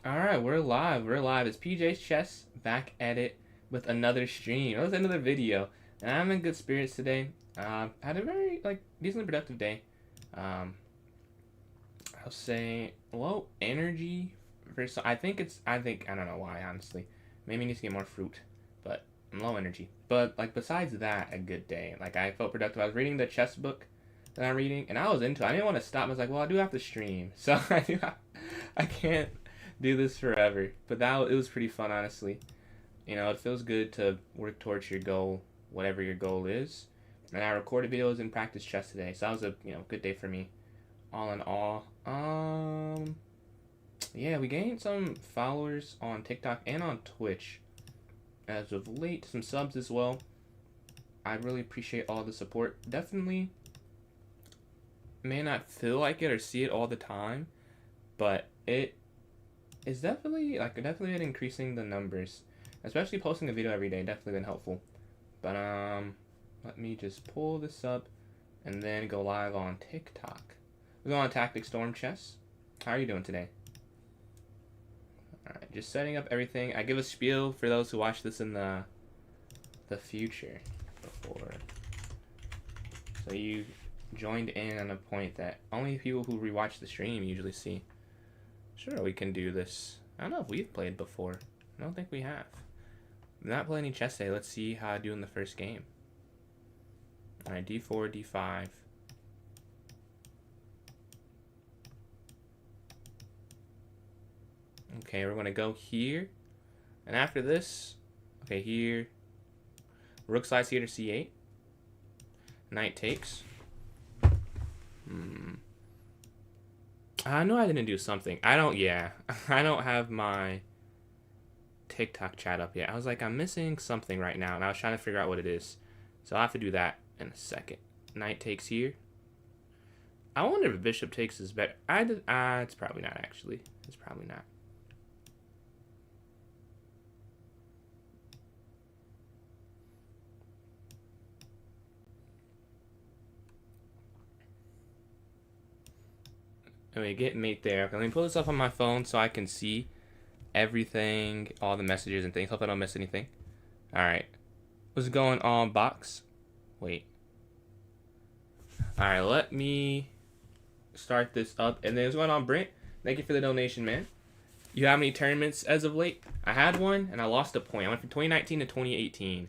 Alright, we're live. We're live. It's PJ's Chess back at it with another stream. It was another video. And I'm in good spirits today. Had a very decently productive day. I'll say low energy for I don't know why, honestly. Maybe I need to get more fruit. But I'm low energy. But besides that, a good day. I felt productive. I was reading the chess book that I'm reading, and I was into it. I didn't want to stop. I was like, well, I do have to stream. So I can't do this forever. But it was pretty fun, honestly. You know, it feels good to work towards your goal, whatever your goal is. And I recorded videos and practiced chess today, so that was a good day for me. All in all, yeah, we gained some followers on TikTok and on Twitch as of late, some subs as well. I really appreciate all the support. Definitely may not feel like it or see it all the time, but it is definitely been increasing the numbers. Especially posting a video every day, definitely been helpful. But let me just pull this up and then go live on TikTok. We're going on Tactic Storm Chess. How are you doing today? Alright, just setting up everything. I give a spiel for those who watch this in the future before. So you joined in on a point that only people who rewatch the stream usually see. Sure, we can do this. I don't know if we've played before. I don't think we have. I'm not playing any chess today. Let's see how I do in the first game. Alright, d4, d5. Okay, we're going to go here. And after this, okay, here. Rook slides here to c8. Knight takes. I know I didn't do something. I don't have my TikTok chat up yet. I was like, I'm missing something right now, and I was trying to figure out what it is. So I'll have to do that in a second. Knight takes here. I wonder if bishop takes is better. It's probably not, actually. It's probably not. Okay, get mate there. Okay, let me pull this up on my phone so I can see everything, all the messages and things. Hope I don't miss anything. Alright. What's going on, box? Wait. Alright, let me start this up. And then what's going on, Brent? Thank you for the donation, man. You have any tournaments as of late? I had one, and I lost a point. I went from 2019 to 2018.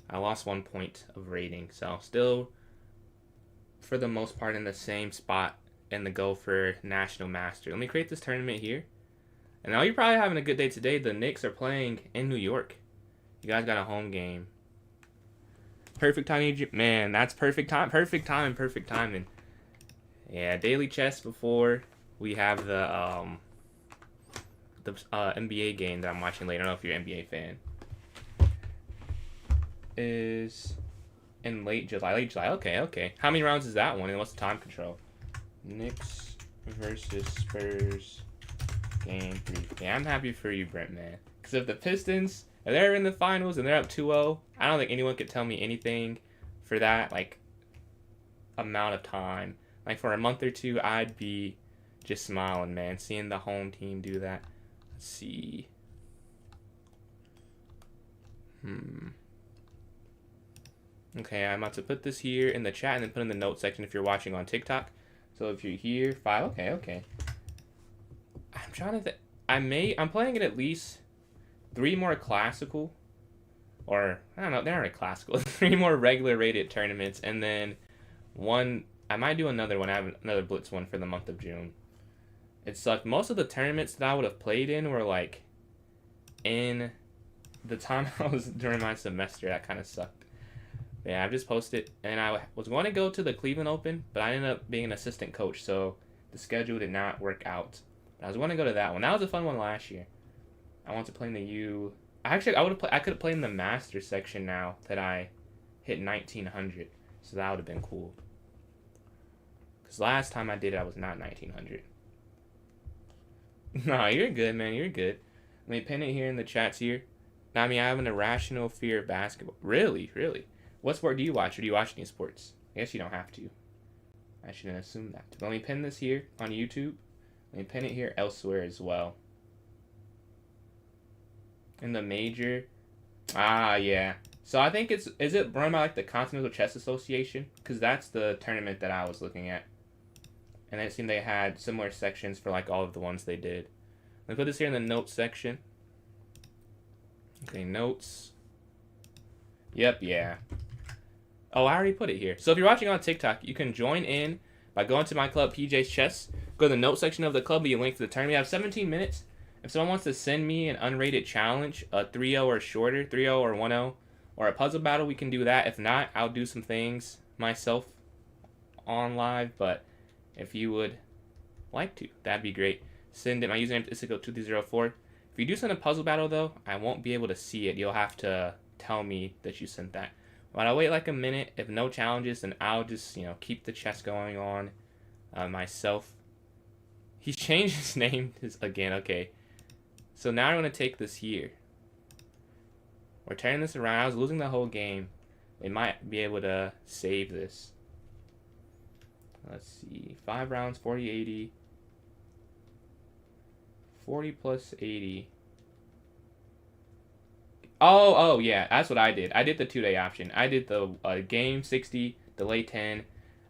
I lost 1 point of rating. So, still, for the most part, in the same spot in the go for National Master. Let me create this tournament here. And now you're probably having a good day today. The Knicks are playing in New York. You guys got a home game. Perfect timing, man. That's perfect time. Perfect time. Perfect timing. Yeah, daily chess before we have the NBA game that I'm watching later. I don't know if you're an NBA fan. Is in late July. Late July. Okay. How many rounds is that one? And what's the time control? Knicks versus Spurs. Game 3. Yeah, I'm happy for you, Brent, man. Because if the Pistons, if they're in the finals and they're up 2-0, I don't think anyone could tell me anything for that, amount of time. For a month or two, I'd be just smiling, man, seeing the home team do that. Let's see. Okay, I'm about to put this here in the chat and then put in the notes section if you're watching on TikTok. So if you're here, 5, okay. I'm trying to think. I'm playing it at least 3 more classical, or I don't know, they aren't classical. 3 more regular rated tournaments, and then one. I might do another one. I have another Blitz one for the month of June. It sucked. Most of the tournaments that I would have played in were in the time I was during my semester. That kind of sucked. But yeah, I've just posted, and I was going to go to the Cleveland Open, but I ended up being an assistant coach, so the schedule did not work out. I was going to go to that one. That was a fun one last year. I want to play in the U. Actually, I could have played in the Master section now that I hit 1900. So that would have been cool. Because last time I did it, I was not 1900. No, you're good, man. You're good. Let me pin it here in the chats here. Now, I have an irrational fear of basketball. Really? What sport do you watch? Or do you watch any sports? I guess you don't have to. I shouldn't assume that. But let me pin this here on YouTube. Let me pin it here elsewhere as well. in the major. Ah, yeah. So I think is it run by like the Continental Chess Association? Because that's the tournament that I was looking at. And it seemed they had similar sections for like all of the ones they did. Let me put this here in the notes section. Okay, notes. Yep, yeah. Oh, I already put it here. So if you're watching on TikTok, you can join in by going to my club, PJ's Chess. Go to the notes section of the club, be a link to the tournament. We have 17 minutes. If someone wants to send me an unrated challenge, a 3-0 or shorter, 3-0 or 1-0, or a puzzle battle, we can do that. If not, I'll do some things myself on live. But if you would like to, that'd be great. Send it. My username is Isico2304. If you do send a puzzle battle, though, I won't be able to see it. You'll have to tell me that you sent that. But I'll wait like a minute. If no challenges, then I'll just, keep the chess going on myself. He changed his name again. Okay. So now I'm going to take this here. We're turning this around. I was losing the whole game. We might be able to save this. Let's see. 5 rounds, 40, 80. 40 plus 80. Oh, yeah. That's what I did. I did the 2-day option. I did the game 60, delay 10.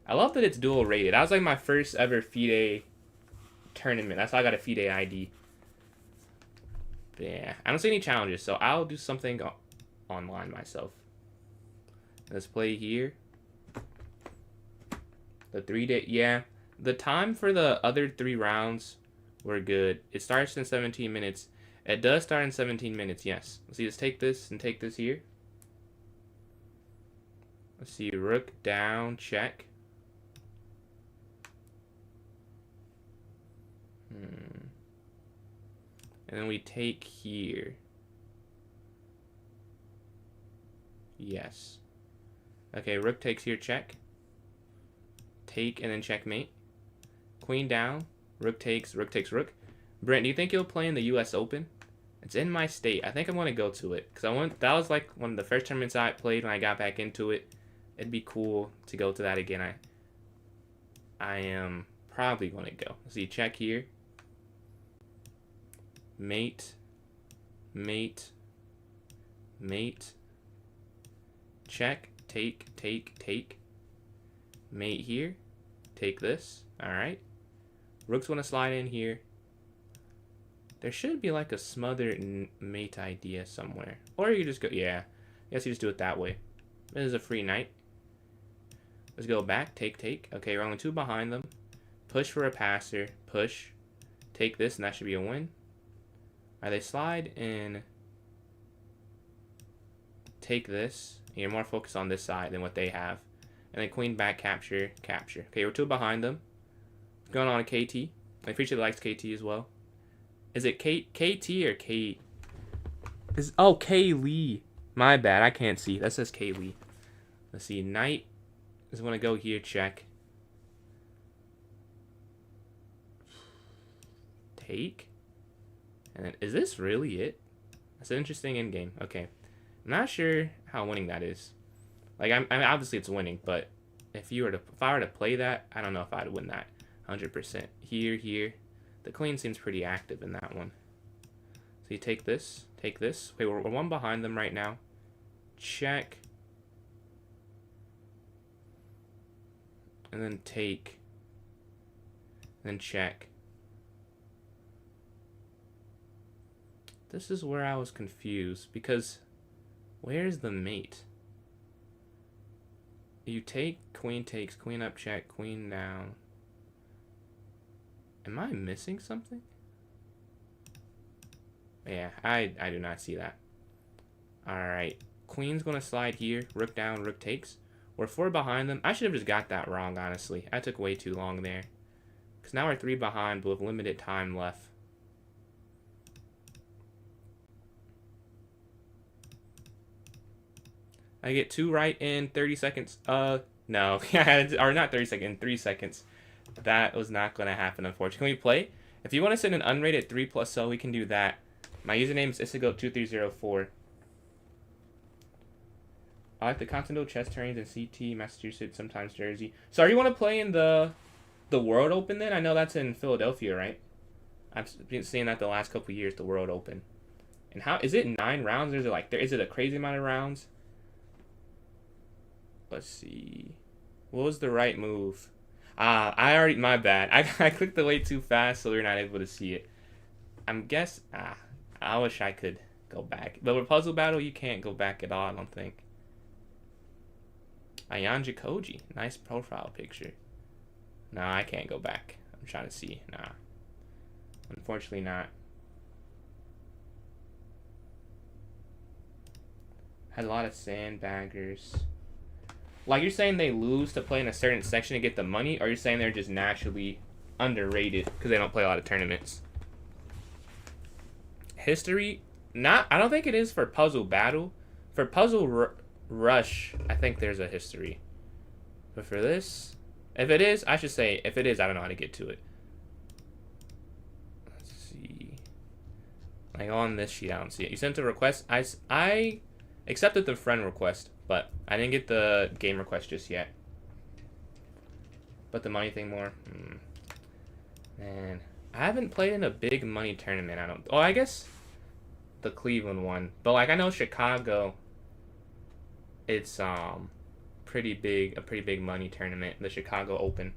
I love that it's dual rated. That was like my first ever FIDE tournament. That's how I got a FIDE ID. But yeah, I don't see any challenges, so I'll do something online myself. Let's play here. The 3-day, yeah. The time for the other 3 rounds were good. It starts in 17 minutes. It does start in 17 minutes, yes. Let's see, let's take this and take this here. Let's see, rook down, check. And then we take here. Yes. Okay, rook takes here, check. Take and then checkmate. Queen down. Rook takes, rook takes, rook. Brent, do you think you'll play in the U.S. Open? It's in my state. I think I'm going to go to it. Because that was like one of the first tournaments I played when I got back into it. It'd be cool to go to that again. I am probably going to go. Let's see, check here. Mate, mate, mate, check, take, take, take, mate here, take this, alright, rook's gonna slide in here. There should be like a smothered mate idea somewhere, or you just go, yeah, I guess you just do it that way. This is a free knight. Let's go back, take, take, okay, we're only 2 behind them, push for a passer, push, take this, and that should be a win. They slide in, take this, and you're more focused on this side than what they have. And then queen back, capture, capture. Okay, we're 2 behind them. What's going on a KT? I appreciate likes KT as well. Is it KT or K? Oh, K Lee. My bad, I can't see. That says K Lee. Let's see, knight is going to go here, check. Take. And then, is this really it? That's an interesting endgame. Okay. I'm not sure how winning that is. Like, I mean, obviously it's winning, but if I were to play that, I don't know if I'd win that 100%. Here. The queen seems pretty active in that one. So you take this. Wait, we're 1 behind them right now. Check. And then take. And then check. This is where I was confused, because where's the mate? You take, queen takes, queen up, check, queen down. Am I missing something? Yeah, I do not see that. Alright, queen's gonna slide here, rook down, rook takes. We're 4 behind them. I should have just got that wrong, honestly. I took way too long there. Because now we're 3 behind, but with limited time left. I get 2 right in 30 seconds. No. Or not 30 seconds, 3 seconds. That was not going to happen, unfortunately. Can we play? If you want to send an unrated 3+0, we can do that. My username is Isigo2304. I like the Continental Chess Tourneys in CT, Massachusetts, sometimes Jersey. So are you want to play in the World Open then? I know that's in Philadelphia, right? I've been seeing that the last couple years, the World Open. And how is it 9 rounds? Or is it like is it a crazy amount of rounds? Let's see. What was the right move? I already, my bad. I clicked the way too fast, so we are not able to see it. I wish I could go back. But with Puzzle Battle, you can't go back at all, I don't think. Ayanja Koji. Nice profile picture. No, I can't go back. I'm trying to see. Nah. Unfortunately not. Had a lot of sandbaggers. Like, you're saying they lose to play in a certain section to get the money, or you're saying they're just naturally underrated because they don't play a lot of tournaments? History? I don't think it is for Puzzle Battle. For Puzzle Rush, I think there's a history. But for this, if it is, I should say, if it is, I don't know how to get to it. Let's see. Like, on this sheet, I don't see it. You sent a request. I accepted the friend request, but I didn't get the game request just yet. But the money thing more. Man, I haven't played in a big money tournament. I guess the Cleveland one. But like, I know Chicago, it's a pretty big money tournament, the Chicago Open.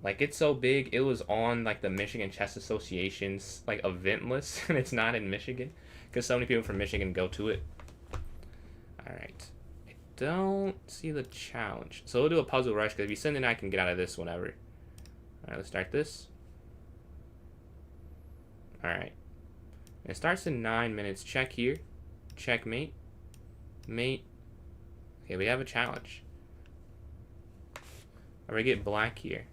Like, it's so big, it was on like the Michigan Chess Association's like event list, and it's not in Michigan because so many people from Michigan go to it. All right. Don't see the challenge. So we'll do a puzzle rush, because if you send it, I can get out of this whenever. Alright, let's start this. Alright. It starts in 9 minutes. Check here. Checkmate. Mate. Okay, we have a challenge. Or we get black here.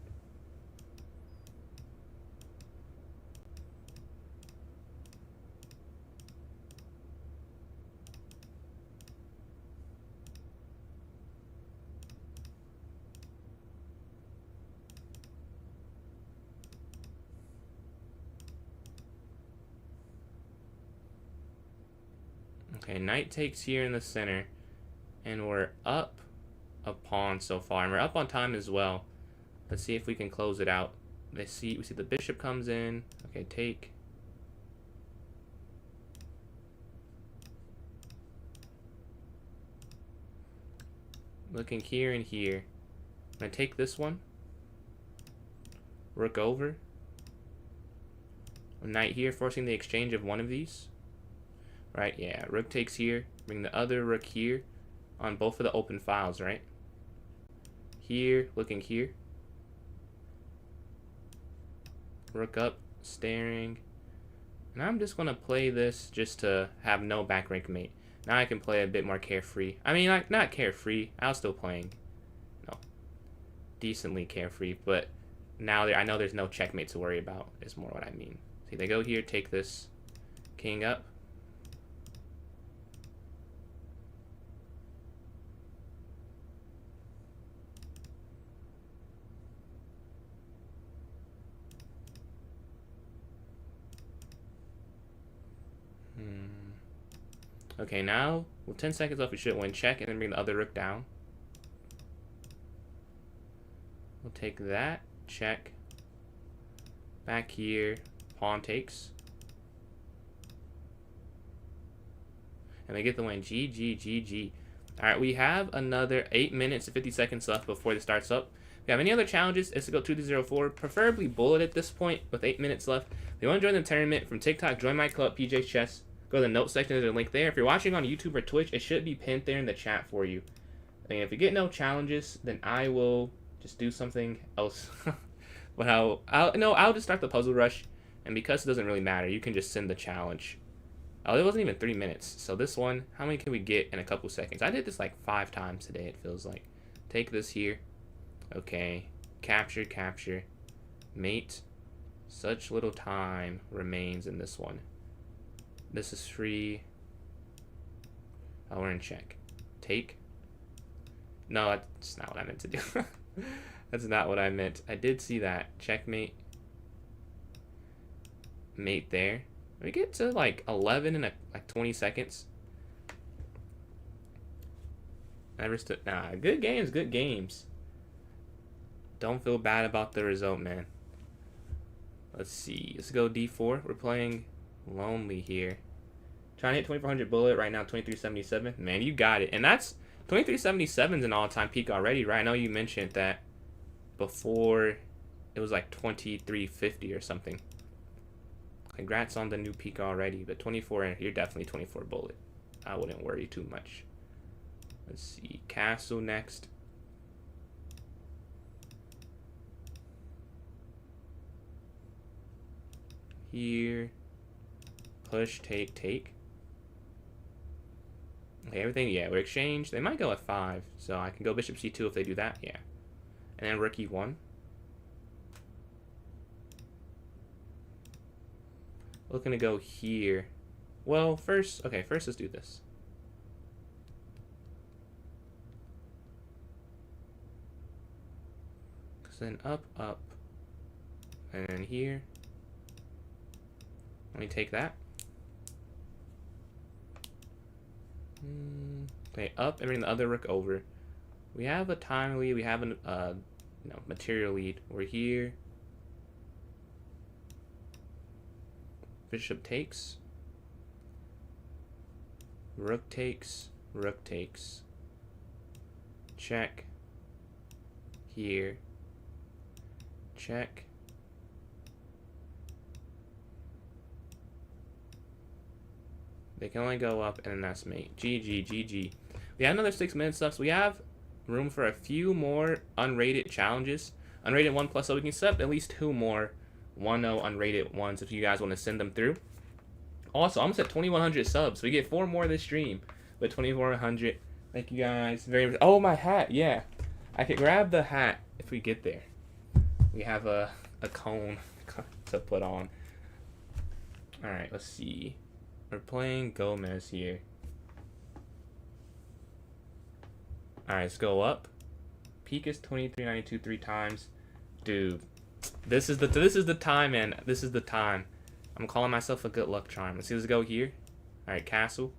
Okay, knight takes here in the center, and we're up a pawn so far, and we're up on time as well. Let's see if we can close it out. We see the bishop comes in. Okay, take. Looking here and here. I'm gonna take this one. Rook over. Knight here, forcing the exchange of one of these. Right, yeah, rook takes here, bring the other rook here on both of the open files, right? Here, looking here. Rook up, staring. And I'm just going to play this just to have no back rank mate. Now I can play a bit more carefree. I mean, like, not carefree. I was still playing, decently carefree, but now I know there's no checkmate to worry about, is more what I mean. See, they go here, take this, king up. Okay, now, with 10 seconds left, we should win. Check, and then bring the other rook down. We'll take that. Check. Back here. Pawn takes. And they get the win. GG, GG. Alright, we have another 8 minutes and 50 seconds left before this starts up. If you have any other challenges, it's to go 2-0-4. Preferably bullet at this point with 8 minutes left. If you want to join the tournament from TikTok, join my club, PJ Chess. Go to the notes section, there's a link there. If you're watching on YouTube or Twitch, it should be pinned there in the chat for you. And if you get no challenges, then I will just do something else. But I'll just start the puzzle rush, and because it doesn't really matter, you can just send the challenge. Oh, it wasn't even 3 minutes. So this one, how many can we get in a couple seconds? I did this like 5 times today, it feels like. Take this here. Okay. Capture, capture. Mate. Such little time remains in this one. This is free. Oh, we're in check. Take. No, that's not what I meant to do. That's not what I meant. I did see that. Checkmate. Mate there. We get to like 11 in like 20 seconds. Never stood. Nah, good games, good games. Don't feel bad about the result, man. Let's see. Let's go d4. We're playing Lonely here. Trying to hit 2400 bullet right now, 2377. Man, you got it. And that's 2377 is an all-time peak already, right? I know you mentioned that before it was like 2350 or something. Congrats on the new peak already, but 24, you're definitely 24 bullet. I wouldn't worry too much. Let's see, castle next. Here, push, take. Okay, everything, yeah, we're exchanged. They might go at 5, so I can go bishop c2 if they do that, yeah. And then rook e1. Looking to go here. Well, first let's do this. Because then up, and then here. Let me take that. Okay, up and bring the other rook over. We have a time lead. We have a material lead. We're here. Bishop takes. Rook takes. Rook takes. Check. Here. Check. They can only go up, and then that's mate. GG. We have another 6 minutes left, so we have room for a few more unrated challenges. Unrated 1+, so we can set up at least 2 more 1-0 unrated ones if you guys want to send them through. Also, almost at 2,100 subs. We get 4 more this stream with 2,400. Thank you guys very much. Oh, my hat. Yeah. I could grab the hat if we get there. We have a cone to put on. Alright, let's see. We're playing Gomez here. Alright, let's go up. Peak is 2392 3 times. Dude, this is the time, man. This is the time. I'm calling myself a good luck charm. Let's see, let's go here. Alright, castle.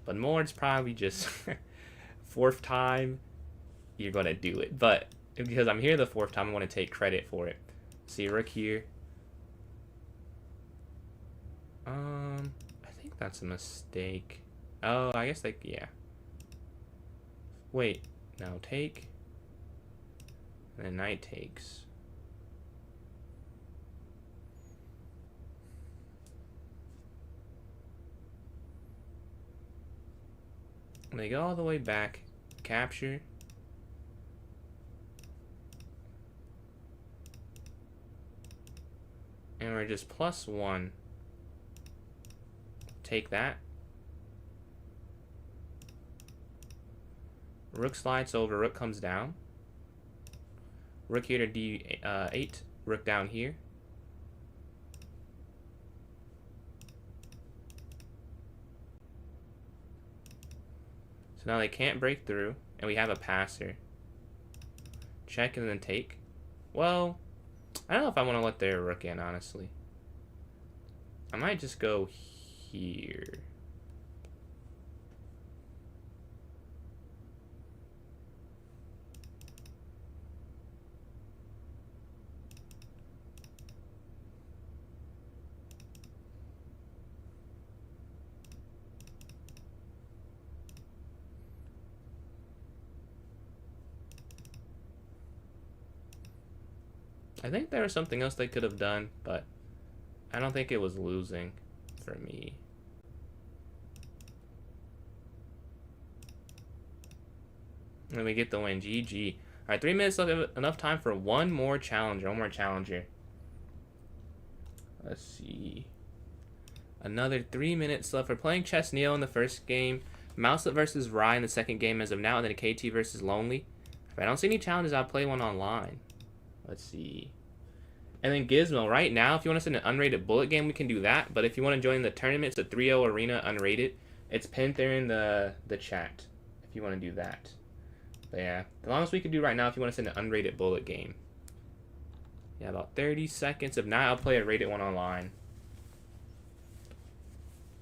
But more, it's probably just 4th time you're gonna do it. But because I'm here the 4th time, I want to take credit for it. See, rook here. I think that's a mistake. Oh, I guess yeah. Wait, no, take. And then knight takes. And they go all the way back, capture. And we're just +1. Take that. Rook slides over, rook comes down. Rook here to d8, rook down here. So now they can't break through, and we have a passer. Check and then take. Well, I don't know if I want to let their rook in, honestly. I might just go here. I think there was something else they could have done, but I don't think it was losing for me. And we get the win. GG. Alright, 3 minutes left. Enough time for one more challenger. Let's see. Another 3 minutes left. We're playing Chess Neo in the first game. Mouselet versus Rye in the second game as of now. And then KT versus Lonely. If I don't see any challenges, I'll play one online. Let's see. And then Gizmo, right now, if you want to send an unrated bullet game, we can do that. But if you want to join the tournament, it's a 3-0 arena unrated. It's pinned there in the chat if you want to do that. But yeah, the longest we can do right now if you want to send an unrated bullet game. Yeah, about 30 seconds. If not, I'll play a rated one online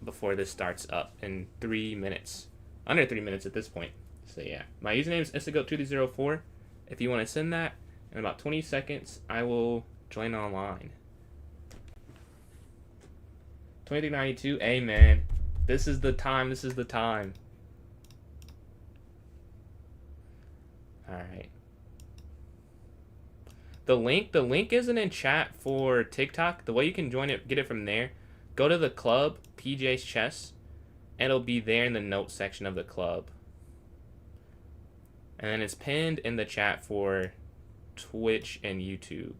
before this starts up in 3 minutes. Under 3 minutes at this point. So yeah, my username is instagoat2004. If you want to send that, in about 20 seconds, I will join online. 2392. Hey, man. This is the time. This is the time. Alright. The link isn't in chat for TikTok. The way you can join it, get it from there, go to the club, PJ's Chess, and it'll be there in the notes section of the club. And then it's pinned in the chat for Twitch and YouTube.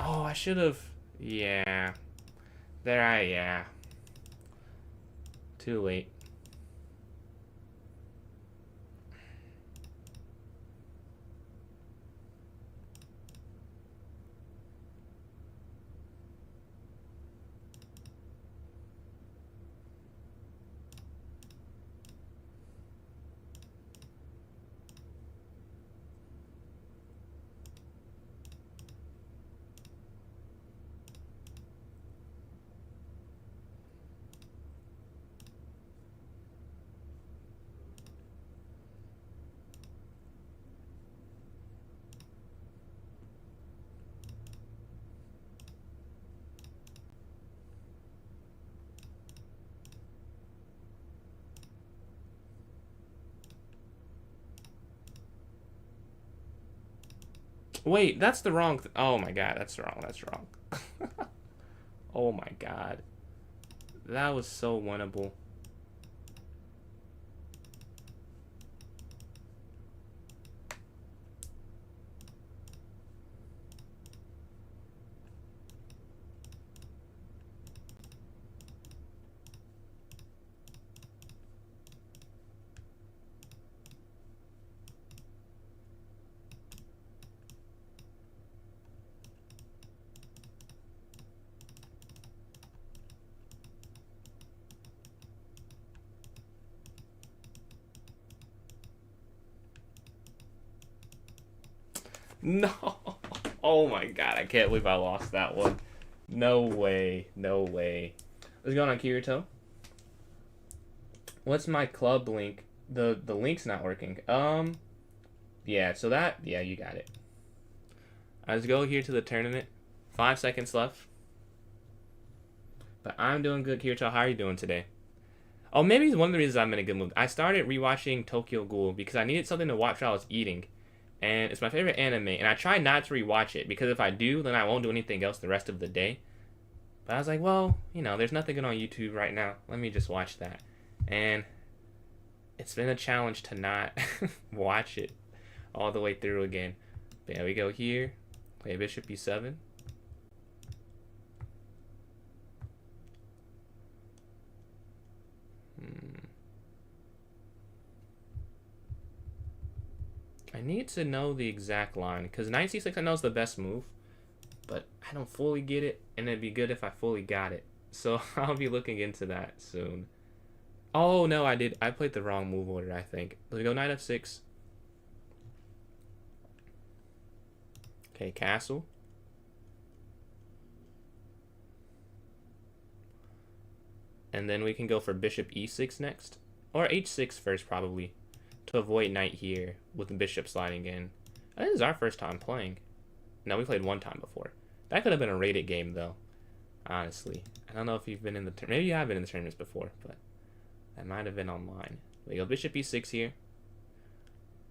Oh, I should have. Yeah. Yeah. Too late. Wait, that's the wrong. Oh my god, that's wrong. That's wrong. Oh my god, that was so winnable. No. Oh my god, I can't believe I lost that one. No way. No way. What's going on, Kirito? What's my club link? The link's not working. Yeah, so that, yeah, you got it. Let's go here to the tournament. 5 seconds left. But I'm doing good, Kirito. How are you doing today? Oh, maybe one of the reasons I'm in a good mood. I started rewatching Tokyo Ghoul because I needed something to watch while I was eating. And it's my favorite anime, and I try not to rewatch it, because if I do, then I won't do anything else the rest of the day. But I was like, well, you know, there's nothing good on YouTube right now. Let me just watch that. And it's been a challenge to not watch it all the way through again. But yeah, we go here. Play bishop e7. I need to know the exact line, because knight c6 I know is the best move, but I don't fully get it, and it'd be good if I fully got it. So I'll be looking into that soon. Oh no, I did. I played the wrong move order, I think. Let's go knight f6. Okay, castle. And then we can go for bishop e6 next, or h6 first probably, to avoid knight here with the bishop sliding in. This is our first time playing. No, we played one time before. That could have been a rated game though, honestly. I don't know if you've been in the maybe you have been in the tournaments before, but that might have been online. We go bishop e6 here.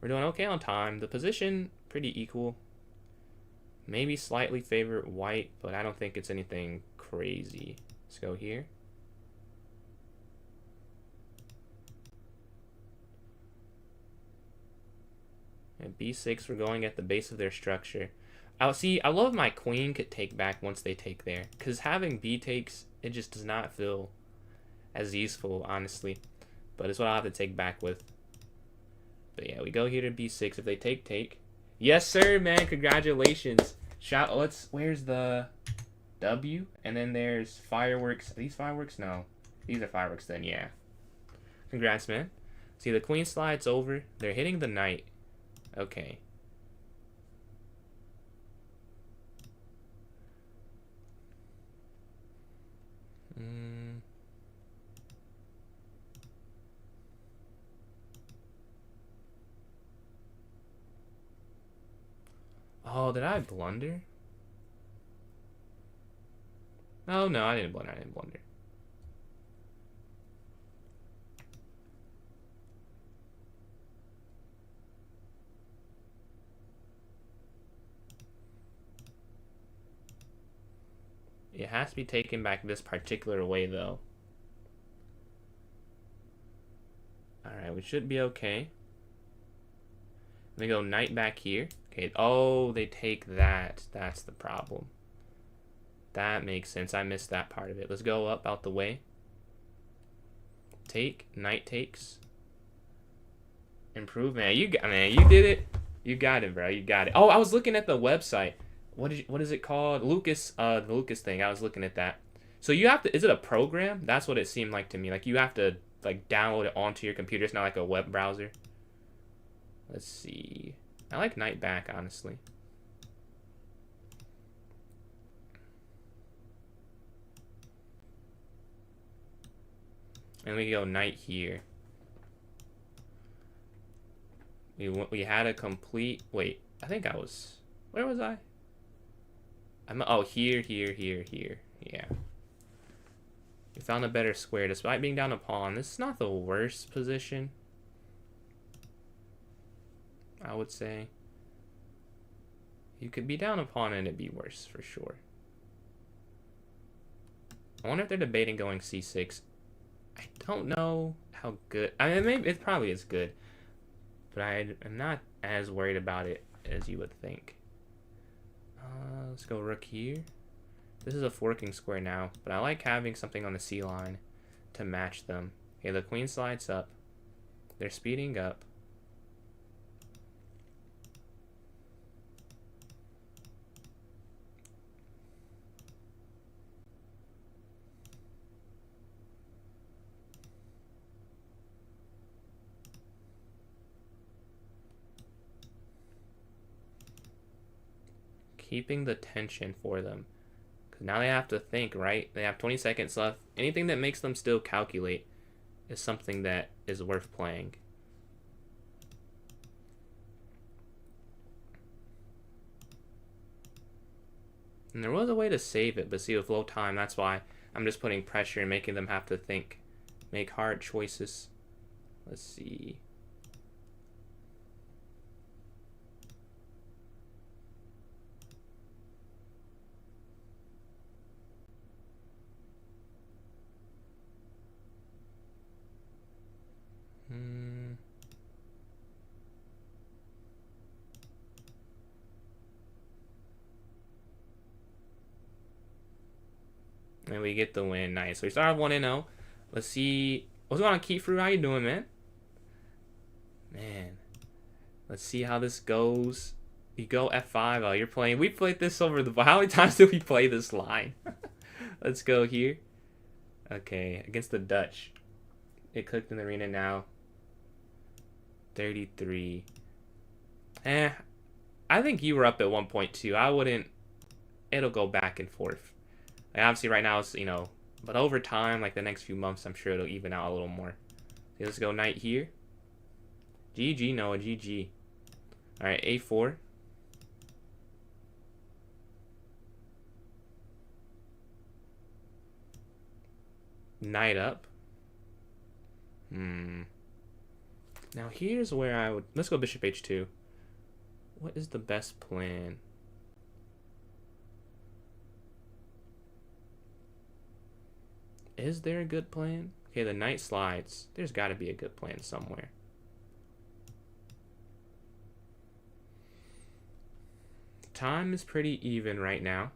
We're doing okay on time. The position pretty equal. Maybe slightly favor white, but I don't think it's anything crazy. Let's go here. And b6, we're going at the base of their structure. I love my queen could take back once they take there, because having b takes, it just does not feel as useful, honestly. But it's what I'll have to take back with. But yeah, we go here to b6. If they take. Yes, sir, man. Congratulations. Where's the W? And then there's fireworks. Are these fireworks? No. These are fireworks then, yeah. Congrats, man. See, the queen slides over. They're hitting the knight. Okay. Oh, did I blunder? Oh, no, I didn't blunder. I didn't blunder. It has to be taken back this particular way, though. Alright, we should be okay. Let me go knight back here. Okay, oh, they take that. That's the problem. That makes sense. I missed that part of it. Let's go up out the way. Take. Knight takes. Improve. Man, you did it. You got it, bro. You got it. Oh, I was looking at the website. What is it called? Lucas, the Lucas thing. I was looking at that. So you have to, is it a program? That's what it seemed like to me. Like you have to like download it onto your computer. It's not like a web browser. Let's see. I like knight back, honestly. And we go knight here. We had a complete, wait, I think I was, where was I? Oh, here. Yeah. We found a better square despite being down a pawn. This is not the worst position, I would say. You could be down a pawn and it'd be worse for sure. I wonder if they're debating going c6. I don't know how good. I mean, maybe it probably is good, but I'm not as worried about it as you would think. Let's go rook here. This is a forking square now, but I like having something on the c line to match them. Okay, the queen slides up. They're speeding up. Keeping the tension for them. Because now they have to think, right? They have 20 seconds left. Anything that makes them still calculate is something that is worth playing. And there was a way to save it, but see, with low time, that's why I'm just putting pressure and making them have to think. Make hard choices. Let's see. And we get the win. Nice. So we start 1-0. Let's see. What's going on, Keyfruit? How you doing, man? Man. Let's see how this goes. You go f5. Oh, you're playing. We played this over the... How many times did we play this line? Let's go here. Okay. Against the Dutch. It clicked in the arena now. 33. I think you were up at 1.2. I wouldn't... It'll go back and forth. Like obviously right now it's, you know, but over time, like the next few months, I'm sure it'll even out a little more. Okay, let's go knight here. GG, Noah, GG. Alright, a4. Knight up. Now here's where I would... Let's go bishop h2. What is the best plan? Is there a good plan? Okay, the knight slides. There's got to be a good plan somewhere. Time is pretty even right now.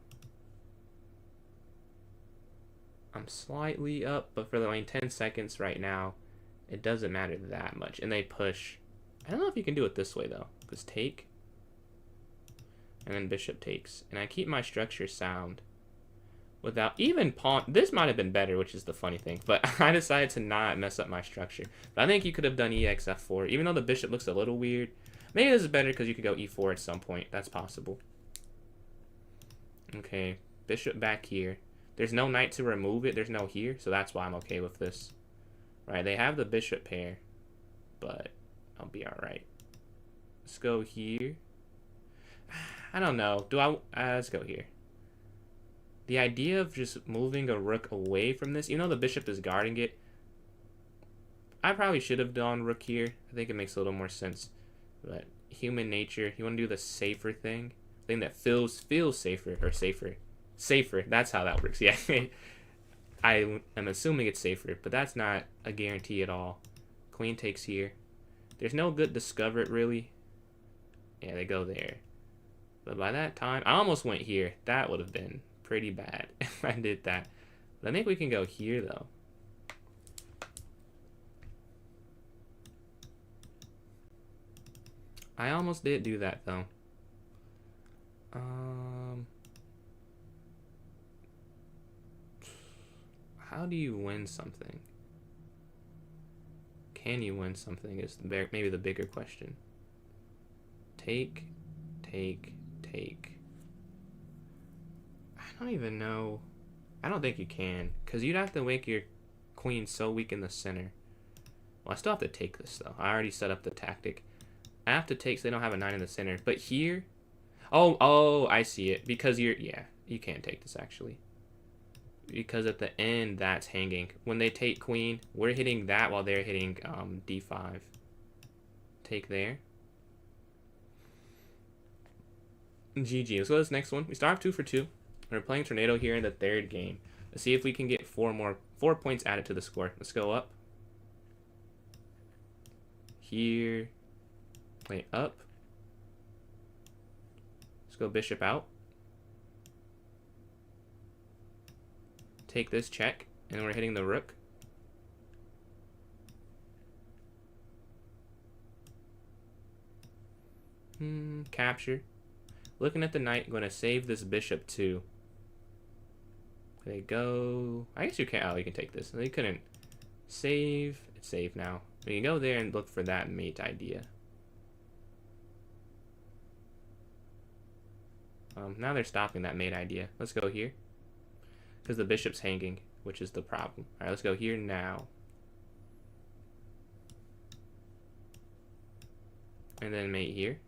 I'm slightly up, but for like 10 seconds right now, it doesn't matter that much. And they push. I don't know if you can do it this way, though. Because take. And then bishop takes. And I keep my structure sound. Without even pawn. This might have been better, which is the funny thing. But I decided to not mess up my structure. But I think you could have done ex f4. Even though the bishop looks a little weird. Maybe this is better because you could go e4 at some point. That's possible. Okay. Bishop back here. There's no knight to remove it. There's no here. So that's why I'm okay with this. Right. They have the bishop pair. But I'll be alright. Let's go here. I don't know. Let's go here. The idea of just moving a rook away from this, even though the bishop is guarding it, I probably should have done rook here. I think it makes a little more sense. But human nature, you want to do the safer thing that feels safer, or safer. That's how that works. Yeah, I am assuming it's safer, but that's not a guarantee at all. Queen takes here. There's no good discover it really. Yeah, they go there. But by that time, I almost went here. That would have been pretty bad if I did that. But I think we can go here though. I almost did do that though. How do you win something? Can you win something is maybe the bigger question. Take. I don't even know. I don't think you can, because you'd have to make your queen so weak in the center. Well, I still have to take this though. I already set up the tactic. I have to take so they don't have a 9 in the center. But here, oh, I see it. Because you can't take this actually. Because at the end, that's hanging. When they take queen, we're hitting that while they're hitting d5. Take there. GG. Let's go to this next one. We start off 2 for 2. We're playing Tornado here in the third game. Let's see if we can get 4 points added to the score. Let's go up. Here. Wait, up. Let's go bishop out. Take this check, and we're hitting the rook. Capture. Looking at the knight, I'm going to save this bishop too. They go. I guess you can't. Oh, you can take this. They couldn't save. It's saved now. We can go there and look for that mate idea. Now they're stopping that mate idea. Let's go here. Because the bishop's hanging, which is the problem. Alright, let's go here now. And then mate here.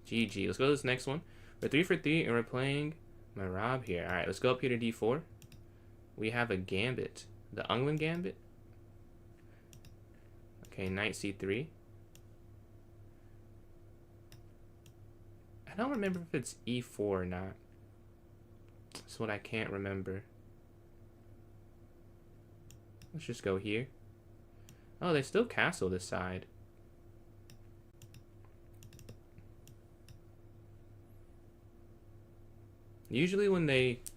GG. Let's go to this next one. We're 3 for 3, and we're playing Marab here. Alright, let's go up here to d4. We have a gambit. The Unglen gambit. Okay, knight c3. I don't remember if it's e4 or not. That's what I can't remember. Let's just go here. Oh, they still castle this side. Usually when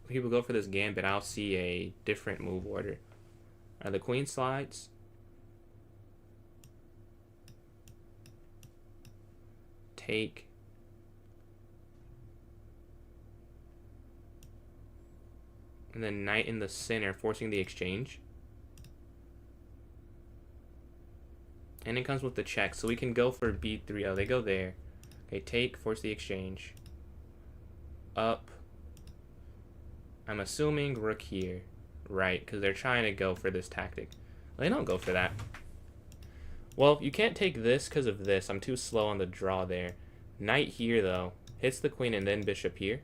people go for this gambit, I'll see a different move order. The queen slides. Take. And then knight in the center, forcing the exchange. And it comes with the check, so we can go for b3. Oh, they go there. Okay, take, force the exchange. Up. I'm assuming rook here. Right, because they're trying to go for this tactic. Well, they don't go for that. Well, you can't take this because of this. I'm too slow on the draw there. Knight here, though. Hits the queen and then bishop here.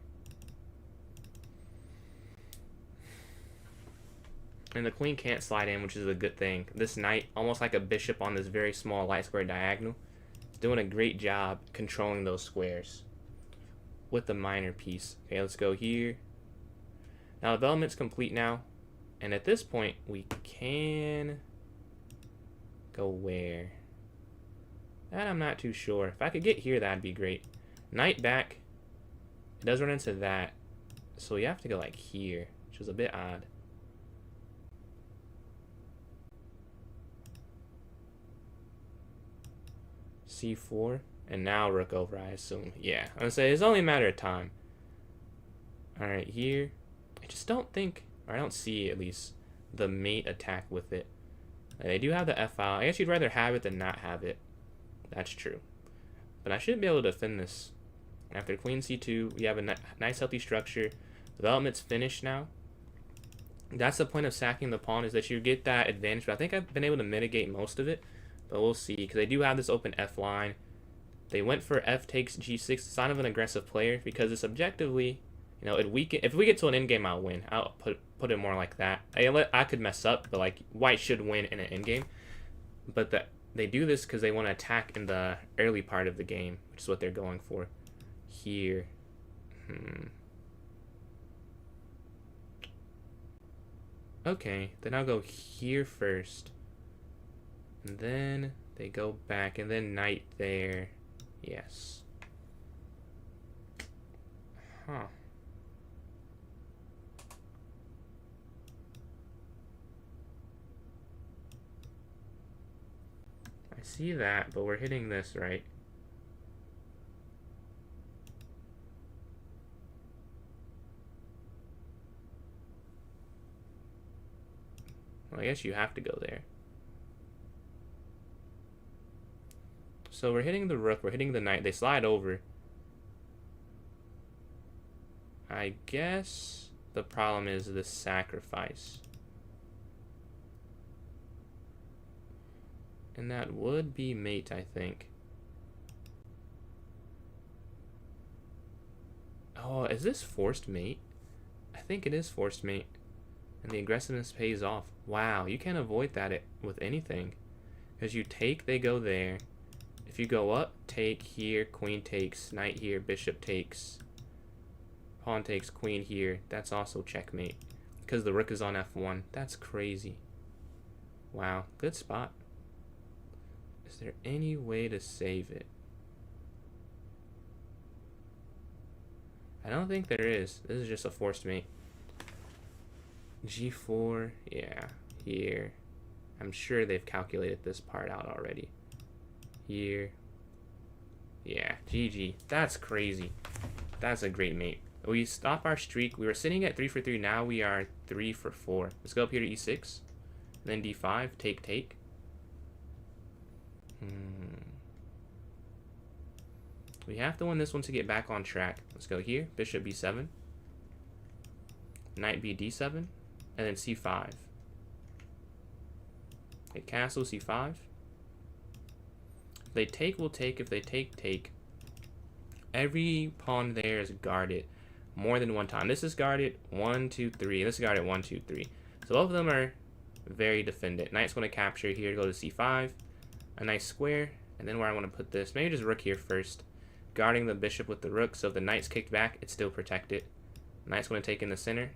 And the queen can't slide in, which is a good thing. This knight, almost like a bishop on this very small light square diagonal, is doing a great job controlling those squares with the minor piece. Okay, let's go here. Now, development's complete now. And at this point, we can go where? That I'm not too sure. If I could get here, that'd be great. Knight back. It does run into that. So we have to go like here, which is a bit odd. C4. And now rook over, I assume. Yeah, I'm gonna say it's only a matter of time. Alright, here. I just don't think, or I don't see at least, the mate attack with it. They do have the F file. I guess you'd rather have it than not have it. That's true. But I should be able to defend this. After queen c2, we have a nice healthy structure. Development's finished now. That's the point of sacking the pawn, is that you get that advantage. But I think I've been able to mitigate most of it. But we'll see, because they do have this open F line. They went for f takes g6, sign of an aggressive player, because it's objectively, you know, it weaken. If we get to an endgame, I'll win. I'll put it more like that. I could mess up, but like white should win in an endgame. But they do this because they want to attack in the early part of the game, which is what they're going for. Here. Okay, then I'll go here first. And then they go back, and then knight there. Yes. Huh. I see that, but we're hitting this, right? Well, I guess you have to go there. So we're hitting the rook, we're hitting the knight. They slide over. I guess the problem is the sacrifice. And that would be mate, I think. Oh, is this forced mate? I think it is forced mate. And the aggressiveness pays off. Wow, you can't avoid that with anything. Because you take, they go there. If you go up, take here, queen takes, knight here, bishop takes, pawn takes, queen here. That's also checkmate. Because the rook is on f1. That's crazy. Wow, good spot. Is there any way to save it? I don't think there is. This is just a forced mate. G4, yeah, here. I'm sure they've calculated this part out already. Here. Yeah, GG. That's crazy. That's a great mate. We stop our streak. We were sitting at 3 for 3. Now we are 3 for 4. Let's go up here to e6. Then d5. Take, take. We have to win this one to get back on track. Let's go here. Bishop b7. Knight b d7. And then c5. Okay, castle c5. If they take, we'll take. If they take, take. Every pawn there is guarded more than one time. This is guarded 1, 2, 3. This is guarded 1, 2, 3. So both of them are very defended. Knight's going to capture here to go to c5. A nice square. And then where I want to put this, maybe just rook here first. Guarding the bishop with the rook. So if the knight's kicked back, it's still protected. Knight's going to take in the center.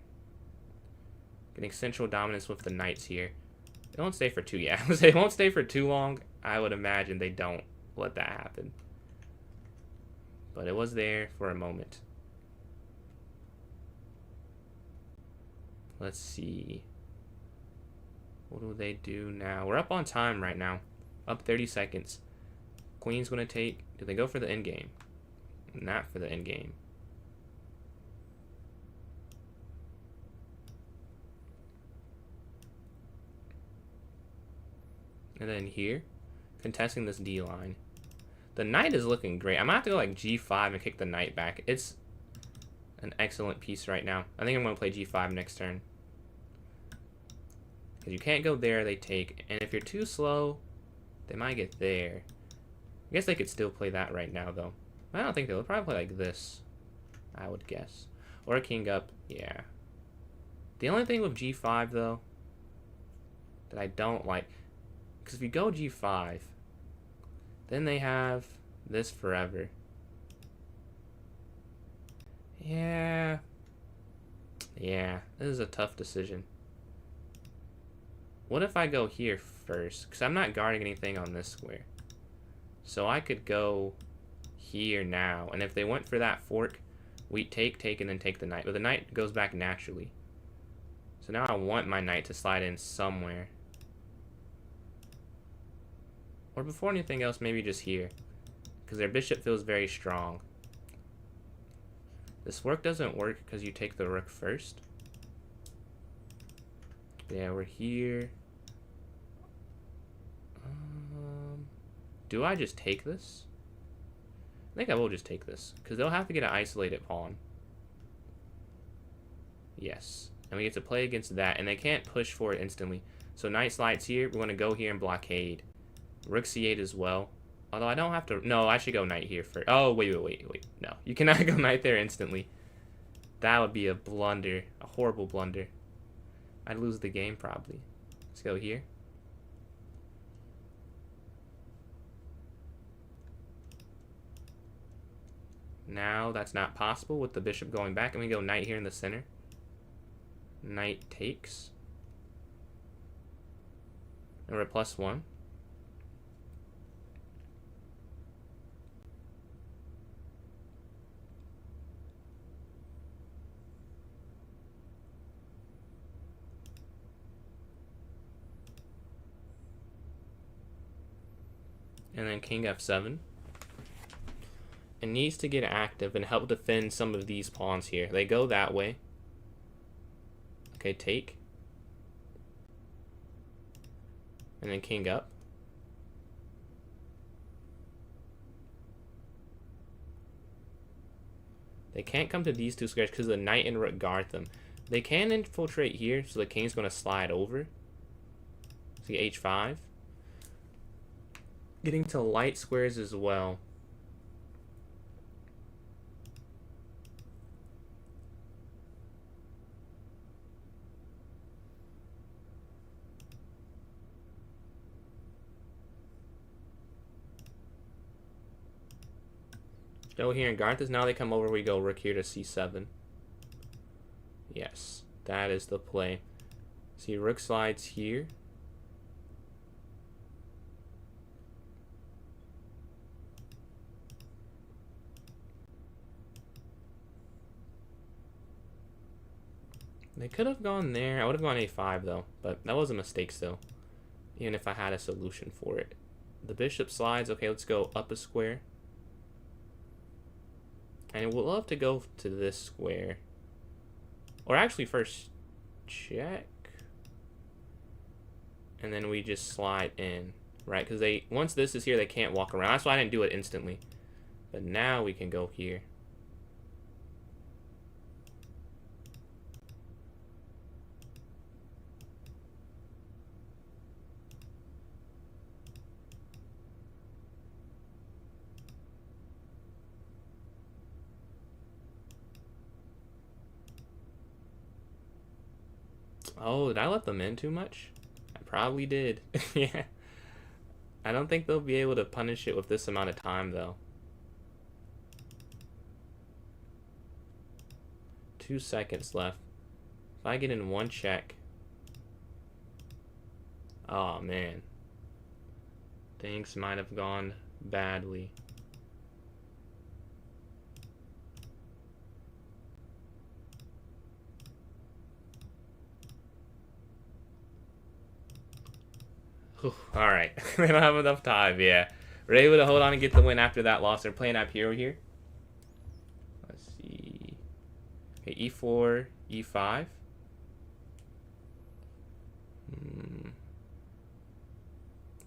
Getting central dominance with the knights here. They won't stay for too, yeah. They won't stay for too long. I would imagine they don't let that happen. But it was there for a moment. Let's see. What do they do now? We're up on time right now. Up 30 seconds. Queen's going to take. Do they go for the endgame? Not for the endgame. And then here, contesting this D line. The knight is looking great. I'm going to have to go like G5 and kick the knight back. It's an excellent piece right now. I think I'm going to play G5 next turn. Because you can't go there, they take. And if you're too slow, they might get there. I guess they could still play that right now, though. I don't think they'll probably play like this, I would guess. Or a king up, yeah. The only thing with G5, though, that I don't like, because if you go G5, then they have this forever. Yeah. Yeah, this is a tough decision. What if I go here first? Because I'm not guarding anything on this square. So I could go here now. And if they went for that fork, we take, and then take the knight. But the knight goes back naturally. So now I want my knight to slide in somewhere. Or before anything else, maybe just here. Because their bishop feels very strong. This fork doesn't work because you take the rook first. Yeah, we're here. Do I just take this? I think I will just take this. Because they'll have to get an isolated pawn. Yes. And we get to play against that. And they can't push for it instantly. So knight slides here. We're going to go here and blockade. Rook c8 as well. Although I don't have to... No, I should go knight here first. Oh, wait. No, you cannot go knight there instantly. That would be a blunder. A horrible blunder. I'd lose the game, probably. Let's go here. Now, that's not possible with the bishop going back. And we go knight here in the center. Knight takes. And we're at +1. And then king f7. It needs to get active and help defend some of these pawns here. They go that way. Okay, take. And then king up. They can't come to these two squares because the knight and rook guard them. They can infiltrate here, so the king's going to slide over. See, h5. Getting to light squares as well. Go here and guard this. Now they come over, we go rook here to c7. Yes, that is the play. See, rook slides here. They could have gone there. I would have gone a5 though, but that was a mistake still. Even if I had a solution for it. The bishop slides. Okay, let's go up a square. And we'll love to go to this square. Or actually first check. And then we just slide in. Right, because they once this is here, they can't walk around. That's why I didn't do it instantly. But now we can go here. Oh, did I let them in too much? I probably did. Yeah. I don't think they'll be able to punish it with this amount of time, though. 2 seconds left. If I get in one check... Oh, man. Things might have gone badly. Alright, they don't have enough time, yeah. We're able to hold on and get the win after that loss. They're playing up hero here. Let's see. Okay, e4, e5.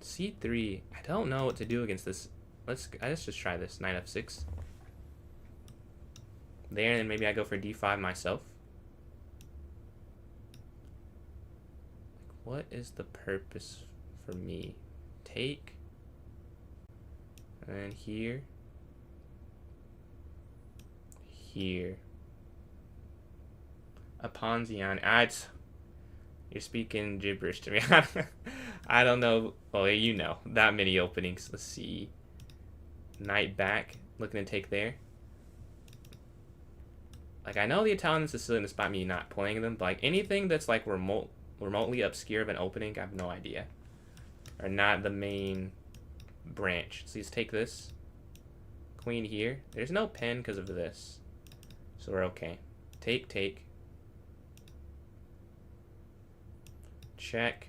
c3. I don't know what to do against this. Let's just try this. Knight f6. There, and then maybe I go for d5 myself. What is the purpose for me? Take. And then here. Here. A Ponzian. You're speaking gibberish to me. I don't know. Oh, you know. That many openings. Let's see. Knight back. Looking to take there. Like, I know the Italian and Sicilian despite me not playing them, but like anything that's like remotely obscure of an opening, I have no idea. Or not the main branch. So let's take this. Queen here. There's no pin because of this. So we're okay. Take, take. Check.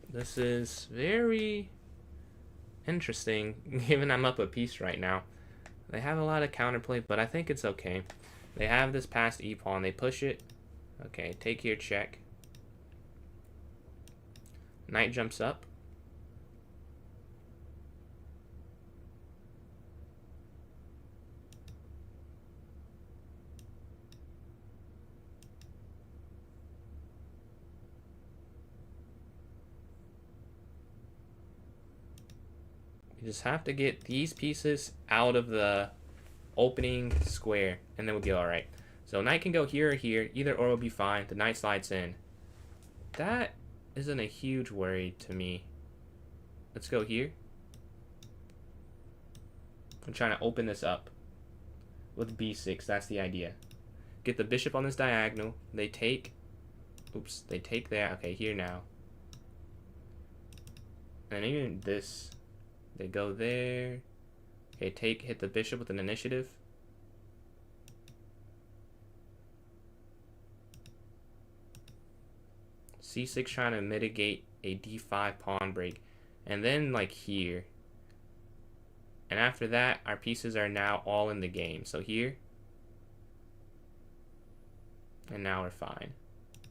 This is very interesting, given I'm up a piece right now. They have a lot of counterplay, but I think it's okay. They have this past e-pawn. They push it. Okay, take here, check. Knight jumps up. You just have to get these pieces out of the opening square, and then we'll be alright. So knight can go here or here. Either or will be fine. The knight slides in. That isn't a huge worry to me. Let's go here. I'm trying to open this up with b6. That's the idea. Get the bishop on this diagonal. They take. Oops. They take that. Okay, here now. And even this. They go there. Okay, hit the bishop with an initiative. c6 trying to mitigate a d5 pawn break. And then like here. And after that, our pieces are now all in the game. So here. And now we're fine.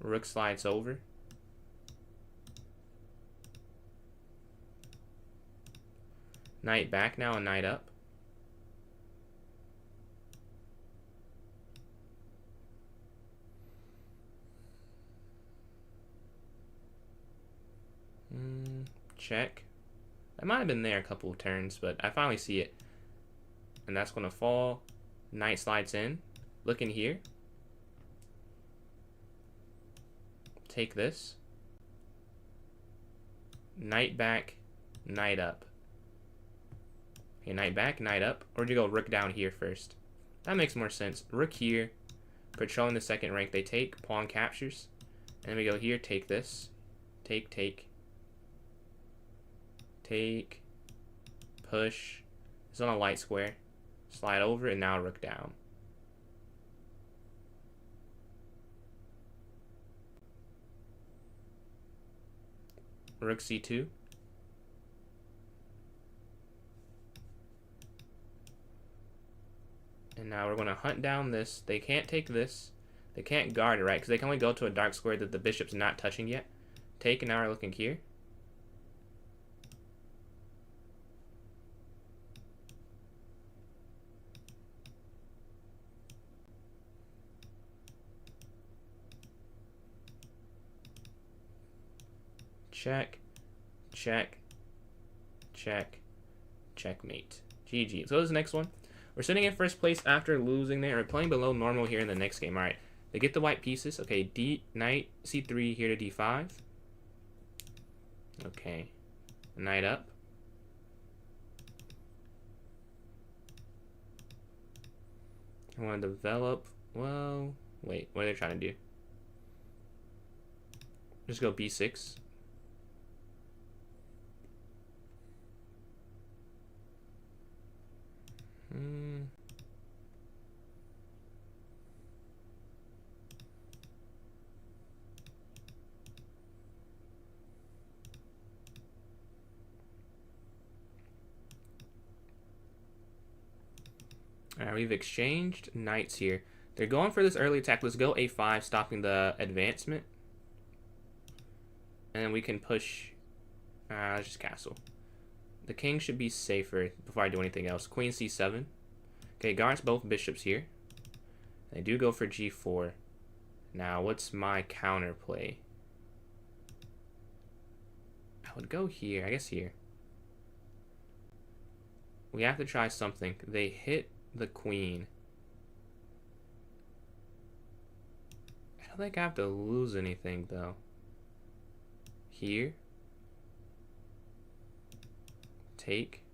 Rook slides over. Knight back now and knight up. Check. That might have been there a couple of turns, but I finally see it. And that's going to fall. Knight slides in. Look in here. Take this. Knight back, knight up. Okay, knight back, knight up. Or do you go rook down here first? That makes more sense. Rook here, controlling the second rank. They take, pawn captures. And then we go here, take this. Take, take. Take. Push. It's on a light square. Slide over, and now rook down. Rook c2. And now we're going to hunt down this. They can't take this. They can't guard it, right? Because they can only go to a dark square that the bishop's not touching yet. Take, and now we're looking here. Check, check, check, checkmate. GG. Let's go to the next one. We're sitting in first place after losing there. We're playing below normal here in the next game. All right. They get the white pieces. Okay, knight c3 here to d5. Okay. Knight up. I want to develop. Well, wait. What are they trying to do? Just go b6. Alright, we've exchanged knights here. They're going for this early attack. Let's go a5, stopping the advancement. And then we can push. Let's just castle. The king should be safer before I do anything else. Queen c7. Okay, guards both bishops here. They do go for g4. Now, what's my counterplay? I would go here. I guess here. We have to try something. They hit the queen. I don't think I have to lose anything, though. Here. Take.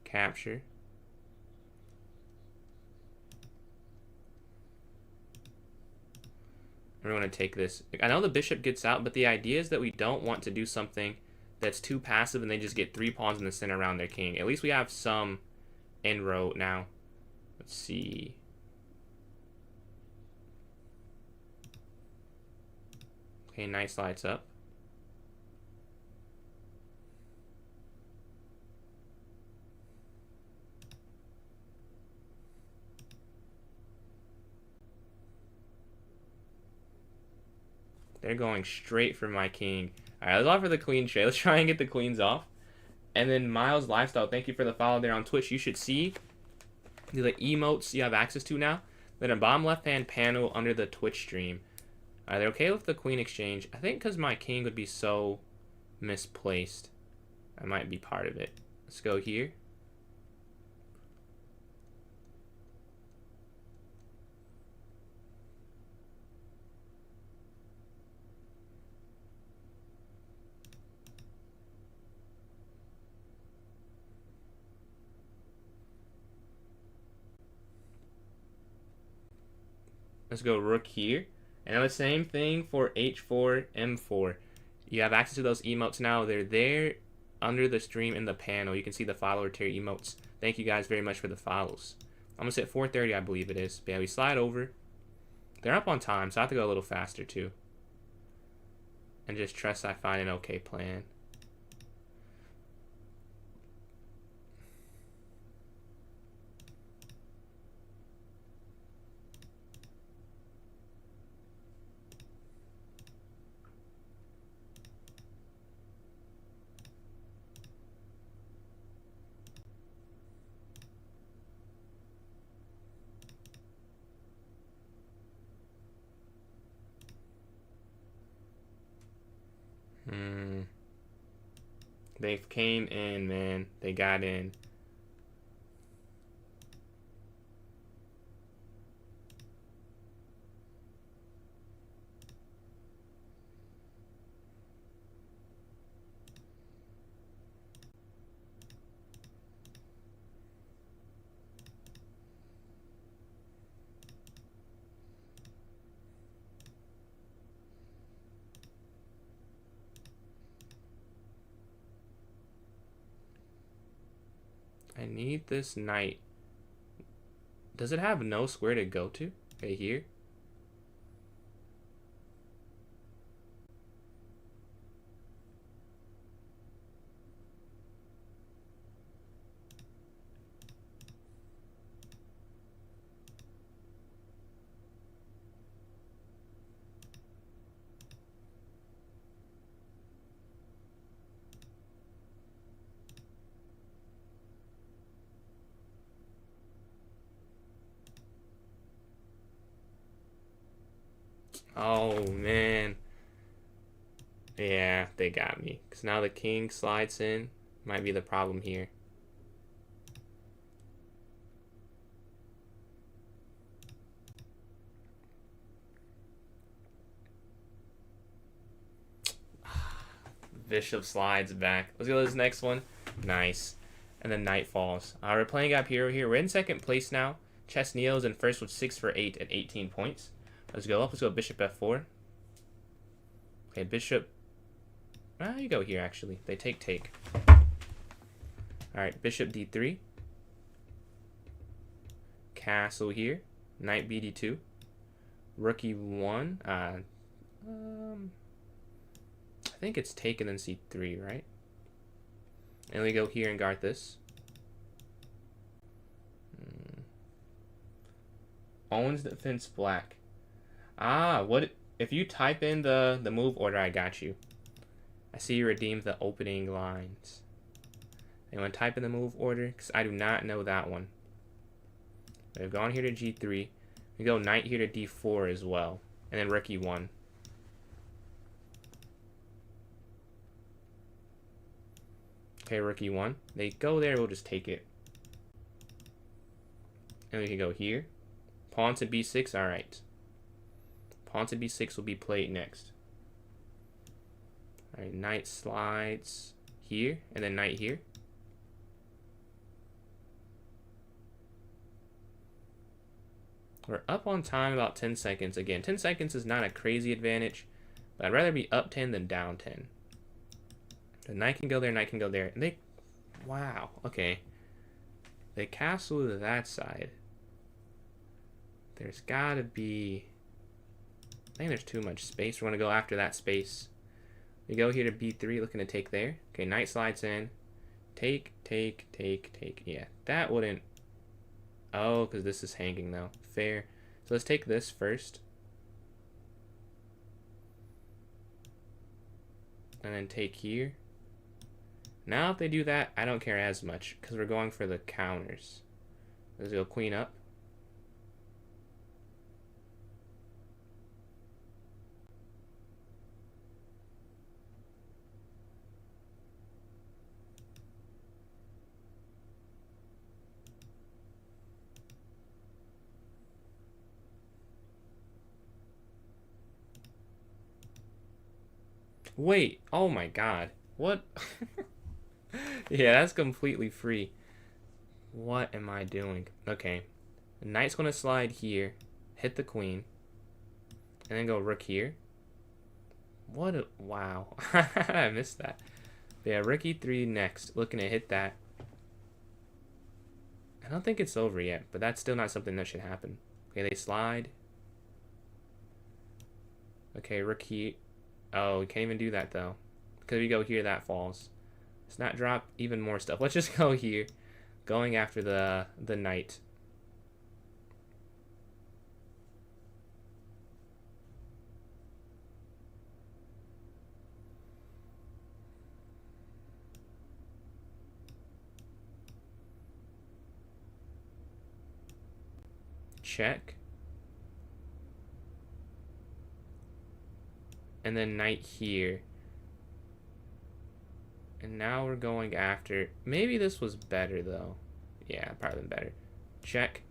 Capture. We're going to take this. I know the bishop gets out, but the idea is that we don't want to do something that's too passive and they just get 3 pawns in the center around their king. At least we have some inroad now. Let's see. Okay, knight slides up. They're going straight for my king. All right, let's offer the queen trade. Let's try and get the queens off. And then Miles Lifestyle, thank you for the follow there on Twitch. You should see the emotes you have access to now. Then a bottom left-hand panel under the Twitch stream. Are they okay with the queen exchange? I think because my king would be so misplaced, I might be part of it. Let's go here. Let's go rook here. And now the same thing for h4, m4. You have access to those emotes now. They're there under the stream in the panel. You can see the follower tier emotes. Thank you guys very much for the follows. Almost at 4:30, I believe it is. But yeah, we slide over. They're up on time, so I have to go a little faster too. And just trust I find an okay plan. They came in, man. They got in. I need this knight. Does it have no square to go to? Right here? Oh, man. Yeah, they got me. Because now the king slides in. Might be the problem here. Bishop slides back. Let's go to this next one. Nice. And then knight falls. We're playing up here. We're in second place now. Chess Neo's in first with 6 for 8 at 18 points. Let's go up. Let's go bishop f4. Okay, bishop. You go here, actually. They take. Alright, bishop d3. Castle here. Knight bd2. Rook e1. I think it's taken in c3, right? And we go here and guard this. Owns defense black. What if you type in the move order? I got you. I see you redeemed the opening lines. Anyone type in the move order? Because I do not know that one. We've gone here to g3. We go knight here to d4 as well. And then rook e1. Okay, rook e1. They go there, we'll just take it. And we can go here. Pawn to b6, alright. Pawn to b6 will be played next. Alright, knight slides here, and then knight here. We're up on time about 10 seconds. Again, 10 seconds is not a crazy advantage, but I'd rather be up 10 than down 10. The knight can go there, knight can go there. And they, wow, okay. They castle to that side. There's gotta be, I think there's too much space. We're gonna go after that space. We go here to b3, looking to take there. Okay, knight slides in. Take. Yeah, that wouldn't, oh, because this is hanging though. Fair. So let's take this first. And then take here. Now if they do that, I don't care as much because we're going for the counters. Let's go queen up. Wait, oh my god. What? Yeah, that's completely free. What am I doing? Okay. The knight's going to slide here, hit the queen, and then go rook here. What a... Wow. I missed that. But yeah, rook e3 next. Looking to hit that. I don't think it's over yet, but that's still not something that should happen. Okay, they slide. Okay, rook here. Oh, we can't even do that, though. Because we go here, that falls. Let's not drop even more stuff. Let's just go here. Going after the knight. Check. And then knight here. And now we're going after... Maybe this was better, though. Yeah, probably been better. Check.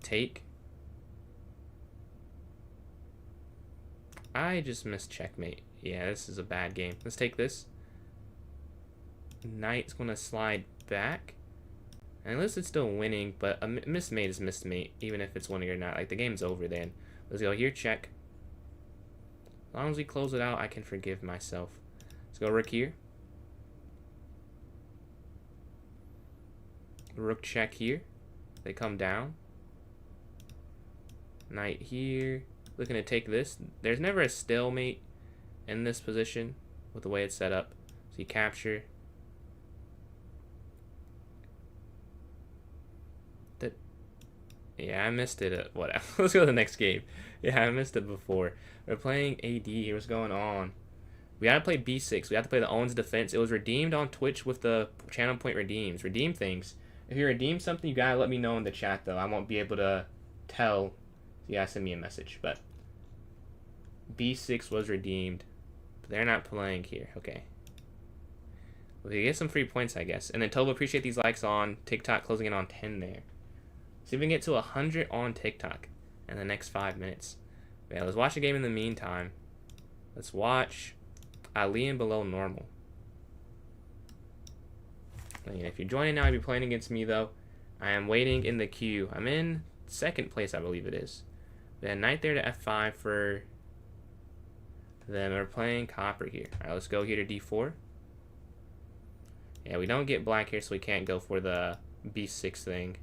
Take. I just missed checkmate. Yeah, this is a bad game. Let's take this. Knight's going to slide back. And unless it's still winning, but a missed mate is missed mate, even if it's winning or not. Like, the game's over then. Let's go here, check. As long as we close it out, I can forgive myself. Let's go rook here. Rook check here. They come down. Knight here. Looking to take this. There's never a stalemate in this position with the way it's set up. So you capture. Yeah, I missed it. Whatever. Let's go to the next game. Yeah, I missed it before. We're playing AD here. What's going on? We gotta play B6. We have to play the Owens defense. It was redeemed on Twitch with the channel point redeems. Redeem things. If you redeem something, you gotta let me know in the chat, though. I won't be able to tell. You gotta send me a message. But B6 was redeemed. But they're not playing here. Okay. We get some free points, I guess. And then Toba, appreciate these likes on TikTok, closing in on 10 there. See if we can get to 100 on TikTok in the next 5 minutes. Yeah, let's watch a game in the meantime. Let's watch Ali and below normal. And if you're joining now, you'll be playing against me, though. I am waiting in the queue. I'm in second place, I believe it is. Then knight there to f5 for them. We're playing copper here. All right, let's go here to d4. Yeah, we don't get black here, so we can't go for the b6 thing.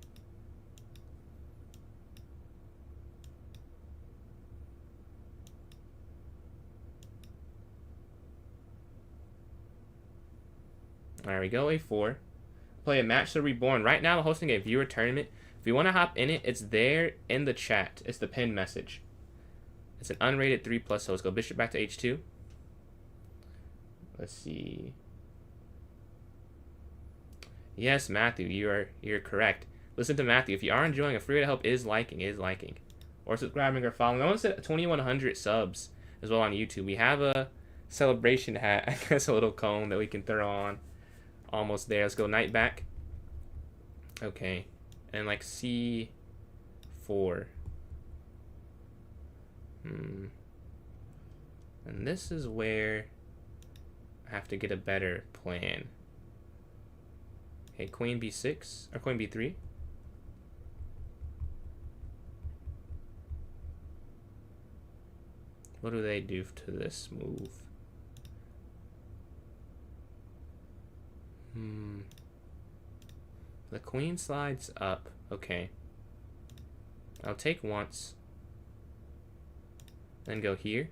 There we go, a4. Play a match to reborn. Right now, I'm hosting a viewer tournament. If you want to hop in it, it's there in the chat. It's the pinned message. It's an unrated 3+, so let's go bishop back to h2. Let's see. Yes, Matthew, you're correct. Listen to Matthew. If you are enjoying, a free way to help is liking, or subscribing or following. I want to set 2,100 subs as well on YouTube. We have a celebration hat, I guess, a little cone that we can throw on. Almost there. Let's go knight back. Okay. And like c4. And this is where I have to get a better plan. Okay, queen b6 or queen b3. What do they do to this move? The queen slides up. Okay. I'll take once. Then go here.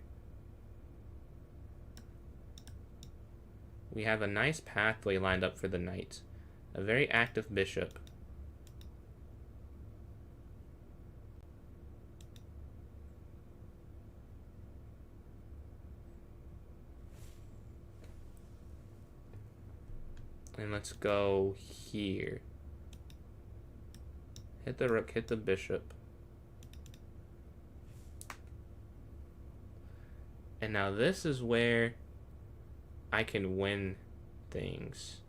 We have a nice pathway lined up for the knight. A very active bishop. And let's go here. Hit the rook, hit the bishop. And now this is where I can win things,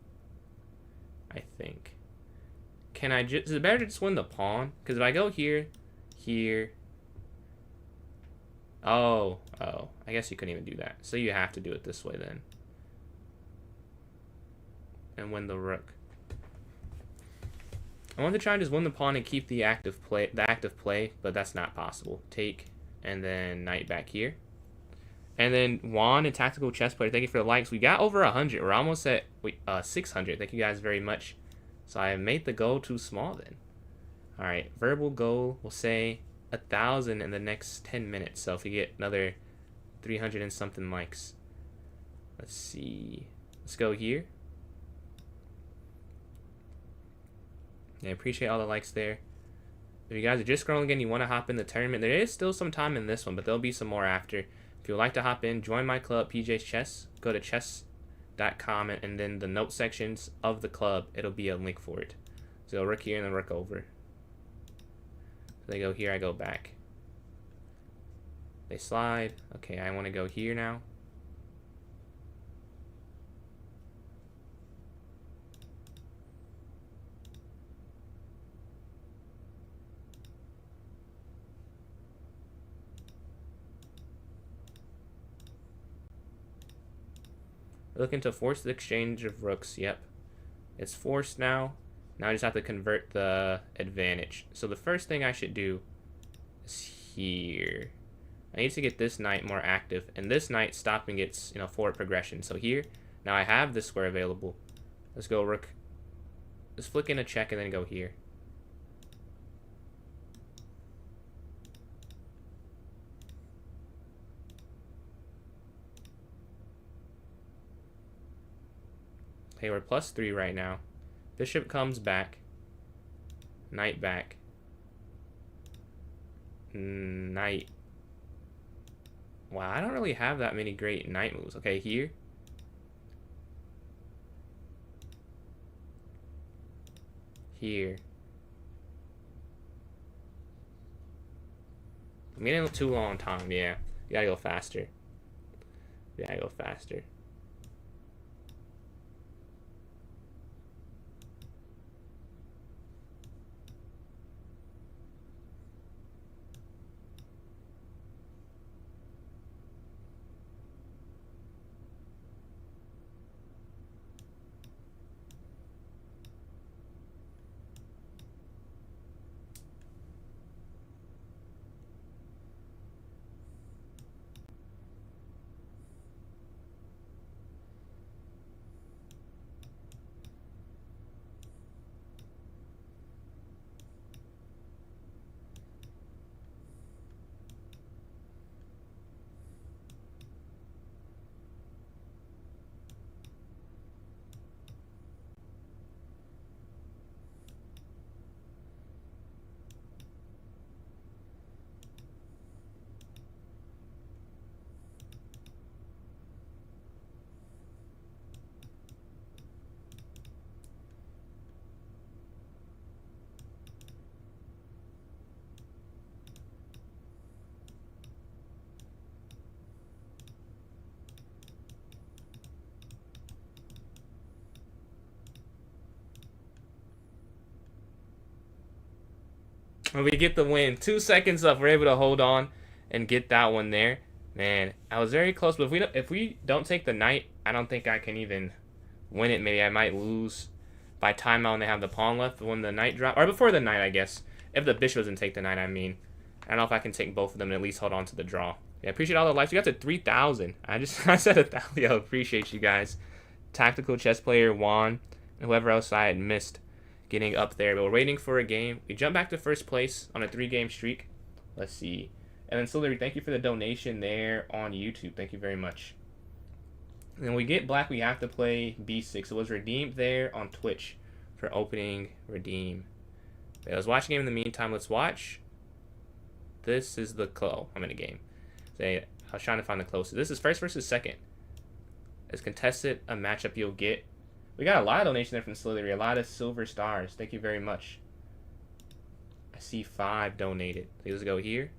I think. Can I just, is it better to just win the pawn? Because if I go here, here. Oh, I guess you couldn't even do that. So you have to do it this way then. And win the rook. I want to try and just win the pawn and keep the active play, but that's not possible. Take, and then knight back here. And then Juan and Tactical Chess Player, thank you for the likes. We got over 100. We're almost at 600. Thank you guys very much. So I made the goal too small then. All right, verbal goal, we'll say 1,000 in the next 10 minutes. So if we get another 300 and something likes. Let's see. Let's go here. I appreciate all the likes there. If you guys are just scrolling in, you want to hop in the tournament, there is still some time in this one, but there'll be some more after. If you would like to hop in, join my club, PJ's Chess. Go to chess.com and then the note sections of the club, it'll be a link for it. So rook here and then rook over. So they go here, I go back. They slide. Okay, I want to go here now. Looking to force the exchange of rooks. Yep. It's forced now. Now I just have to convert the advantage. So the first thing I should do is here. I need to get this knight more active. And this knight stopping its, forward progression. So here, now I have this square available. Let's go rook. Let's flick in a check and then go here. Okay, we're +3 right now. Bishop comes back. Knight back. Knight. Wow, I don't really have that many great knight moves. Okay, here. Here. I'm getting too long time, yeah. You gotta go faster. You gotta go faster. And we get the win. 2 seconds up. We're able to hold on and get that one there. Man, I was very close. But if we don't take the knight, I don't think I can even win it. Maybe I might lose by timeout when they have the pawn left when the knight drop. Or before the knight, I guess. If the bishop doesn't take the knight, I mean. I don't know if I can take both of them and at least hold on to the draw. Yeah, appreciate all the likes. We got to 3,000. I said 1,000. Yo, appreciate you guys. Tactical Chess Player, Juan, and whoever else I had missed getting up there. But we're waiting for a game. We jump back to first place on a 3-game streak. Let's see. And then Sillery, thank you for the donation there on YouTube. Thank you very much. And then we get black, we have to play B6. It was redeemed there on Twitch for opening redeem. Okay, let's watch a game in the meantime. Let's watch. This is the I'm in a game. Say, I was trying to find the closest. This is first versus second. As contested a matchup you'll get. We got a lot of donation there from Slithery. A lot of silver stars. Thank you very much. I see 5 donated. Let's go here.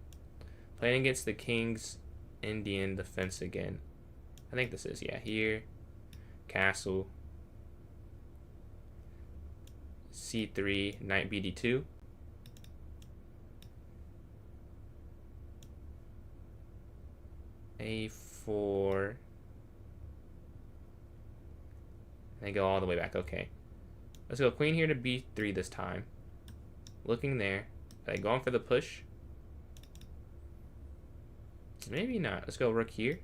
Playing against the King's Indian defense again. I think this is, yeah, here. Castle. C3, Knight BD2. A4. And they go all the way back. Okay. Let's go queen here to B3 this time. Looking there. Are they going for the push? Maybe not. Let's go rook here.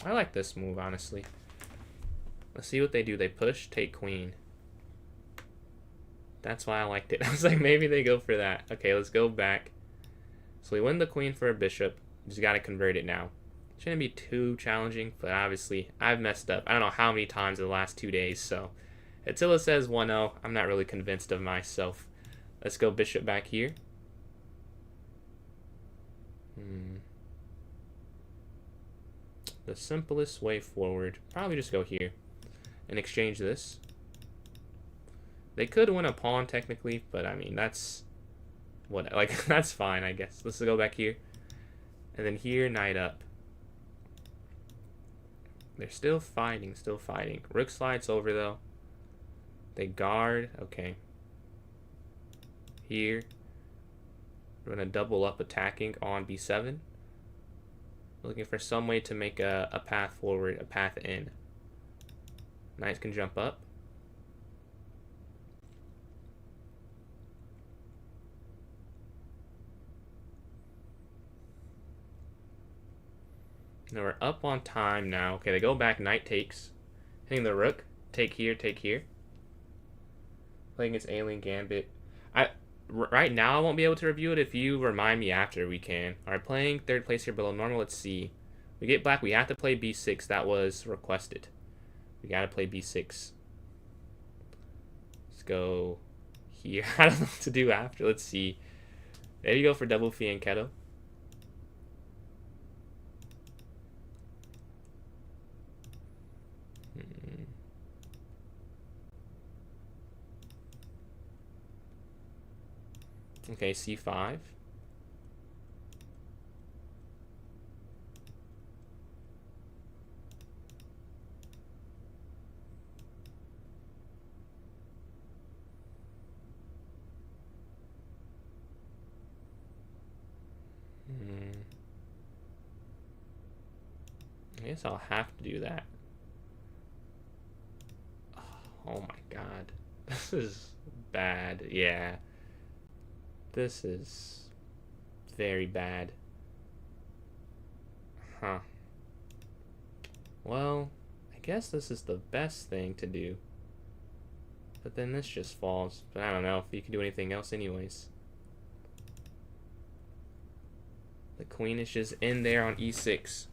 I like this move, honestly. Let's see what they do. They push, take queen. That's why I liked it. I was like, maybe they go for that. Okay, let's go back. So we win the queen for a bishop. Just got to convert it now. Shouldn't be too challenging, but obviously I've messed up. I don't know how many times in the last 2 days, so until it says 1-0, I'm not really convinced of myself. Let's go bishop back here. The simplest way forward, probably just go here and exchange this. They could win a pawn technically, but I mean that's what, like, that's fine, I guess. Let's go back here, and then here, knight up. They're still fighting, still fighting. Rook slides over though. They guard. Okay. Here, we're gonna double up attacking on b7. Looking for some way to make a path forward, a path in. Knights can jump up. Now we're up on time now. Okay, they go back, knight takes. Hitting the rook. Take here, take here. Playing against Alien Gambit. Right now I won't be able to review it. If you remind me after, we can. Alright, playing third place here below normal. Let's see. We get black. We have to play b6. That was requested. We gotta play b6. Let's go here. I don't know what to do after. Let's see. Maybe go for double fianchetto. Okay, c5. I guess I'll have to do that. Oh my god. This is bad. Yeah. This is very bad. Huh. Well, I guess this is the best thing to do. But then this just falls. But I don't know if you can do anything else anyways. The queen is just in there on e6.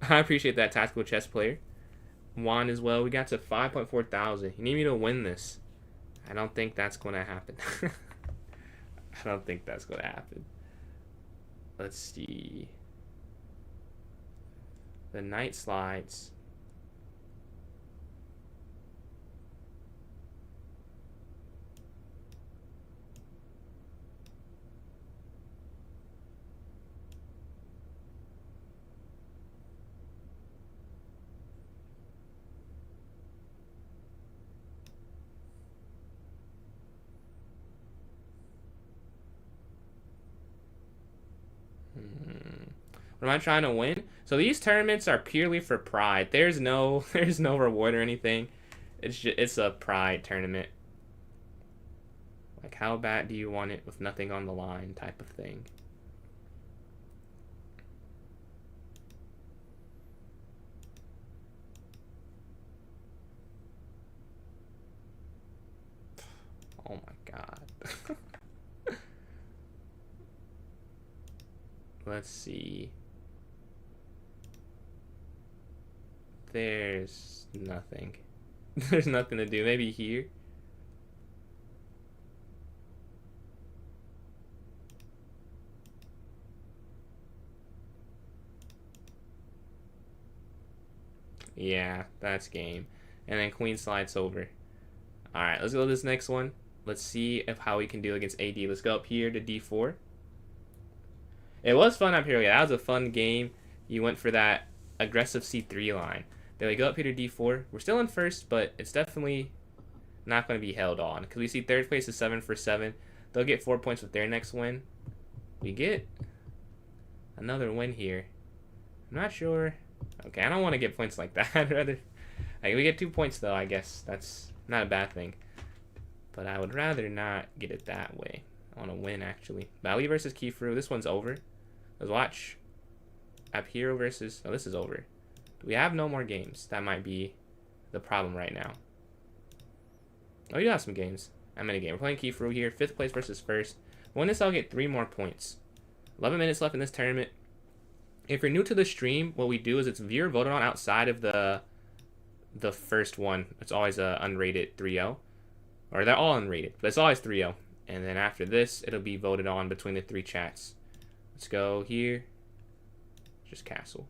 I appreciate that, tactical chess player. Juan as well. We got to 5.4 thousand. You need me to win this. I don't think that's going to happen. I don't think that's going to happen. Let's see. The knight slides. What am I trying to win? So these tournaments are purely for pride. There's no reward or anything. It's a pride tournament. Like, how bad do you want it with nothing on the line type of thing. Oh my god. Let's see. There's nothing. There's nothing to do. Maybe here. Yeah, that's game. And then queen slides over. All right, let's go to this next one. Let's see if how we can do against AD. Let's go up here to d4. It was fun up here. Yeah, that was a fun game. You went for that aggressive c3 line. Then we go up here to d4. We're still in first, but it's definitely not going to be held on because we see third place is 7 for 7. They'll get 4 points with their next win. We get another win here. I'm not sure. Okay, I don't want to get points like that. I'd rather, like, we get 2 points though. I guess that's not a bad thing. But I would rather not get it that way. I want to win actually. Bali versus Kifru. This one's over. Let's watch. Abhiro versus. Oh, this is over. We have no more games. That might be the problem right now. Oh, you have some games. I'm in a game. We're playing Kifru here. 5th place versus 1st. Win this, I'll get 3 more points. 11 minutes left in this tournament. If you're new to the stream, what we do is it's viewer voted on outside of the first one. It's always a unrated 3-0. Or they're all unrated, but it's always 3-0. And then after this, it'll be voted on between the 3 chats. Let's go here. Just castle.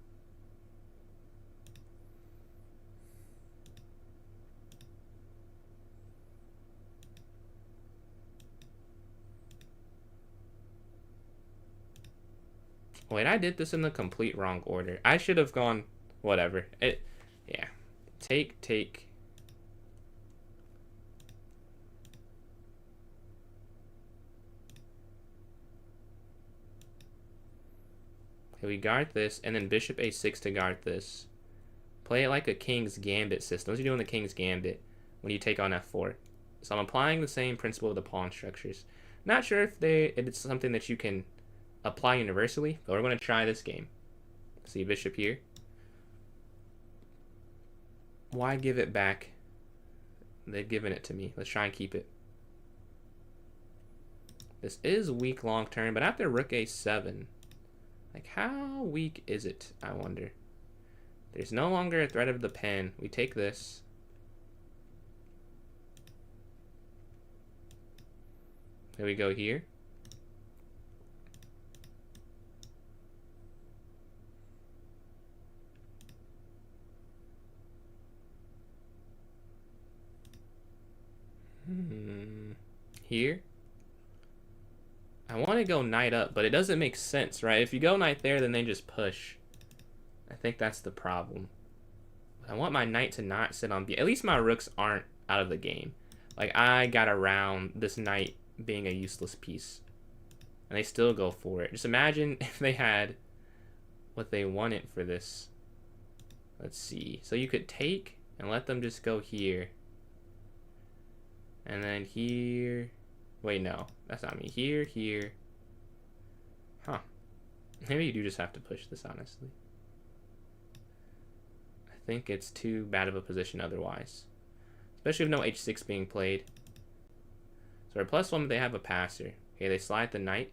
Wait, I did this in the complete wrong order. I should have gone, whatever. Yeah. Take. Okay, we guard this, and then bishop a6 to guard this. Play it like a king's gambit system. What you do in the king's gambit when you take on f4. So I'm applying the same principle of the pawn structures. Not sure if it's something that you can apply universally, but we're going to try this game. See bishop here. Why give it back? They've given it to me. Let's try and keep it. This is weak long term, but after rook a7, like how weak is it, I wonder? There's no longer a threat of the pen. We take this. There we go here. Here. I want to go knight up, but it doesn't make sense, right? If you go knight there, then they just push. I think that's the problem. I want my knight to not sit on B. At least my rooks aren't out of the game. Like, I got around this knight being a useless piece. And they still go for it. Just imagine if they had what they wanted for this. Let's see. So you could take and let them just go here. And then here. Wait, no. That's not me. Here. Huh. Maybe you do just have to push this, honestly. I think it's too bad of a position otherwise. Especially with no h6 being played. So our +1, but they have a passer. Okay, they slide the knight.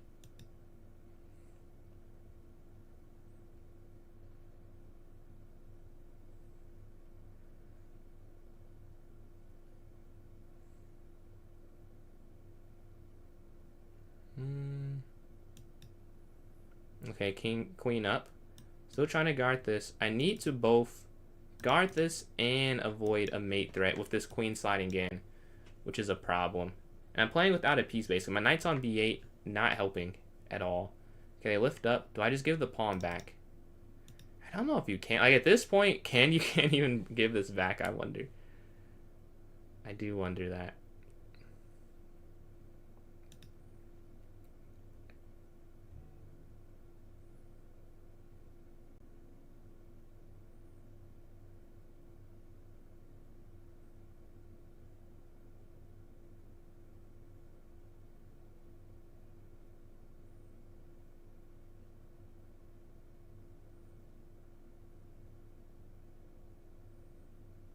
Okay, queen up. Still trying to guard this. I need to both guard this and avoid a mate threat with this queen sliding in, which is a problem. And I'm playing without a piece, basically. My knight's on b8, not helping at all. Okay, lift up. Do I just give the pawn back? I don't know if you can. Like, at this point, you can't even give this back, I wonder. I do wonder that.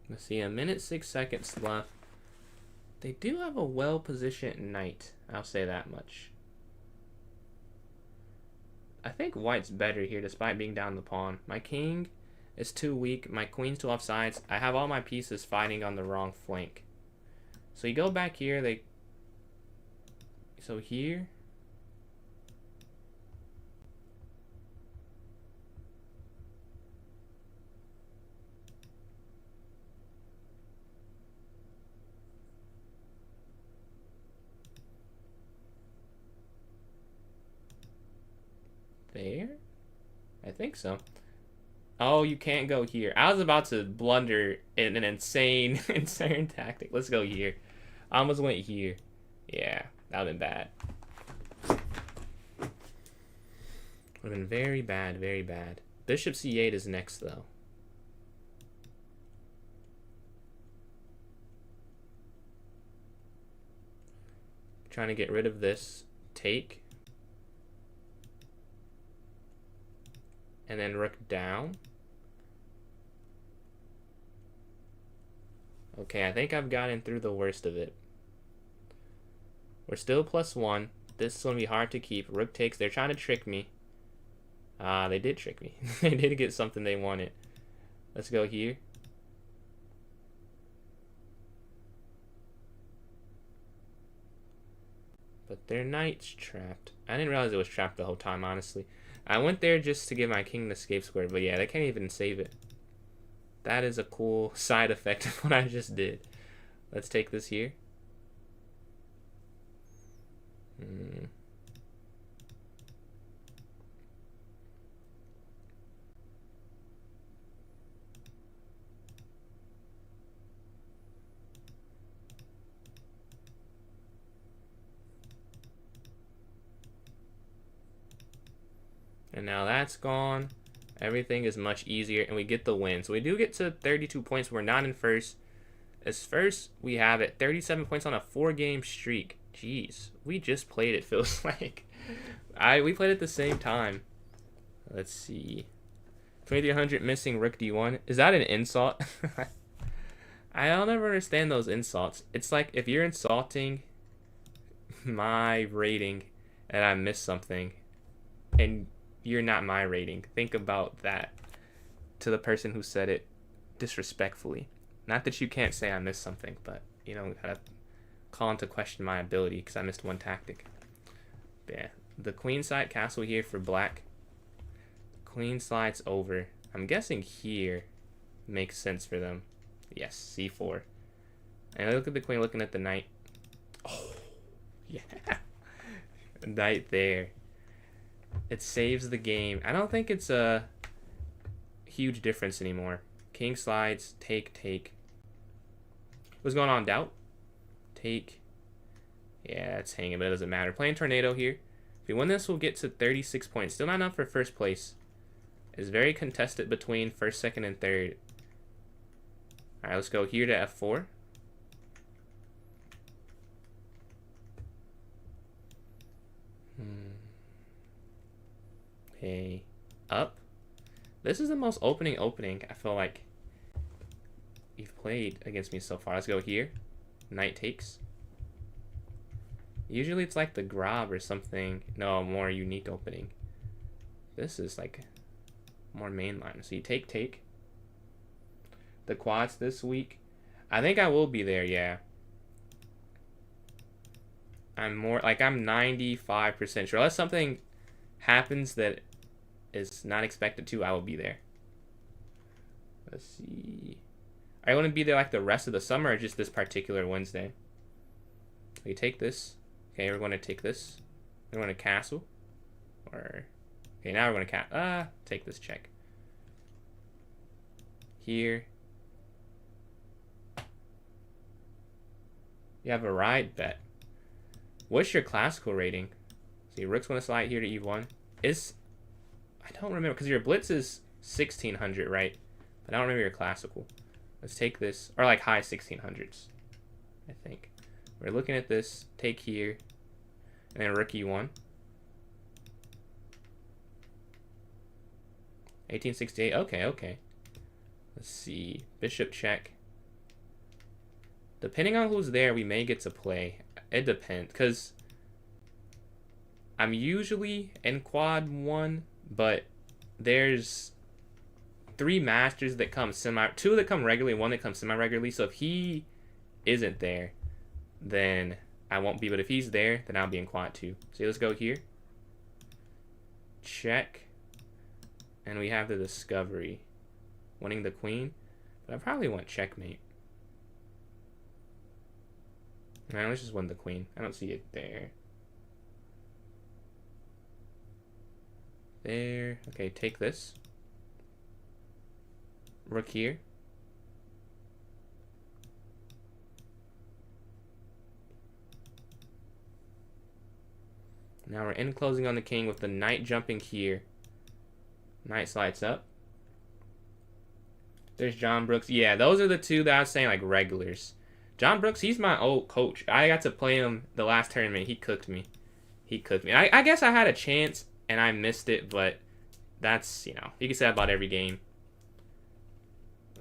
Let's see, 1:06 left. They do have a well-positioned knight. I'll say that much. I think white's better here despite being down the pawn. My king is too weak. My queen's too offsides. I have all my pieces fighting on the wrong flank. So you go back here. So here. so. Oh, you can't go here. I was about to blunder in an insane tactic. Let's go here. I almost went here. Yeah, that would have been bad. Would have been very bad, very bad. Bishop c8 is next, though. Trying to get rid of this. Take. And then rook down. Okay, I think I've gotten through the worst of it. We're still +1. This is going to be hard to keep. Rook takes. They're trying to trick me. They did trick me. They did get something they wanted. Let's go here. But their knight's trapped. I didn't realize it was trapped the whole time, honestly. I went there just to give my king the escape square, but yeah, they can't even save it. That is a cool side effect of what I just did. Let's take this here. And now that's gone. Everything is much easier, and we get the win. So we do get to 32 points. We're not in first. As first, we have it 37 points on a 4-game streak. Jeez, we just played, it feels like. We played at the same time. Let's see. 2300 missing rook d1. Is that an insult? I'll never understand those insults. It's like if you're insulting my rating and I miss something, and you're not my rating. Think about that to the person who said it disrespectfully. Not that you can't say I missed something, but, you know, gotta call into question my ability because I missed one tactic. But yeah, the queen side castle here for black. Queen slides over. I'm guessing here makes sense for them. Yes, c4. And look at the queen looking at the knight. Oh, yeah. Knight there. It saves the game. I don't think it's a huge difference anymore. King slides, take, take. What's going on, doubt? Take. Yeah, it's hanging, but it doesn't matter. Playing tornado here. If we win this, we'll get to 36 points. Still not enough for first place. It's very contested between first, second, and third. All right, let's go here to f4. Okay, up. This is the most opening I feel like you've played against me so far. Let's go here. Knight takes. Usually it's like the Grob or something. No, more unique opening. This is like more mainline. So you take, take. The quads this week. I think I will be there, yeah. I'm 95% sure. Unless something happens that is not expected to, I will be there. Let's see. I want to be there like the rest of the summer or just this particular Wednesday? We take this. Okay, we're going to take this. We're going to castle. Or okay, now we're going to take this check. Here. You have a ride bet. What's your classical rating? See, rook's going to slide here to e1. I don't remember, because your blitz is 1600, right? But I don't remember your classical. Let's take this, or like high 1600s, I think. We're looking at this, take here, and then rook e1. 1868, okay, okay. Let's see, bishop check. Depending on who's there, we may get to play. It depends, because I'm usually in quad 1, but there's 3 masters that come 2 that come regularly, 1 that comes semi-regularly. So if he isn't there, then I won't be. But if he's there, then I'll be in quad 2. So let's go here. Check. And we have the discovery. Winning the queen. But I probably want checkmate. Alright, let's just win the queen. I don't see it there. There. Okay, take this. Rook here. Now we're enclosing on the king with the knight jumping here. Knight slides up. There's John Brooks. Yeah, those are the two that I was saying, like, regulars. John Brooks, he's my old coach. I got to play him the last tournament. He cooked me. He cooked me. I guess I had a chance, and I missed it, but that's, you know, you can say that about every game.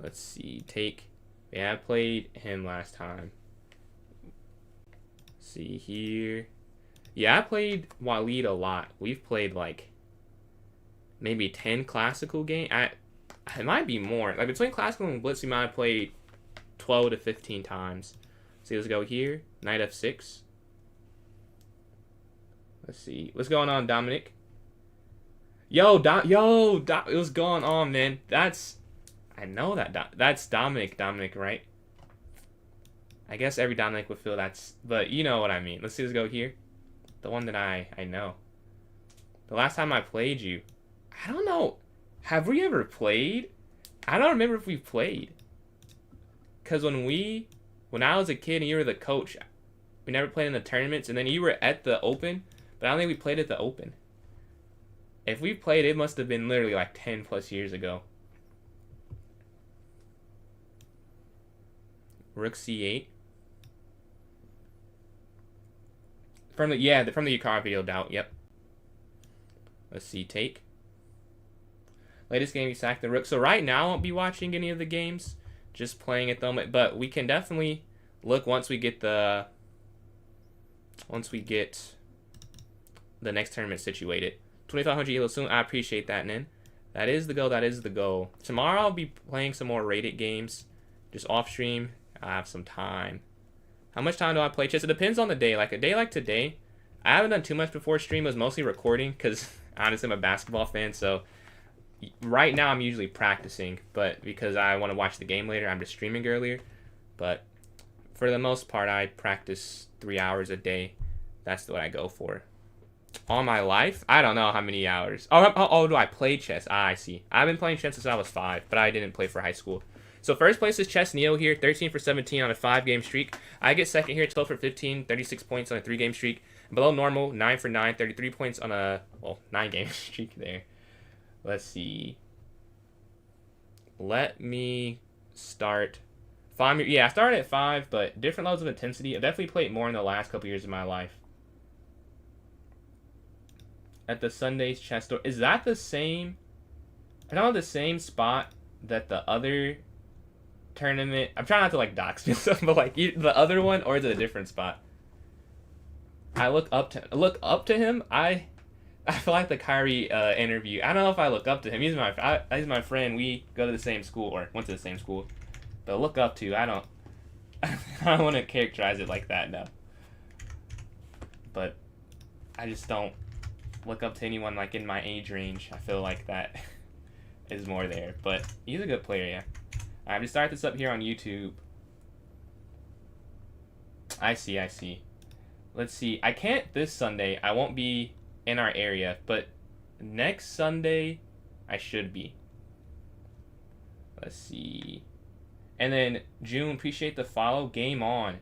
Let's see. Take. Yeah, I played him last time. Let's see here. Yeah, I played Waleed a lot. We've played, like, maybe 10 classical games. It might be more. Like, between classical and blitz, we might have played 12 to 15 times. See, let's go here. Knight f6. Let's see. What's going on, Dominic? Yo, what's going on, man? I know that. That's Dominic, right? I guess every Dominic would feel but you know what I mean. Let's see, let's go here. The one that I know. The last time I played you, I don't know. Have we ever played? I don't remember if we played. Because when I was a kid and you were the coach, we never played in the tournaments, and then you were at the Open, but I don't think we played at the Open. If we played, it must have been literally like 10 plus years ago. Rook c8. From the Yukara video, doubt. Yep. Let's see, take. Latest game, you sacked the rook. So right now, I won't be watching any of the games, just playing at the moment. But we can definitely look once we get the next tournament situated. 2,500 elo soon. I appreciate that, Nin. That is the goal. That is the goal. Tomorrow I'll be playing some more rated games, just off stream. I have some time. How much time do I play chess? It depends on the day. Like a day like today, I haven't done too much before stream. It was mostly recording because honestly I'm a basketball fan. So right now I'm usually practicing, but because I want to watch the game later, I'm just streaming earlier. But for the most part, I practice 3 hours a day. That's what I go for. All my life? I don't know how many hours. Oh, do I play chess? I see. I've been playing chess since I was 5, but I didn't play for high school. So first place is Chess Neo here, 13 for 17 on a 5-game streak. I get second here, 12 for 15, 36 points on a 3-game streak. Below normal, 9 for 9, 33 points on a, 9-game streak there. Let's see. Let me start. 5. Yeah, I started at 5, but different levels of intensity. I've definitely played more in the last couple years of my life. At the Sunday's chess store. Is that the same? I don't know, the same spot that the other tournament. I'm trying not to like dox myself, but like the other one, or is it a different spot? I look up to him. I feel like the Kyrie interview. I don't know if I look up to him. He's my friend. We go to the same school or went to the same school. But look up to, I don't want to characterize it like that, no. But I just don't look up to anyone like in my age range. I feel like that is more there. But he's a good player, yeah. Alright, I'm gonna start this up here on YouTube. I see. Let's see. I can't this Sunday. I won't be in our area, but next Sunday I should be. Let's see. And then June, appreciate the follow. Game On.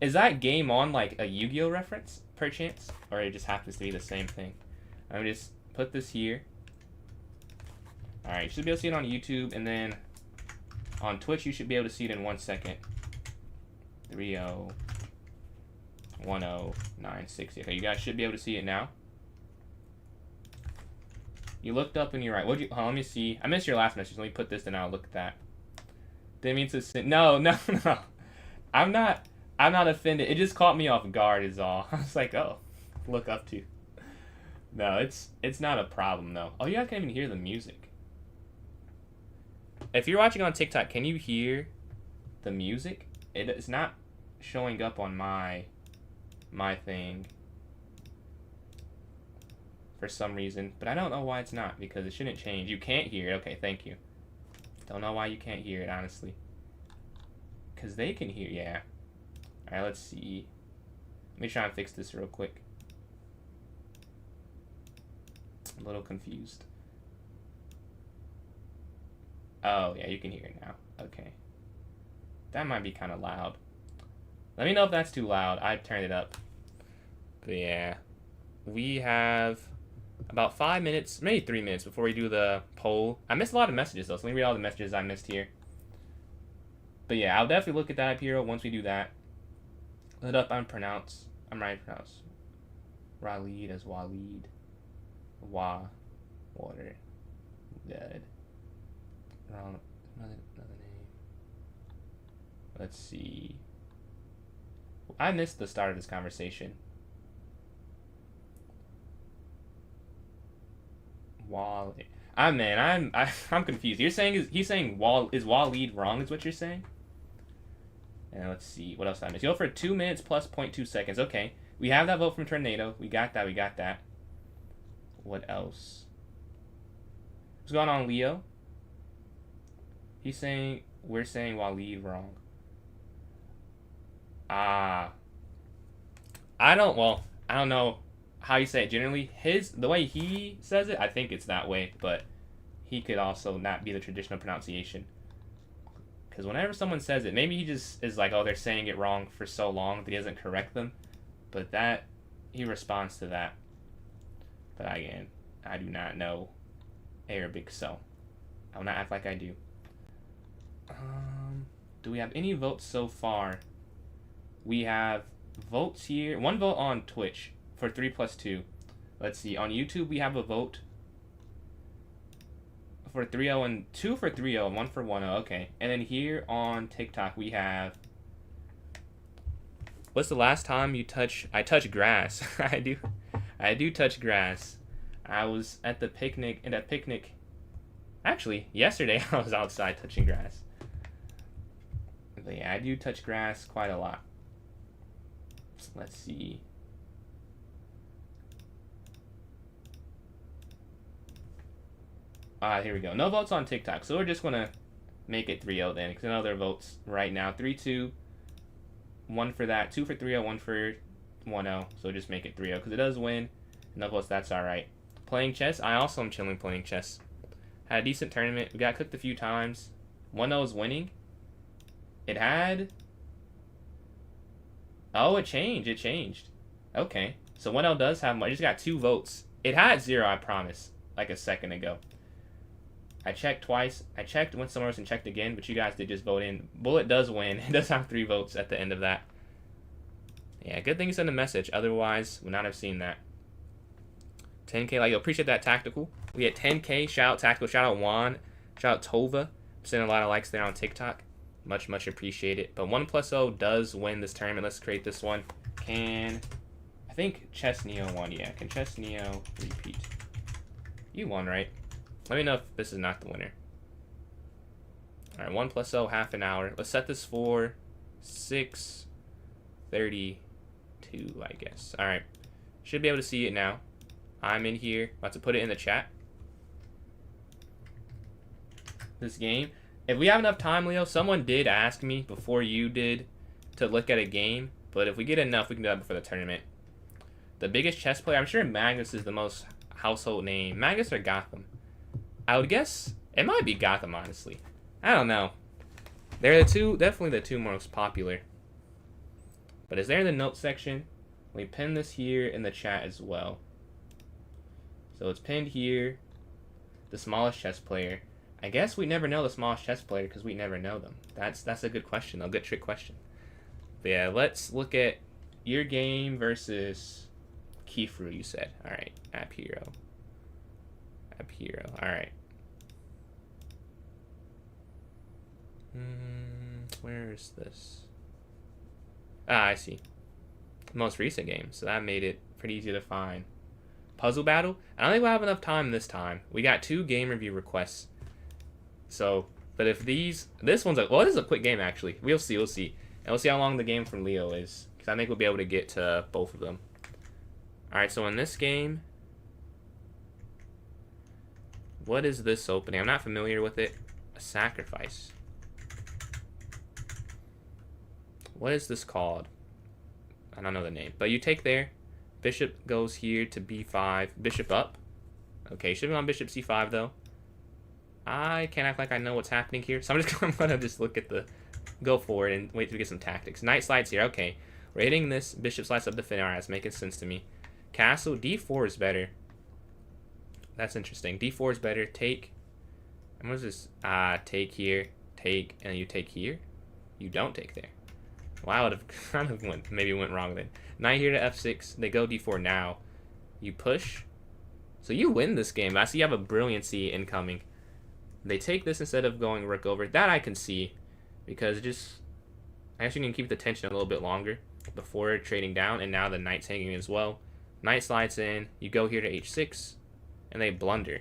Is that Game On like a Yu-Gi-Oh reference, perchance? Or it just happens to be the same thing? I'm gonna just put this here. Alright, you should be able to see it on YouTube, and then on Twitch you should be able to see it in 1 second. 301096. Okay, you guys should be able to see it now. You looked up and you're right. What'd you? Oh, let me see. I missed your last message. Let me put this and I'll look at that. Didn't mean to sin. No. I'm not offended. It just caught me off guard is all. I was like, oh, look up to. No, it's not a problem though. Oh, you guys can't even hear the music. If you're watching on TikTok, can you hear the music? It's not showing up on my thing for some reason, but I don't know why it's not, because it shouldn't change. You can't hear it. Okay, thank you. Don't know why you can't hear it, honestly. Because they can hear, yeah. Alright, let's see. Let me try and fix this real quick. I'm a little confused. Oh, yeah, you can hear it now. Okay. That might be kind of loud. Let me know if that's too loud. I turned it up. But yeah. We have about 5 minutes, maybe 3 minutes before we do the poll. I missed a lot of messages, though, so let me read all the messages I missed here. But yeah, I'll definitely look at that up here once we do that. Let up, I'm right to pronounce. Raleed as Waleed. Water. Dead. Wrong. Another name. Let's see. I missed the start of this conversation. I'm confused. He's saying is Waleed wrong? Is what you're saying? And let's see what else I missed. You go for 2 minutes plus 0.2 seconds. Okay, we have that vote from Tornado. We got that. What else? What's going on, Leo? He's saying we're saying Waleed wrong. I don't know how you say it generally. The way he says it, I think it's that way, but he could also not be the traditional pronunciation. Because whenever someone says it, maybe he just is like, oh, they're saying it wrong for so long that he doesn't correct them. But he responds to that. But again, I do not know Arabic, so I will not act like I do. Do we have any votes so far? We have votes here. 1 vote on Twitch for 3 plus 2. Let's see. On YouTube, we have a vote for 3-0 and 2 for 3-0 and 1 for 1-0. Okay. And then here on TikTok, we have. What's the last time I touch grass? I do touch grass. I was at the picnic. Actually, yesterday I was outside touching grass. But yeah, I do touch grass quite a lot. Let's see. Here we go. No votes on TikTok, so we're just going to make it 3-0 then, because I know there are votes right now. 3-2, 1 for that, 2 for 3-0, 1 for 1-0, so just make it 3-0, because it does win. No votes, that's alright. Playing chess, I also am chilling playing chess. Had a decent tournament. We got cooked a few times. 1-0 is winning. It had... Oh, it changed. Okay. So 1-0 does have... I just got 2 votes. It had 0, I promise. Like a second ago. I checked twice. I checked, went somewhere else and checked again, but you guys did just vote in. Bullet does win. It does have 3 votes at the end of that. Yeah, good thing you sent a message. Otherwise, would not have seen that. 10K, like, yo, appreciate that, Tactical. We had 10K. Shout out Tactical. Shout out Juan. Shout out Tova. I'm sending a lot of likes there on TikTok. Much appreciated. But 1+0 does win this tournament. Let's create this one. I think Chess Neo won. Yeah, can Chess Neo repeat? You won, right? Let me know if this is not the winner. Alright, 1+0, half an hour. Let's set this for 6:32, I guess. Alright. Should be able to see it now. I'm in here. About to put it in the chat. This game. If we have enough time, Leo, someone did ask me before you did to look at a game. But if we get enough, we can do that before the tournament. The biggest chess player, I'm sure Magnus is the most household name. Magnus or Gotham? I would guess it might be Gotham, honestly. I don't know. They're definitely the 2 most popular. But is there in the notes section? We pin this here in the chat as well. So it's pinned here. The smallest chess player. I guess we never know the smallest chess player because we never know them. That's a good question, a good trick question. But yeah, let's look at your game versus Kifru, you said. Alright, App Hero. Alright. Where is this? I see. Most recent game, so that made it pretty easy to find. Puzzle battle? I don't think we'll have enough time this time. We got 2 game review requests. So, but if this one's this is a quick game actually. We'll see. And we'll see how long the game from Leo is. Because I think we'll be able to get to both of them. Alright, so in this game, what is this opening? I'm not familiar with it. A sacrifice. What is this called? I don't know the name. But you take there. Bishop goes here to b5. Bishop up. Okay, should be on bishop c5 though. I can't act like I know what's happening here, so I'm gonna just look at the, go forward and wait to get some tactics. Knight slides here. Okay, we're hitting this. Bishop slides up defender. Alright, that's making sense to me. Castle d4 is better. That's interesting. d4 is better. Take. And what's this? Take here, take, and you take here. You don't take there. Wow, it kind of maybe went wrong then. Knight here to f6. They go d4 now. You push. So you win this game. I see you have a brilliancy incoming. They take this instead of going rook over. That I can see. Because it just... I guess you can keep the tension a little bit longer before trading down. And now the knight's hanging as well. Knight slides in. You go here to h6. And they blunder.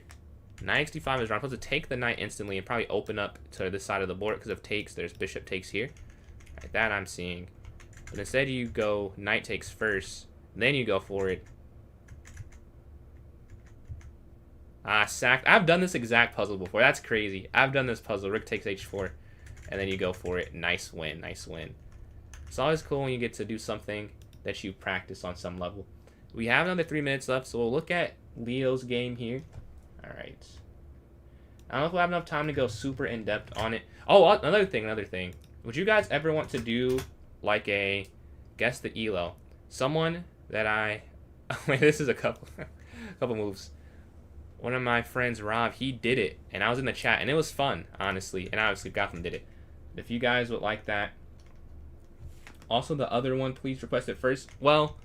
Knight d5 is wrong. I'm supposed to take the knight instantly and probably open up to this side of the board. Because if takes, there's bishop takes here. Right, that I'm seeing. But instead you go knight takes first. Then you go for it. Sacked. I've done this exact puzzle before. That's crazy. I've done this puzzle. Rook takes h4. And then you go for it. Nice win. Nice win. It's always cool when you get to do something that you practice on some level. We have another 3 minutes left, so we'll look at Leo's game here. Alright. I don't know if we'll have enough time to go super in-depth on it. Oh, another thing. Would you guys ever want to do, like, a guess the ELO? Someone that I... Wait, this is a couple moves. One of my friends, Rob, he did it, and I was in the chat, and it was fun, honestly. And obviously, Gotham did it. If you guys would like that. Also, the other one, please request it first. Well,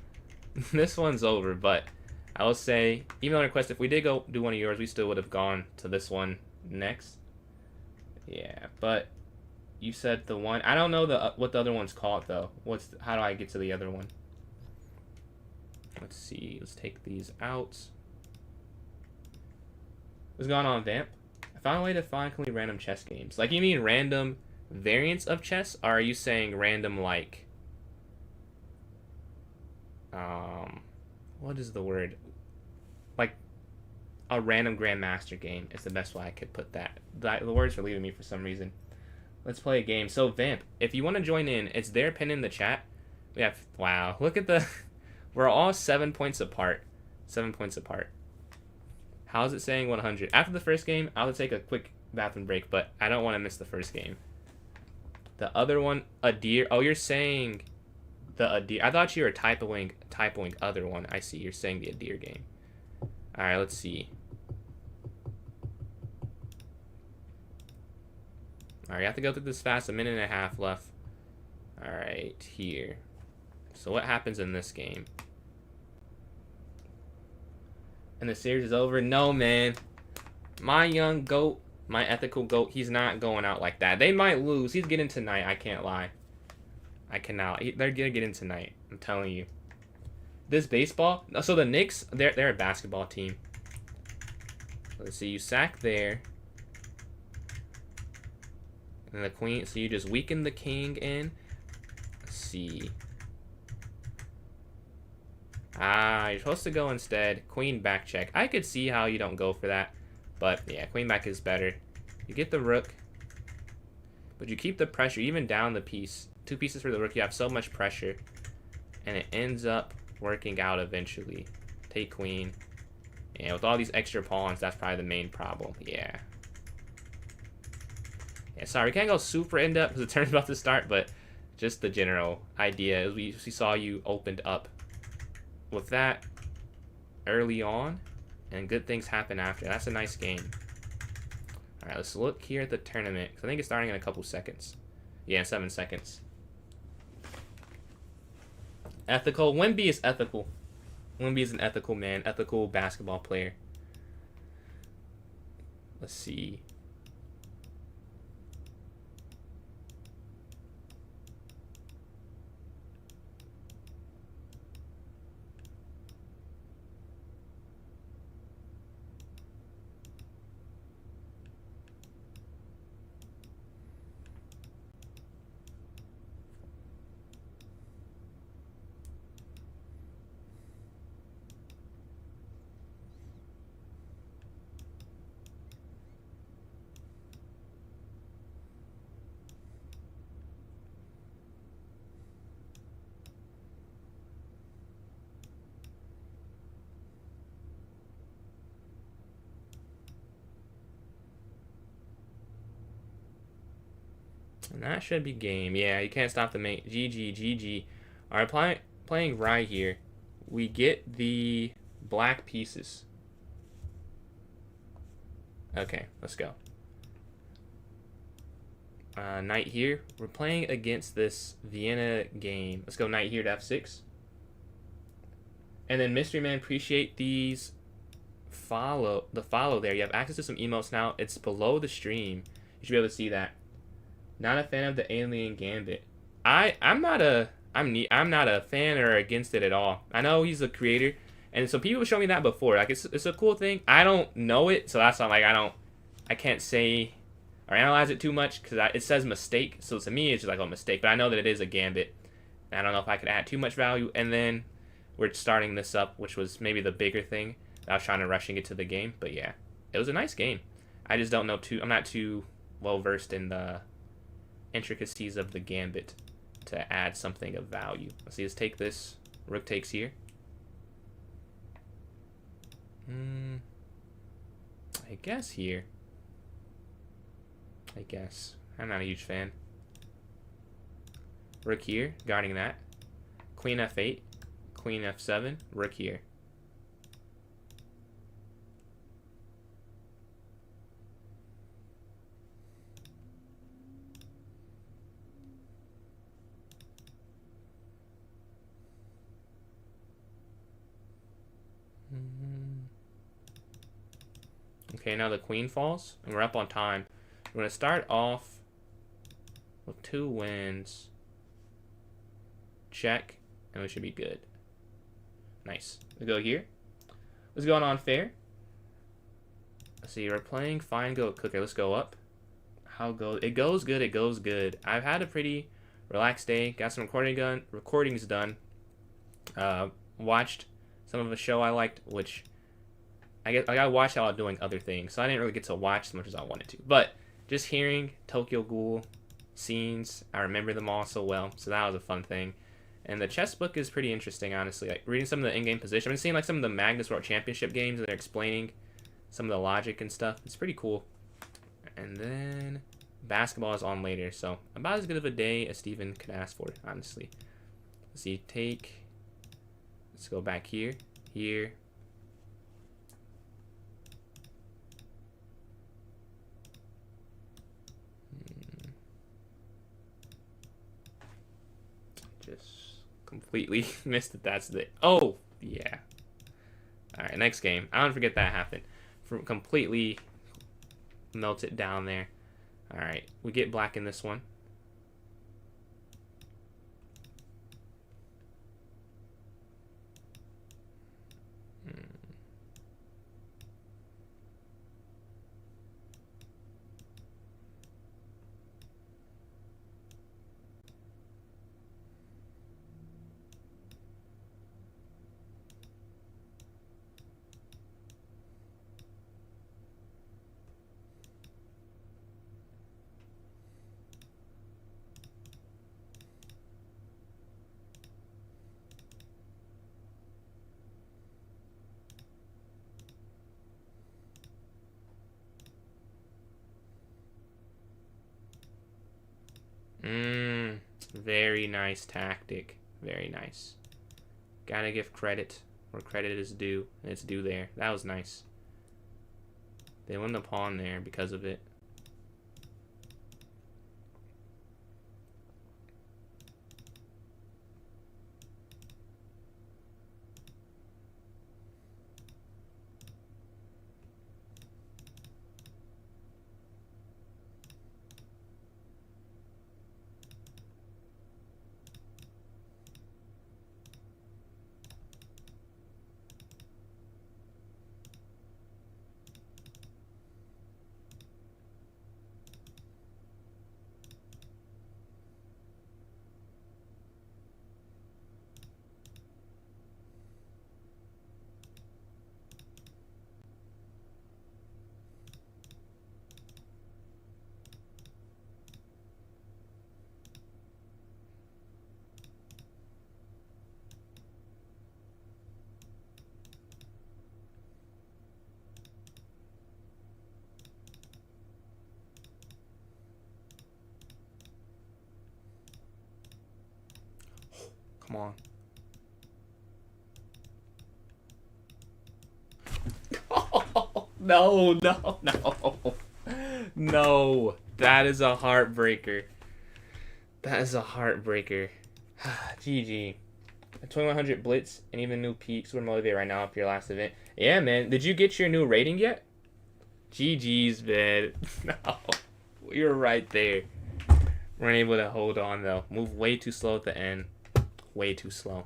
this one's over, but I will say, even though I request, if we did go do one of yours, we still would have gone to this one next. Yeah, but you said the one. I don't know what the other one's called, though. How do I get to the other one? Let's see. Let's take these out. What's going on, Vamp? I found a way to find completely random chess games. Like, you mean random variants of chess? Or are you saying random, like... what is the word? Like, a random Grandmaster game is the best way I could put that. The words are leaving me for some reason. Let's play a game. So, Vamp, if you want to join in, it's there pinned in the chat. We have... Wow, look at the... We're all 7 points apart. 7 points apart. How's it saying 100? After the first game, I'll take a quick bathroom break, but I don't want to miss the first game. The other one, a deer. Oh, you're saying the Adir. I thought you were typoing other one. I see. You're saying the Adir game. All right, let's see. All right, you have to go through this fast. 1.5 minutes left. All right, here. So what happens in this game? And the series is over? No, man. My young goat, my ethical goat, he's not going out like that. They might lose. He's getting tonight. I can't lie. I cannot. They're gonna get in tonight. I'm telling you. This baseball. So the Knicks, they're a basketball team. Let's see. You sack there. And the queen. So you just weaken the king in. Let's see. You're supposed to go instead. Queen back check. I could see how you don't go for that. But, yeah, queen back is better. You get the rook. But you keep the pressure, even down the piece. 2 pieces for the rook. You have so much pressure. And it ends up working out eventually. Take queen. And with all these extra pawns, that's probably the main problem. Yeah. Yeah, sorry, we can't go super in-depth because the turn's about to start. But just the general idea is we saw you opened up with that early on, and good things happen after. That's a nice game. All right, let's look here at the tournament. I think it's starting in a couple seconds. Yeah, 7 seconds. Ethical. Wemby is ethical. Wemby is an ethical man, ethical basketball player. Let's see. And that should be game. Yeah, you can't stop the mate. GG, GG. All right, playing right here. We get the black pieces. Okay, let's go. Knight here. We're playing against this Vienna game. Let's go knight here to f6. And then Mystery Man, appreciate these follow there. You have access to some emotes now. It's below the stream. You should be able to see that. Not a fan of the Alien Gambit. I'm not a fan or against it at all. I know he's a creator, and so people show me that before. Like it's a cool thing. I don't know it, so that's not like I can't say or analyze it too much because it says mistake. So to me, it's just like a mistake. But I know that it is a Gambit. And I don't know if I could add too much value. And then we're starting this up, which was maybe the bigger thing. I was trying to rushing it to the game, but yeah, it was a nice game. I just don't know I'm not too well versed in the intricacies of the Gambit to add something of value. Let's see, let's take this. Rook takes here. I guess here. I guess. I'm not a huge fan. Rook here, guarding that. Queen f8. Queen f7. Rook here. Okay, now the queen falls, and we're up on time. We're going to start off with 2 wins. Check, and we should be good. Nice. We go here. What's going on, fair? Let's see, we're playing fine go cooker. Let's go up. How goes it? Goes good. It goes good. I've had a pretty relaxed day. Got some recordings done. Watched some of a show I liked, which I got watched while doing other things, so I didn't really get to watch as much as I wanted to. But just hearing Tokyo Ghoul scenes, I remember them all so well, so that was a fun thing. And the chess book is pretty interesting, honestly. Like reading some of the in-game position. I've been seeing like some of the Magnus World Championship games, and they're explaining some of the logic and stuff. It's pretty cool. And then basketball is on later, so about as good of a day as Steven could ask for, honestly. Let's see, let's go back here, here. Just completely missed it. That's the... Oh, yeah. All right, next game. I don't forget that happened. Completely melt it down there. All right, we get black in this one. Very nice tactic. Very nice. Gotta give credit where credit is due, and it's due there. That was nice. They won the pawn there because of it. Come on. Oh, no, no, no. No. That is a heartbreaker. That is a heartbreaker. GG. 2100 blitz and even new peaks. We're motivated right now up your last event. Yeah, man. Did you get your new rating yet? GG's, man. No. You're right there. Weren't able to hold on, though. Move way too slow at the end. Way too slow.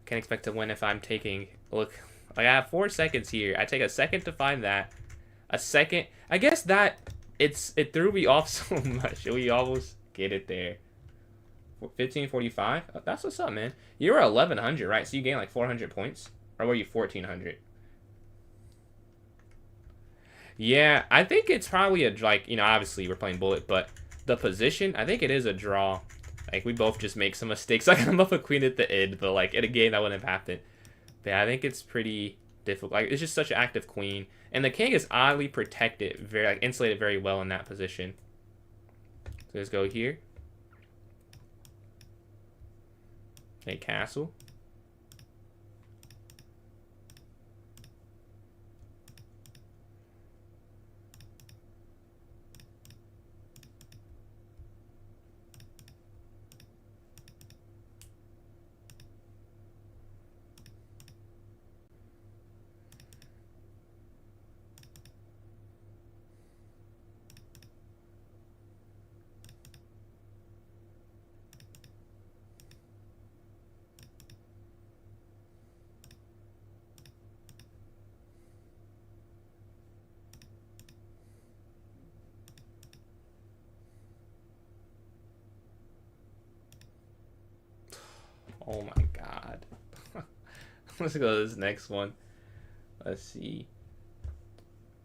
Can't expect to win if I'm taking... Look, I have 4 seconds here. I take a second to find that. A second. I guess that... It threw me off so much. We almost get it there. 1545? Oh, that's what's up, man. You were 1100, right? So you gained like 400 points? Or were you 1400? Yeah, I think it's probably a, like, you know, obviously we're playing bullet, but the position, I think it is a draw. Like, we both just make some mistakes. Like, I'm up a queen at the end, but, like, in a game that wouldn't have happened. But yeah, I think it's pretty difficult. Like, it's just such an active queen. And the king is oddly protected, very, like, insulated very well in that position. So let's go here. Okay, castle. Oh my god. Let's go to this next one. Let's see.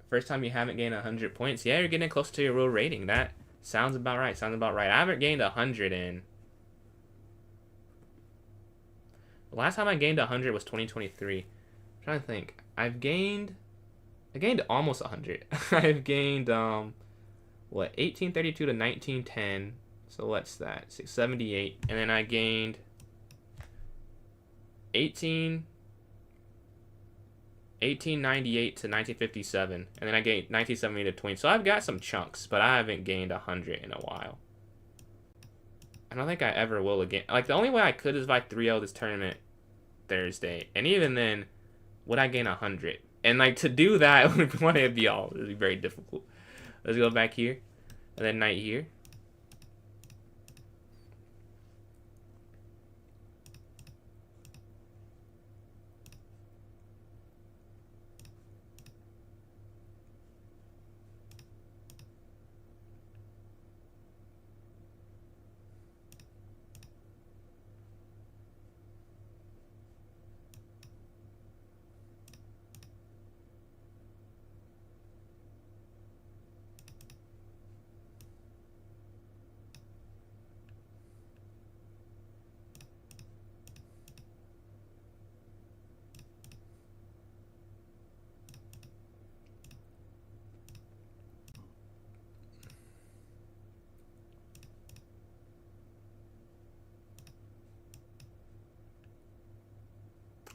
First time you haven't gained 100 points. Yeah, you're getting close to your real rating. That sounds about right. Sounds about right. I haven't gained 100 in. The last time I gained 100 was 2023. I'm trying to think. I gained almost 100. I've gained, what, 1832 to 1910. So what's that? 678. And then I gained 1898 to 1957, and then I gained 1970 to 20. So I've got some chunks, but I haven't gained 100 in a while. I don't think I ever will again. Like, the only way I could is if I 3-0 this tournament Thursday, and even then, would I gain 100? And like, to do that, it would be all. It would be very difficult. Let's go back here, and then knight here.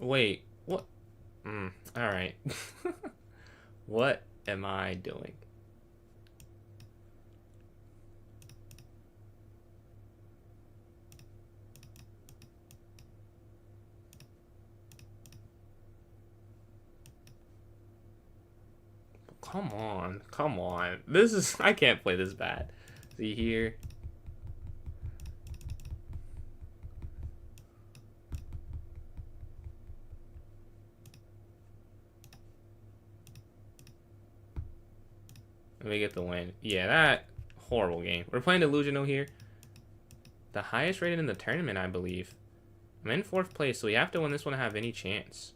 Wait, what? Alright. What am I doing? Come on, come on. This is, I can't play this bad. See here. Let me get the win. Yeah, that horrible game. We're playing Delusional here. The highest rated in the tournament, I believe. I'm in 4th place, so we have to win this one to have any chance.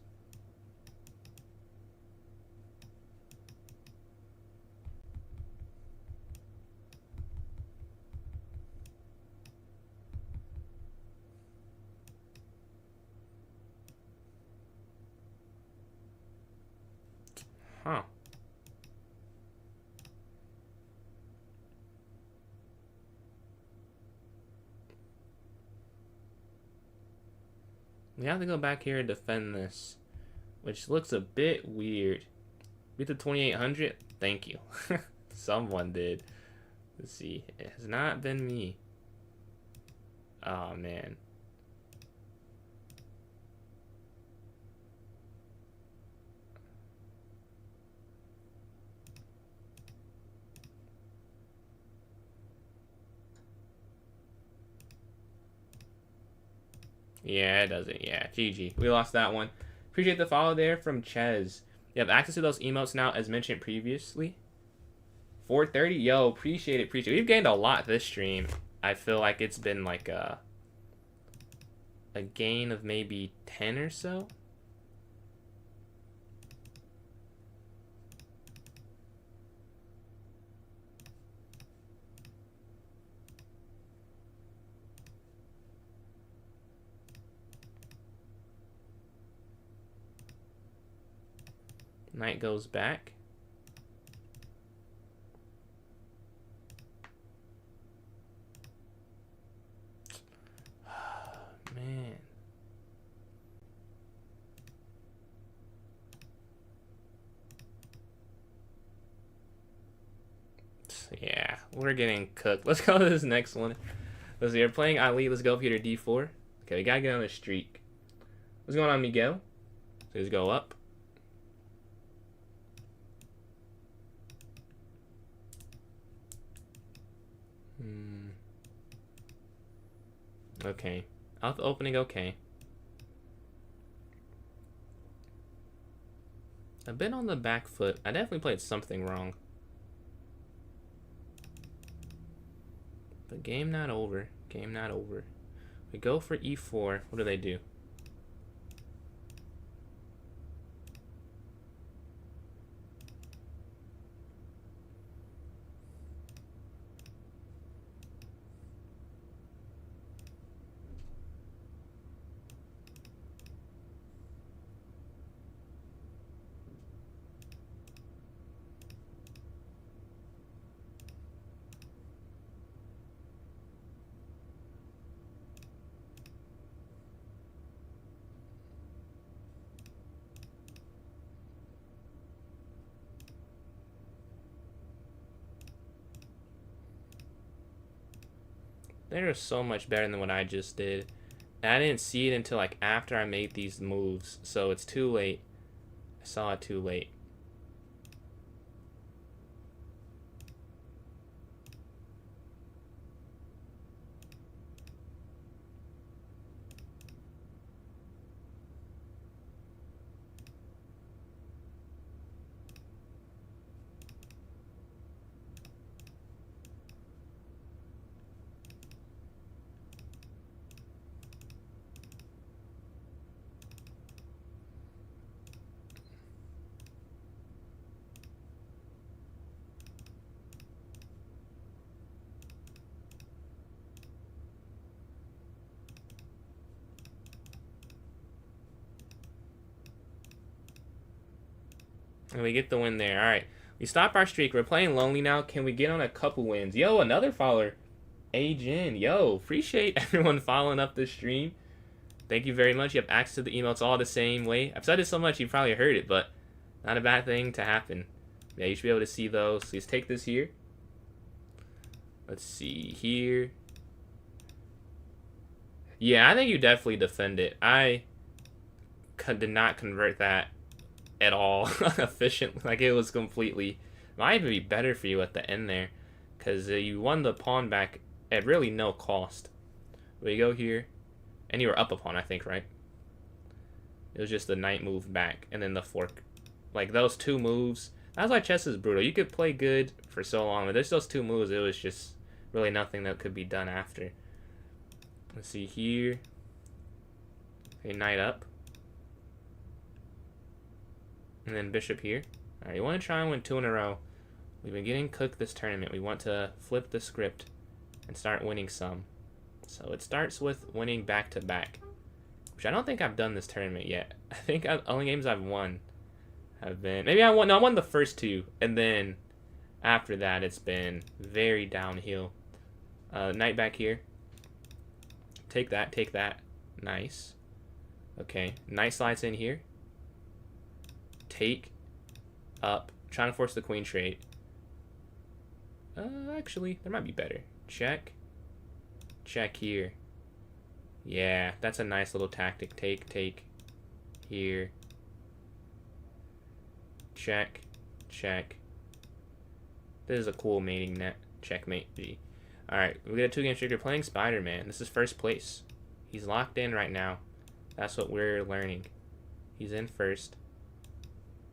Huh. We have to go back here and defend this, which looks a bit weird. Beat the 2800. Thank you. Someone did. Let's see. It has not been me. Oh man. Yeah, it doesn't. Yeah, GG. We lost that one. Appreciate the follow there from Ches. You have access to those emotes now, as mentioned previously. 430. Yo, appreciate it. Appreciate it. We've gained a lot this stream. I feel like it's been like a gain of maybe 10 or so. Knight goes back. Man. Yeah, we're getting cooked. Let's go to this next one. Let's see, you're playing Ali. Let's go Peter D4. Okay, we gotta get on the streak. What's going on, Miguel? So let's go up. Okay. Out the opening, okay. I've been on the back foot. I definitely played something wrong. But game not over. Game not over. We go for E4. What do they do? They're so much better than what I just did. And I didn't see it until like after I made these moves, so it's too late. I saw it too late. And we get the win there. All right. We stop our streak. We're playing lonely now. Can we get on a couple wins? Yo, another follower. Ajin. Yo, appreciate everyone following up the stream. Thank you very much. You have access to the email. It's all the same way. I've said it so much, you probably heard it, but not a bad thing to happen. Yeah, you should be able to see those. So let's take this here. Let's see here. Yeah, I think you definitely defend it. I did not convert that at all efficiently. Like, it was completely... Might even be better for you at the end there, because you won the pawn back at really no cost. We go here, and you were up a pawn, I think, right? It was just the knight move back, and then the fork. Like, those two moves... That's why chess is brutal. You could play good for so long, but there's those two moves, it was just really nothing that could be done after. Let's see here. Okay, knight up. And then bishop here. Alright, you want to try and win 2 in a row. We've been getting cooked this tournament. We want to flip the script and start winning some. So it starts with winning back-to-back, which I don't think I've done this tournament yet. I think only games I've won have been... Maybe I won... No, I won the first 2. And then after that, it's been very downhill. Knight back here. Take that, take that. Nice. Okay, knight slides in here. Take up. Trying to force the queen trade. Actually, there might be better. Check. Check here. Yeah, that's a nice little tactic. Take. Here. Check. Check. This is a cool mating net. Checkmate G. Alright, we got a 2-game streak. We're playing Spider-Man. This is first place. He's locked in right now. That's what we're learning. He's in first.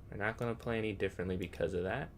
We're not going to play any differently because of that.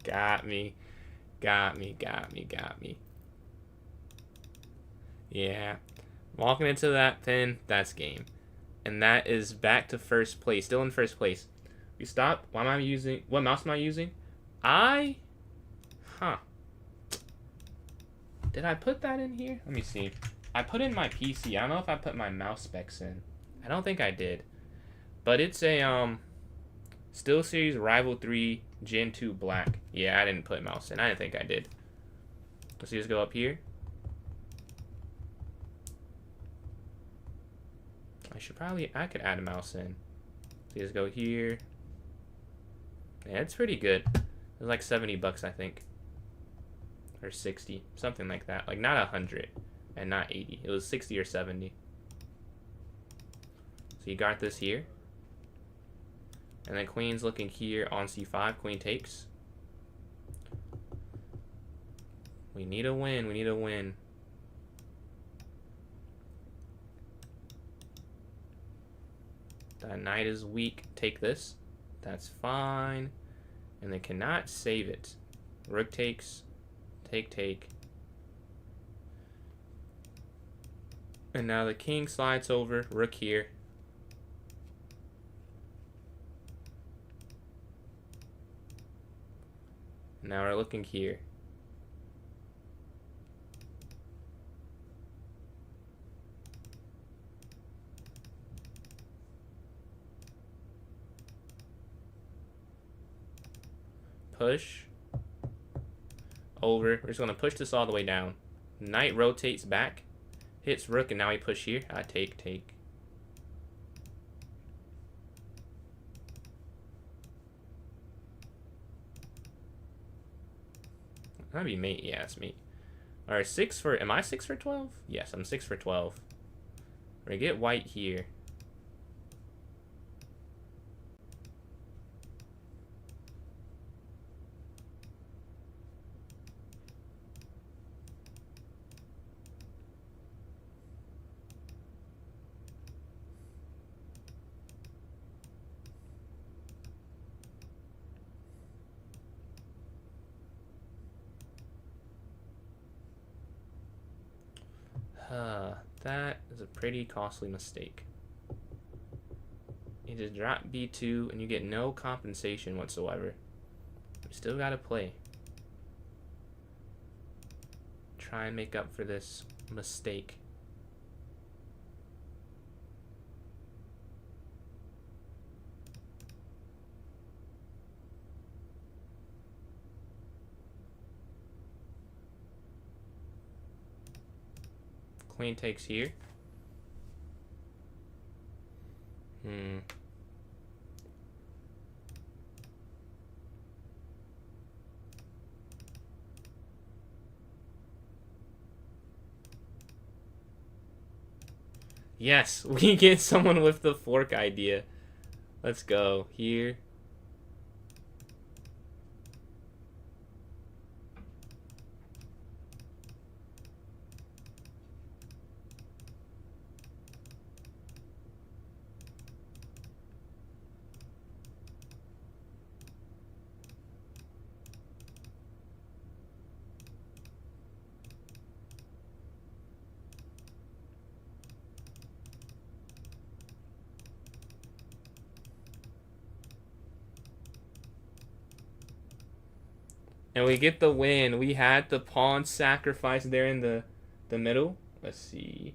Got me. Yeah. Walking into that pin, that's game. And that is back to first place. Still in first place. We stop. What mouse am I using? Did I put that in here? Let me see. I put in my PC. I don't know if I put my mouse specs in. I don't think I did. But it's a SteelSeries Rival 3 Gen 2 Black. Yeah, I didn't put mouse in. I didn't think I did. Let's just go up here. I could add a mouse in. So just go here. Yeah, it's pretty good. It was like 70 bucks, I think. Or 60, something like that. Like not 100 and not 80. It was 60 or 70. So you got this here. And then queen's looking here on c5. Queen takes. We need a win. That knight is weak. Take this. That's fine. And they cannot save it. Rook takes. Take. And now the king slides over. Rook here. Now we're looking here. Push. Over. We're just going to push this all the way down. Knight rotates back. Hits rook, and now we push here. Take. That'd be mate. Yeah, it's mate. Alright, am I 6 for 12? Yes, I'm 6 for 12. We're gonna get white here. That is a pretty costly mistake. You just drop b2 and you get no compensation whatsoever. We still gotta play. Try and make up for this mistake. Queen takes here. Yes, we get someone with the fork idea. Let's go. Here. And we get the win. We had the pawn sacrifice there in the middle. Let's see.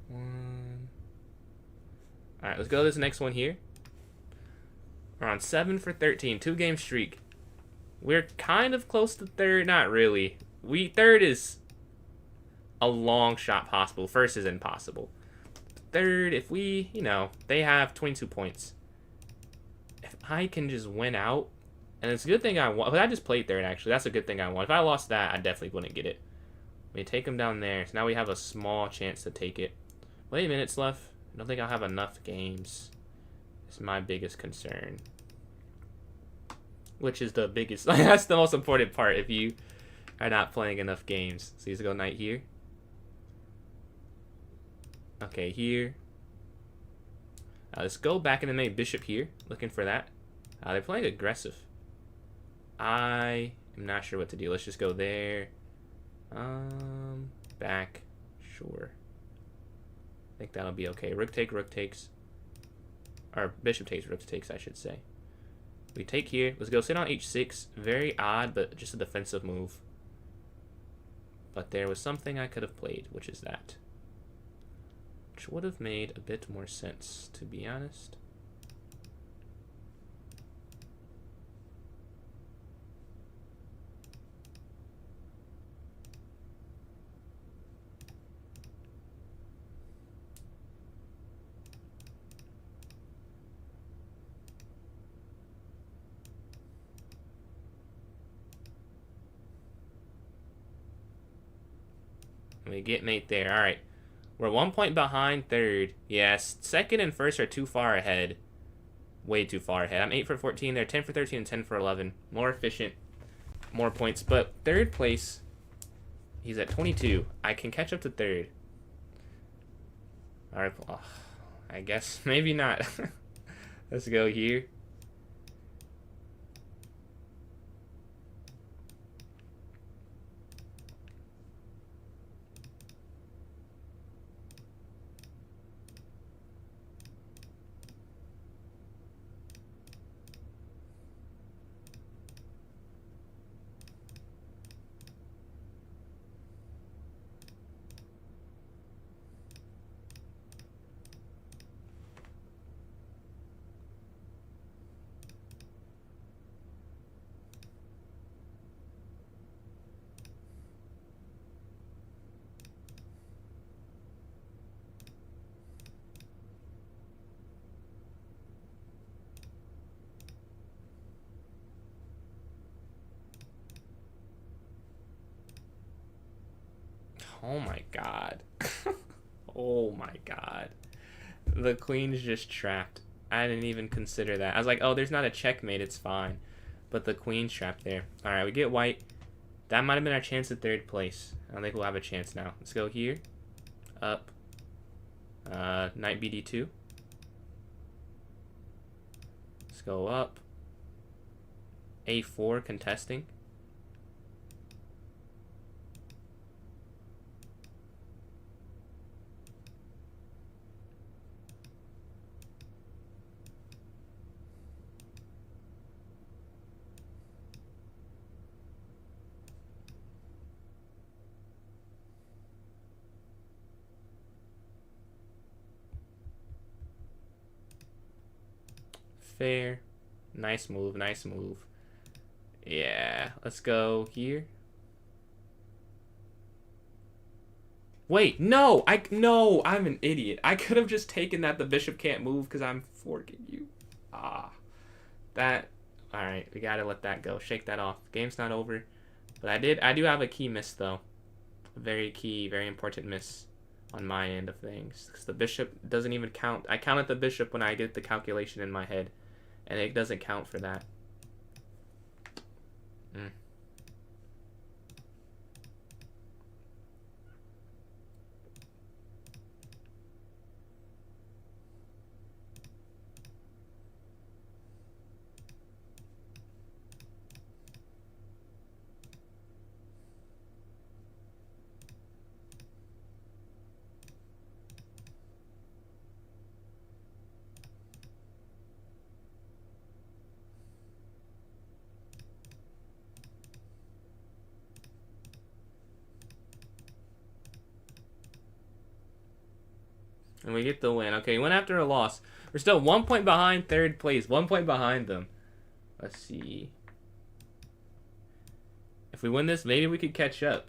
One. All right, let's go to this next one here. We're on 7 for 13, 2-game streak. We're kind of close to third, not really. Third is a long shot possible. First is impossible. Third, if we, they have 22 points. If I can just win out, and it's a good thing I won. But I just played third, actually. That's a good thing I won. If I lost that, I definitely wouldn't get it. We take them down there. So now we have a small chance to take it. 8 minutes left. I don't think I'll have enough games. It's my biggest concern. Which is the biggest. That's the most important part if you are not playing enough games. So let's go knight here. Okay, here. Let's go back in the main bishop here. Looking for that. They're playing aggressive. I am not sure what to do. Let's just go there. Back. Sure. I think that'll be okay. Rook takes. Or bishop takes, rook takes, I should say. We take here. Let's go sit on h6. Very odd, but just a defensive move. But there was something I could have played, which is that. Which would have made a bit more sense, to be honest. We get mate there. All right. We're 1 point behind third. Yes, second and first are too far ahead. Way too far ahead. I'm 8 for 14. They're 10 for 13 and 10 for 11. More efficient. More points. But third place, he's at 22. I can catch up to third. All right. Oh, I guess maybe not. Let's go here. Oh my god. Oh my god. The queen's just trapped. I didn't even consider that. I was like, oh, there's not a checkmate, it's fine. But the queen's trapped there. Alright, we get white. That might have been our chance at third place. I don't think we'll have a chance now. Let's go here. Up. Knight bd2. Let's go up. a4 contesting. Fair. Nice move, nice move. Yeah, let's go here. Wait, no, I'm an idiot. I could have just taken that the bishop can't move because I'm forking you. All right, we gotta let that go. Shake that off. Game's not over. But I do have a key miss though. A very key, very important miss on my end of things. Because the bishop doesn't even count. I counted the bishop when I did the calculation in my head. And it doesn't count for that. And we get the win. Okay, we went after a loss. We're still 1 point behind third place. 1 point behind them. Let's see. If we win this, maybe we could catch up.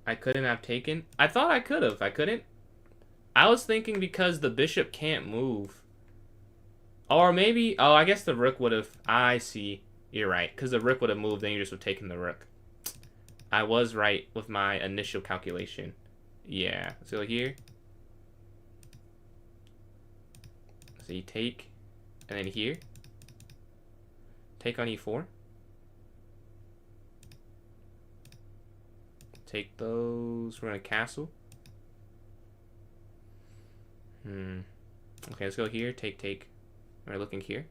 I couldn't have taken. I thought I could have. I couldn't. I was thinking because the bishop can't move. Or maybe. Oh, I guess the rook would have. I see. You're right. Because the rook would have moved, then you just would have taken the rook. I was right with my initial calculation. Yeah. So here. So you take. And then here. Take on e4. Take those. We're going to castle. Okay, let's go here. Take, take. We're looking here.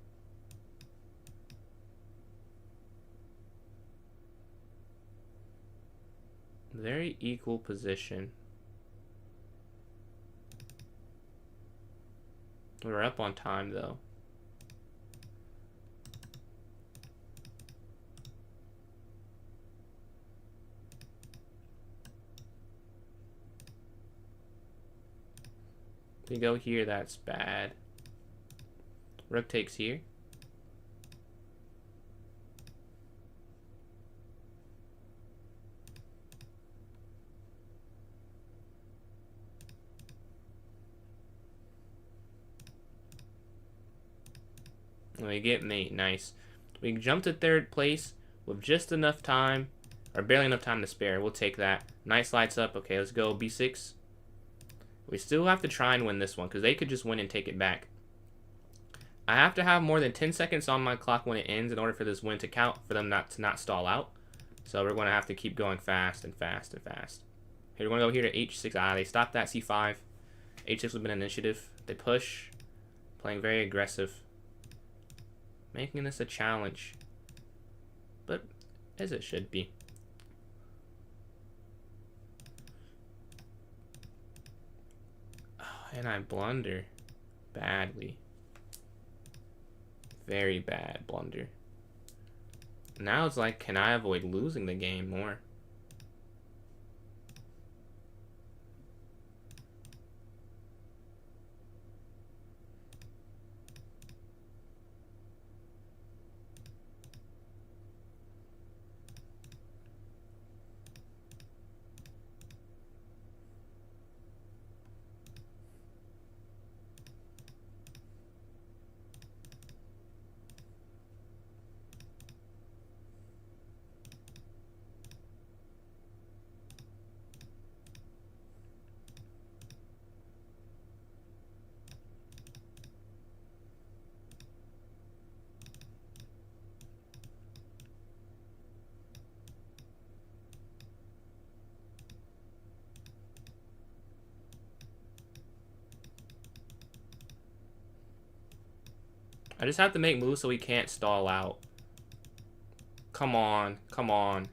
Very equal position. We're up on time, though. If we go here, that's bad. Rook takes here. And we get mate. Nice. We can jump to third place with just enough time, or barely enough time to spare. We'll take that. Nice lights up. Okay, let's go b6. We still have to try and win this one, because they could just win and take it back. I have to have more than 10 seconds on my clock when it ends in order for this win to count, for them not to stall out. So we're going to have to keep going fast and fast and fast. Okay, we're going to go here to h6. Ah, they stopped that c5. h6 would have been an initiative. They push. Playing very aggressive. Making this a challenge. But as it should be. And I blunder badly. Very bad blunder. Now it's like, can I avoid losing the game more? I just have to make moves so we can't stall out. Come on, come on.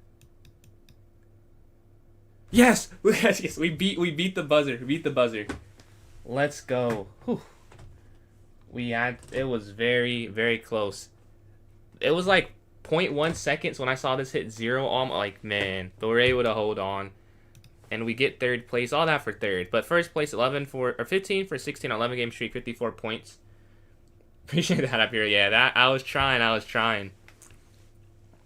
Yes, yes, we beat the buzzer. We beat the buzzer. Let's go. Whew. It was very, very close. It was like 0.1 seconds when I saw this hit 0. I'm like, man, but we're able to hold on. And we get third place. All that for third. But first place, 15 for 16 on 11 game streak, 54 points. Appreciate that up here. Yeah, that I was trying.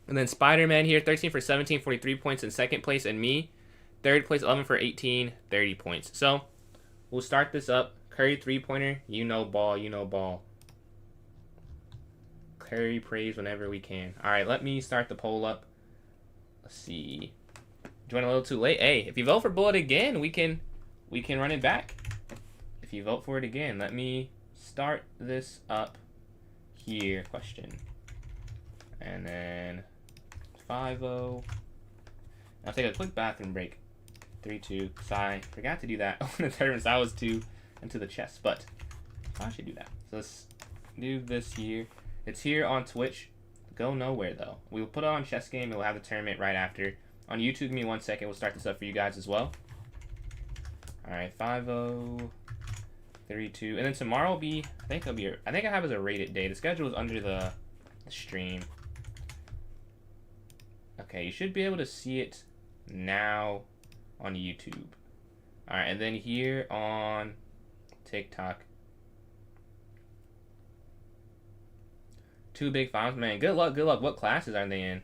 And then Spider-Man here, 13 for 17, 43 points in second place. And me, third place, 11 for 18, 30 points. So, we'll start this up. Curry three-pointer, you know ball, you know ball. Curry praise whenever we can. Alright, let me start the poll up. Let's see. Join a little too late. Hey, if you vote for Bullet again, we can run it back. If you vote for it again, let me start this up here. Question. And then 5-0. I'll take a quick bathroom break. 3-2. Cause I forgot to do that on the tournaments. I was too into the chess, but I should do that. So let's do this here. It's here on Twitch. Go nowhere though. We will put it on Chess Game. We'll have the tournament right after. On YouTube, give me 1 second. We'll start this up for you guys as well. Alright, 5-0. 3-2. And then tomorrow will be, I think I have it as a rated day. The schedule is under the stream. Okay, you should be able to see it now on YouTube. All right, and then here on TikTok. 2 big finals, man. Good luck, good luck. What classes are they in?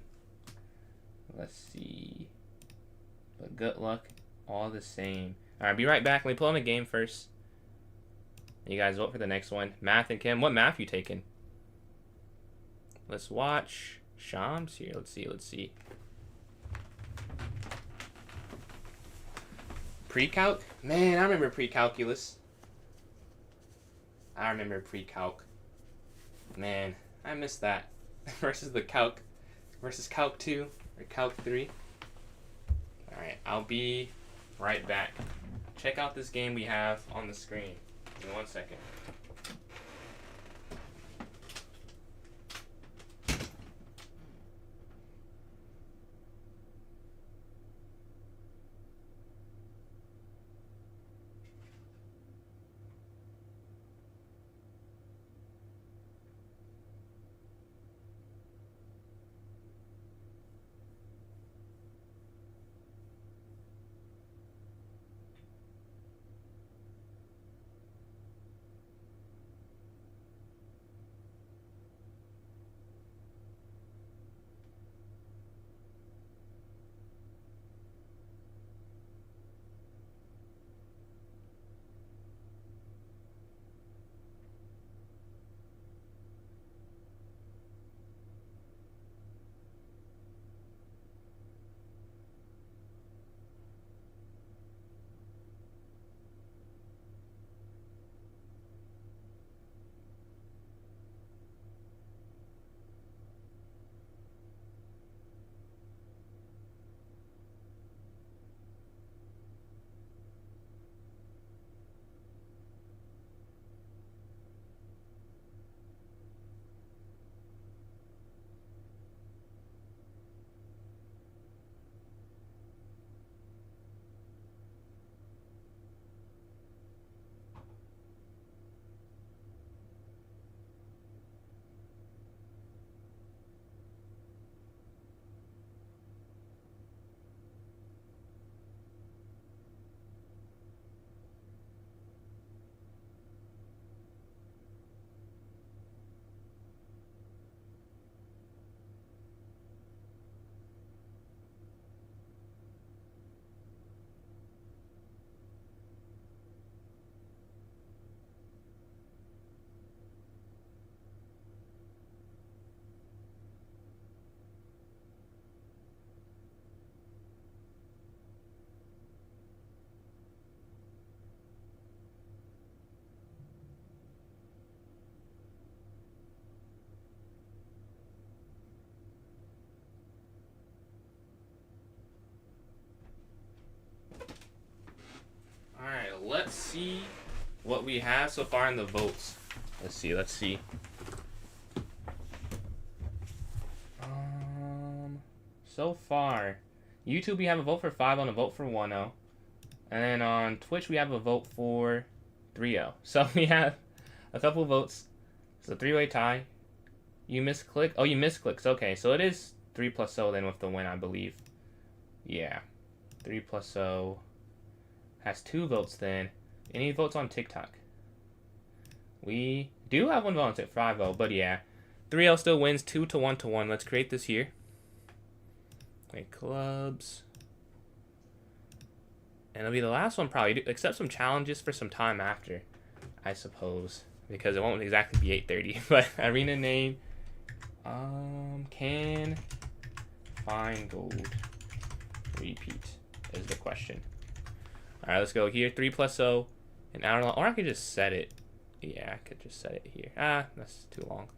Let's see. But good luck, all the same. All right, be right back. Let me pull on the game first. You guys vote for the next one. Math and Chem. What math you taking? Let's watch. Shams here. Let's see. Pre-calc? Man, I remember pre-calculus. I remember pre-calc. Man, I missed that. Versus the calc. Versus calc 2 or calc 3. Alright, I'll be right back. Check out this game we have on the screen. Give me 1 second. Alright, let's see what we have so far in the votes. Let's see. So far, YouTube we have a vote for 5-0 and a vote for 1-0. And then on Twitch we have a vote for 3-0. So we have a couple votes. It's a 3-way tie. You misclick? Oh, you misclicks. Okay, so it is 3+0 then with the win, I believe. Yeah. 3+0 has 2 votes then. Any votes on TikTok? We do have 1 vote on TikTok, 5-0, but yeah. 3-0 still wins 2-1-1. Let's create this here. Okay, clubs. And it'll be the last one probably. Accept some challenges for some time after, I suppose. Because it won't exactly be 8:30. But arena name. Can find gold. Repeat is the question. Alright, let's go here. 3+0. And I don't know. Or I could just set it. Yeah, I could just set it here. Ah, that's too long.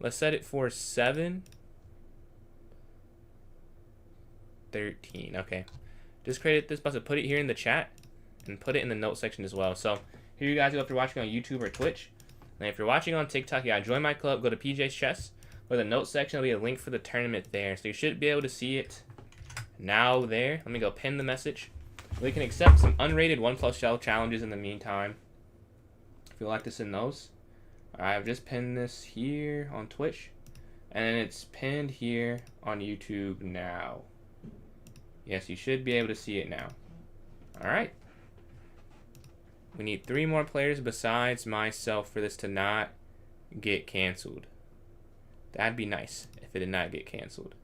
Let's set it for 7. 13. Okay. Just created this, but put it here in the chat and put it in the note section as well. So here you guys go if you're watching on YouTube or Twitch. And if you're watching on TikTok, yeah, join my club. Go to PJ's Chess. Go to the note section. There'll be a link for the tournament there. So you should be able to see it now there. Let me go pin the message. We can accept some unrated 1+ shell challenges in the meantime. If you'd like to send those. Alright, I've just pinned this here on Twitch. And it's pinned here on YouTube now. Yes, you should be able to see it now. Alright. We need 3 more players besides myself for this to not get canceled. That'd be nice if it did not get canceled.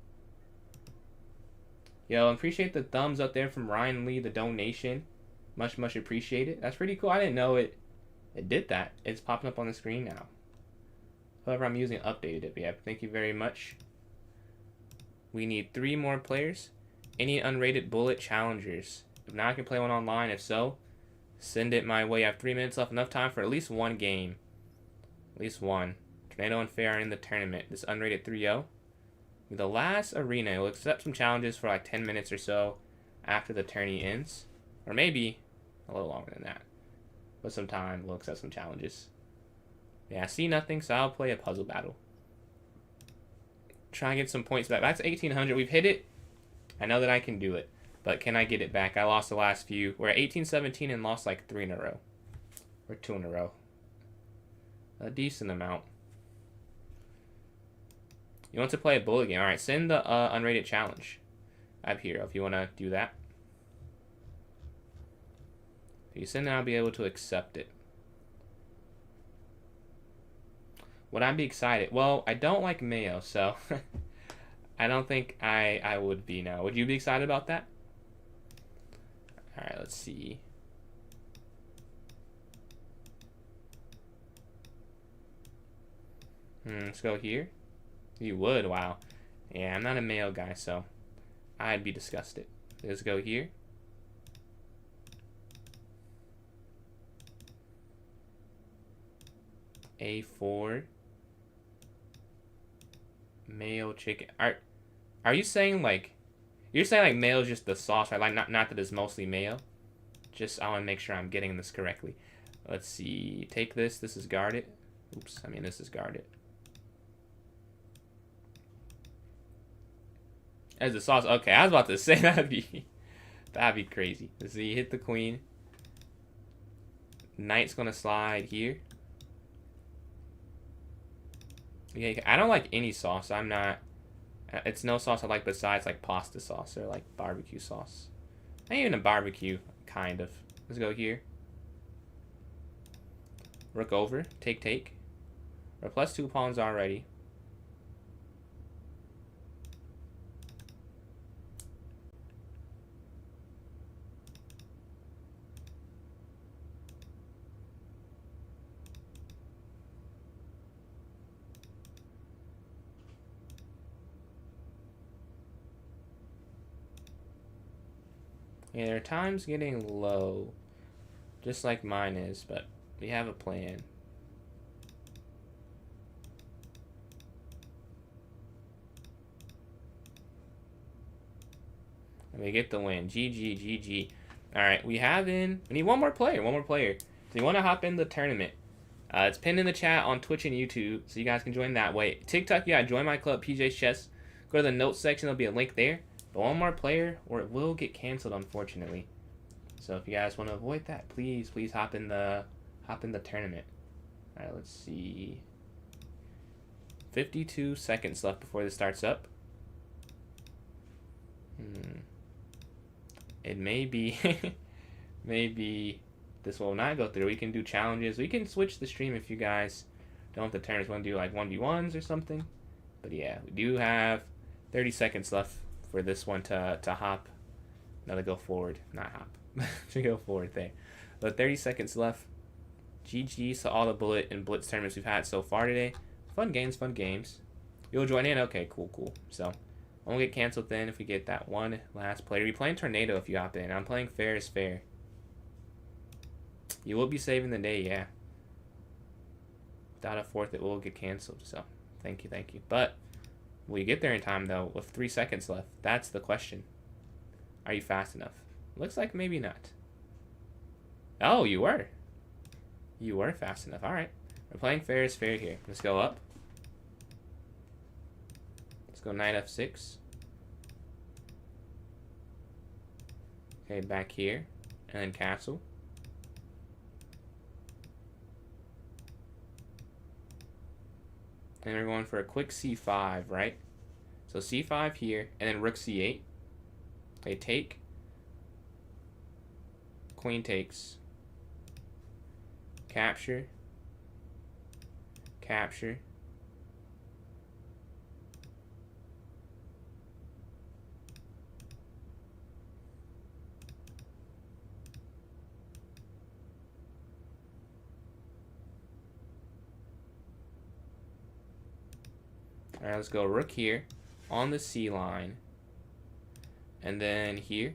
Yo, appreciate the thumbs up there from Ryan Lee, the donation. Much, much appreciated. That's pretty cool. I didn't know it did that. It's popping up on the screen now. Whoever I'm using updated it. But yeah, thank you very much. We need 3 more players. Any unrated bullet challengers. If not, I can play one online. If so, send it my way. I have 3 minutes left. Enough time for at least one game. At least one. Tornado and Fair are in the tournament. This unrated 3-0. The last arena. We'll accept some challenges for like 10 minutes or so after the tourney ends. Or maybe a little longer than that. But some time, we'll accept some challenges. Yeah, I see nothing, so I'll play a puzzle battle. Try and get some points back. That's 1,800. We've hit it. I know that I can do it. But can I get it back? I lost the last few. We're at 1817 and lost like 3 in a row. Or 2 in a row. A decent amount. You want to play a bullet game? Alright, send the unrated challenge. Up here, if you want to do that. If you send it, I'll be able to accept it. Would I be excited? Well, I don't like mayo, so I don't think I would be now. Would you be excited about that? Alright, let's see. Let's go here. You would? Wow. Yeah, I'm not a mayo guy, so I'd be disgusted. Let's go here. A4. Mayo chicken. Are you saying like, you're saying like mayo is just the sauce, right? Like not that it's mostly mayo. Just I want to make sure I'm getting this correctly. Let's see. Take this. This is guarded. Oops. I mean this is guarded. As the sauce. Okay, I was about to say that'd be crazy. Let's see. Hit the queen. Knight's gonna slide here. Yeah, I don't like any sauce. I'm not. It's no sauce I like besides like pasta sauce or like barbecue sauce. Not even a barbecue, kind of. Let's go here. Rook over. Take. We're +2 pawns already. Yeah, their time's getting low. Just like mine is, but we have a plan. And we get the win. GG. Alright, we need one more player. So you want to hop in the tournament. It's pinned in the chat on Twitch and YouTube, so you guys can join that way. TikTok, you gotta join my club, PJ's Chess. Go to the notes section, there'll be a link there. But one more player, or it will get canceled, unfortunately. So if you guys want to avoid that, please hop in the tournament. All right, let's see. 52 seconds left before this starts up. It may be, maybe this will not go through. We can do challenges. We can switch the stream if you guys don't have the tournaments. Want to do like 1v1s or something. But yeah, we do have 30 seconds left for this one to hop. Now to go forward, not hop. To go forward there. But 30 seconds left. GG to all the bullet and blitz tournaments we've had so far today. Fun games. You'll join in? Okay, cool. So, won't get canceled then if we get that one last player. We're playing Tornado if you hop in. I'm playing Fair is Fair. You will be saving the day, yeah. Without a fourth, it will get canceled. So, thank you. But, will you get there in time, though, with 3 seconds left? That's the question. Are you fast enough? Looks like maybe not. Oh, you were. You were fast enough. All right. We're playing Fair is Fair here. Let's go up. Let's go Knight F6. Okay, back here. And then castle. And we're going for a quick C5, right? So C5 here, and then Rook C8. Okay, take. Queen takes. Capture. Capture. All right, let's go rook here on the C line. And then here.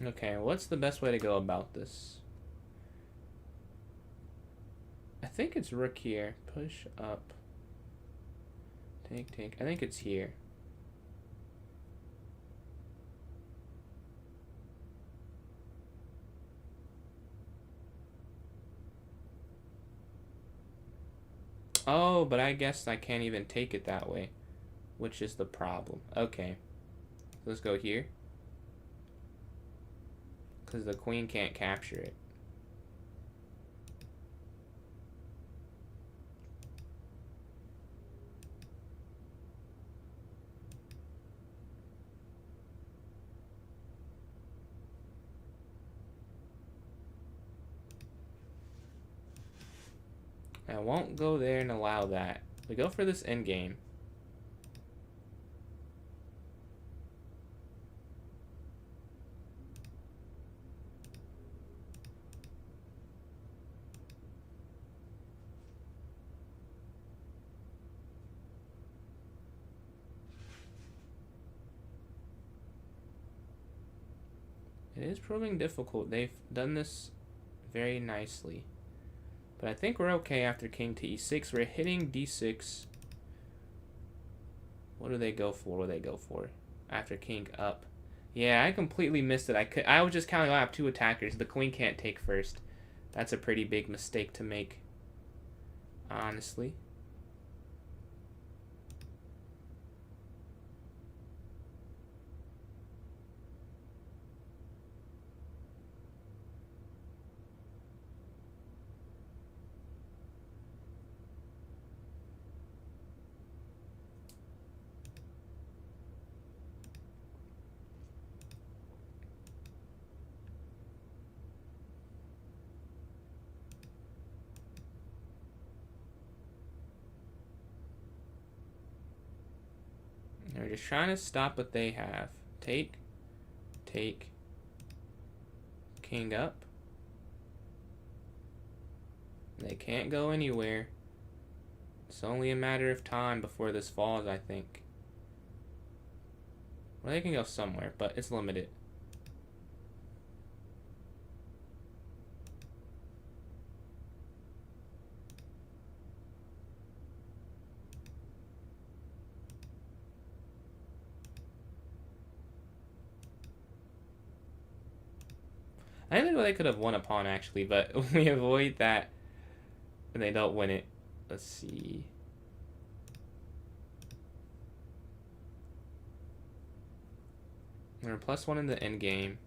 Okay, what's the best way to go about this? I think it's rook here. Push up. Take, take. I think it's here. Oh, but I guess I can't even take it that way, which is the problem. Okay. Let's go here. Because the queen can't capture it. I won't go there and allow that. We go for this endgame. It is proving difficult. They've done this very nicely. But I think we're okay after king to e6. We're hitting d6. What do they go for? What do they go for? After king up. Yeah, I completely missed it. I was just counting I have two attackers. The queen can't take first. That's a pretty big mistake to make, honestly. They're just trying to stop what they have. Take, take, king up. They can't go anywhere. It's only a matter of time before this falls, I think. Well, they can go somewhere, but it's limited. I think they could have won a pawn, actually, but we avoid that and they don't win it. Let's see. We're +1 in the end game.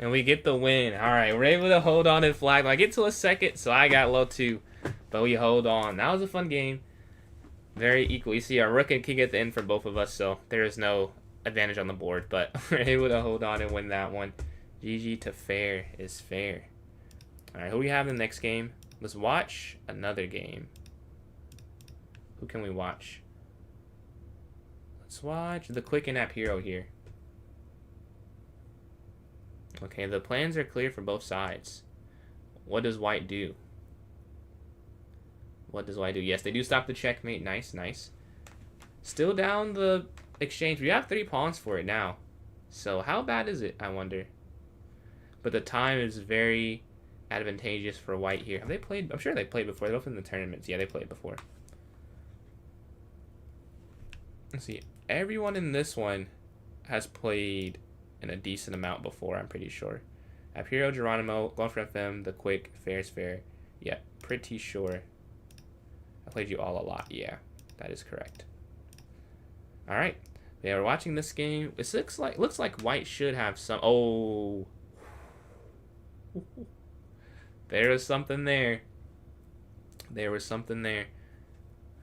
And we get the win. All right, we're able to hold on and flag. I get to a second, so I got low too. But we hold on. That was a fun game. Very equal. You see our rook and king at the end for both of us, so there is no advantage on the board. But we're able to hold on and win that one. GG to fair is fair. All right, who we have in the next game? Let's watch another game. Who can we watch? Let's watch the Quick and App Hero here. Okay, the plans are clear for both sides. What does white do? What does white do? Yes, they do stop the checkmate. Nice, nice. Still down the exchange. We have 3 pawns for it now. So how bad is it, I wonder? But the time is very advantageous for white here. Have they played? I'm sure they played before. They're both in the tournaments. Yeah, they played before. Let's see. Everyone in this one has played in a decent amount before, I'm pretty sure. App Hero, Geronimo, going for FM, the Quick, Fair is Fair. Yeah, pretty sure. I played you all a lot. Yeah, that is correct. All right. They are watching this game. It looks like white should have some. Oh, there was something there. There was something there.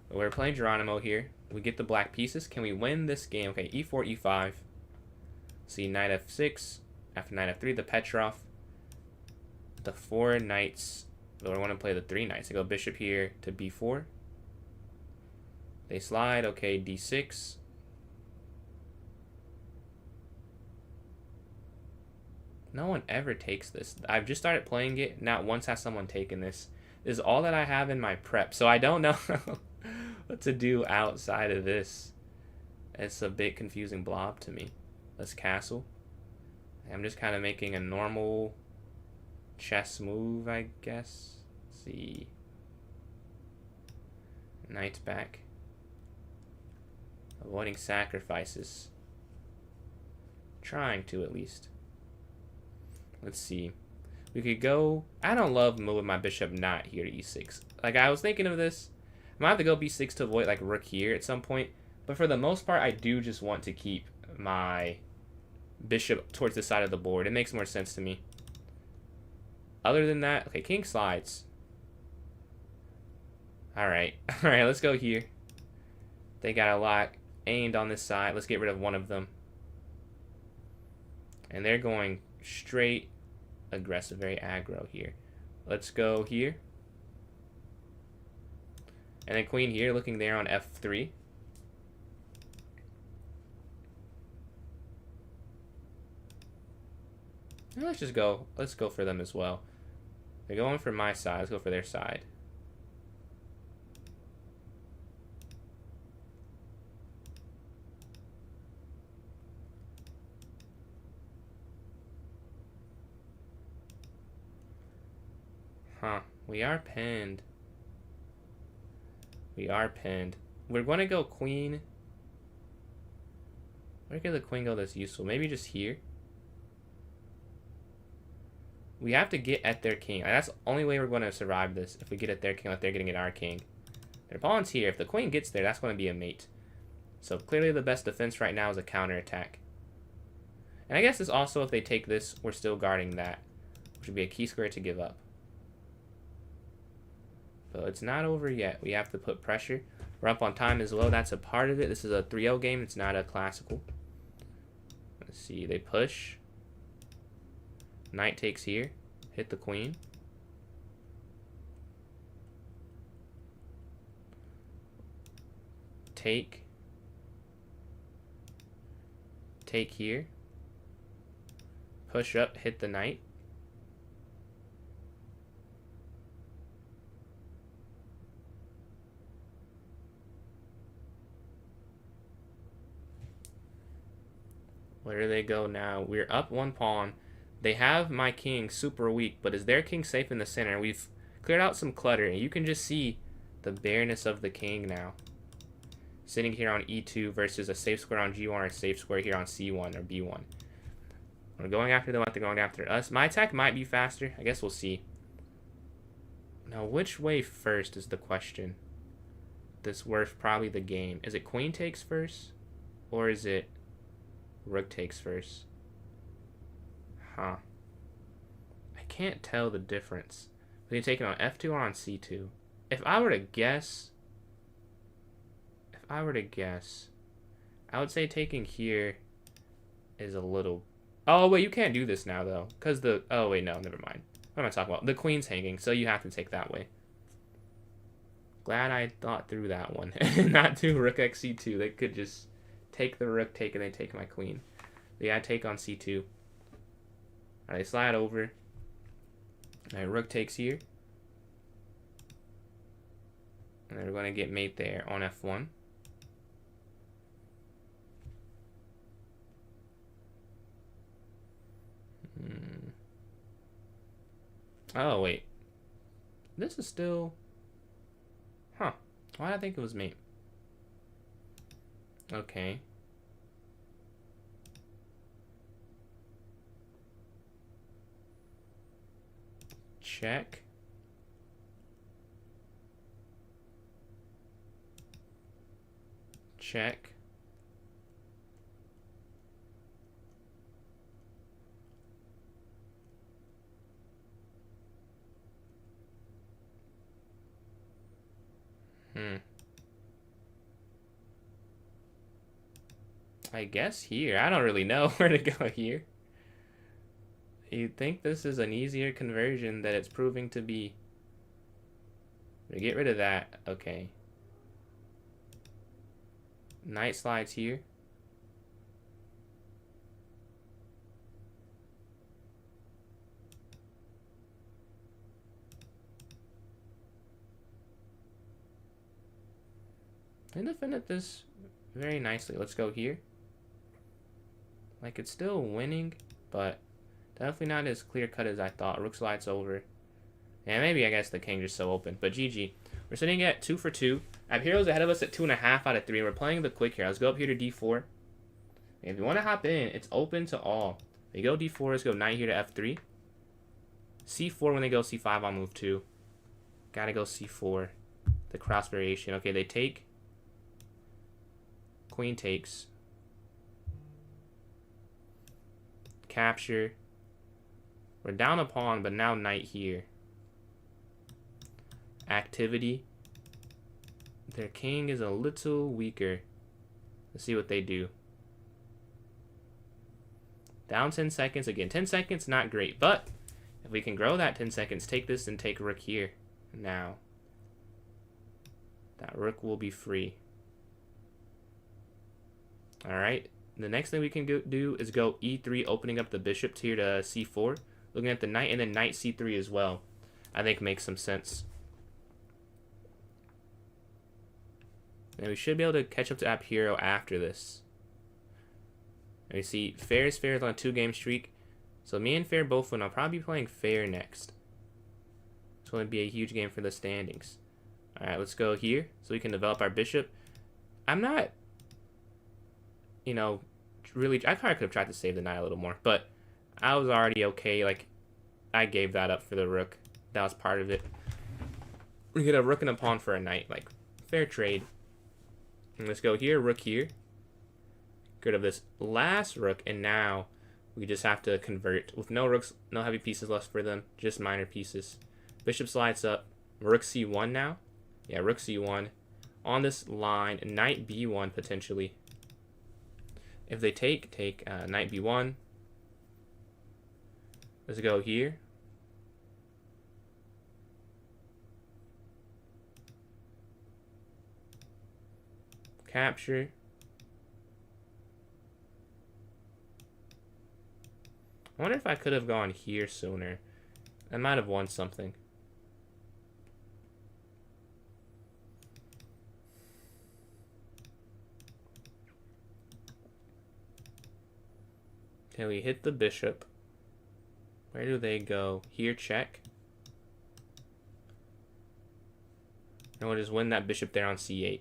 We're playing Geronimo here. We get the black pieces. Can we win this game? Okay, e4, e5. See, knight f6. After knight f3, the Petrov. The 4 knights. So I want to play the 3 knights. They go bishop here to b4. They slide. Okay, d6. No one ever takes this. I've just started playing it. Not once has someone taken this. This is all that I have in my prep. So I don't know what to do outside of this. It's a bit confusing blob to me. Let's castle. I'm just kind of making a normal chess move, I guess. Let's see. Knight's back. Avoiding sacrifices. Trying to, at least. Let's see. We could go. I don't love moving my bishop not here to e6. Like, I was thinking of this. I might have to go b6 to avoid, like, rook here at some point. But for the most part, I do just want to keep my bishop towards the side of the board. It makes more sense to me. Other than that, okay, king slides. Alright. Alright, let's go here. They got a lot aimed on this side. Let's get rid of one of them. And they're going straight aggressive, very aggro here. Let's go here. And then queen here, looking there on f3. And let's just go. Let's go for them as well. They're going for my side. Let's go for their side. Huh. We are pinned. We are pinned. We're going to go queen. Where could the queen go that's useful? Maybe just here. We have to get at their king. That's the only way we're going to survive this. If we get at their king, like they're getting at our king. Their pawn's here. If the queen gets there, that's going to be a mate. So clearly the best defense right now is a counterattack. And I guess it's also, if they take this, we're still guarding that. Which would be a key square to give up. But it's not over yet. We have to put pressure. We're up on time as well. That's a part of it. This is a 3-0 game. It's not a classical. Let's see. They push. Knight takes here. Hit the queen. Take. Take here. Push up. Hit the knight. Where do they go now? We're up 1 pawn. They have my king super weak, but is their king safe in the center? We've cleared out some clutter, and you can just see the bareness of the king now. Sitting here on e2 versus a safe square on g1 or a safe square here on c1 or b1. We're going after them, they're going after us. My attack might be faster. I guess we'll see. Now, which way first is the question. That's worth probably the game. Is it queen takes first? Or is it rook takes first? Huh. can't tell the difference. We can take it on f2 or on c2. If I were to guess, I would say taking here is a little... Oh, wait, you can't do this now, though. Because the... Oh, wait, no, never mind. What am I talking about? The queen's hanging, so you have to take that way. Glad I thought through that one. Not do rook x c2. They could just take the rook, take, and they take my queen. But yeah, I take on c2. Alright, they slide over. Alright, rook takes here. And then we're going to get mate there on f1. Oh, wait. This is still... Huh. Why did I think it was mate? Okay. Check. Check. I guess here. I don't really know where to go here. You'd think this is an easier conversion that it's proving to be. We get rid of that. Okay. Knight slides here. I defended this very nicely. Let's go here. Like, it's still winning, but definitely not as clear-cut as I thought. Rook slides over. And maybe, I guess, the king just so open. But GG. We're sitting at 2 for 2. I have heroes ahead of us at 2.5 out of 3. We're playing the quick here. Let's go up here to d4. And if you want to hop in, it's open to all. They go d4. Let's go knight here to f3. c4 when they go c5, I'll move 2. Gotta go c4. The cross variation. Okay, they take. Queen takes. Capture. We're down a pawn, but now knight here. Activity. Their king is a little weaker. Let's see what they do. Down 10 seconds. Again, 10 seconds, not great. But if we can grow that 10 seconds, take this and take rook here. Now. That rook will be free. Alright. The next thing we can do is go e3, opening up the bishop here to c4. Looking at the knight, and then knight c3 as well. I think makes some sense. And we should be able to catch up to App Hero after this. And we see Fair is on a 2-game streak. So me and Fair both win. I'll probably be playing Fair next. It's going to be a huge game for the standings. Alright, let's go here so we can develop our bishop. I'm not... You know, really, I probably could have tried to save the knight a little more, but I was already okay. Like, I gave that up for the rook. That was part of it. We get a rook and a pawn for a knight. Like, fair trade. And let's go here, rook here. Get rid of this last rook, and now we just have to convert. With no rooks, no heavy pieces left for them, just minor pieces. Bishop slides up. Rook c1 now. Yeah, rook c1. On this line, knight b1 potentially. If they take knight b1. Let's go here. Capture. I wonder if I could have gone here sooner. I might have won something. Okay, we hit the bishop. Where do they go? Here, check. And we'll just win that bishop there on c8.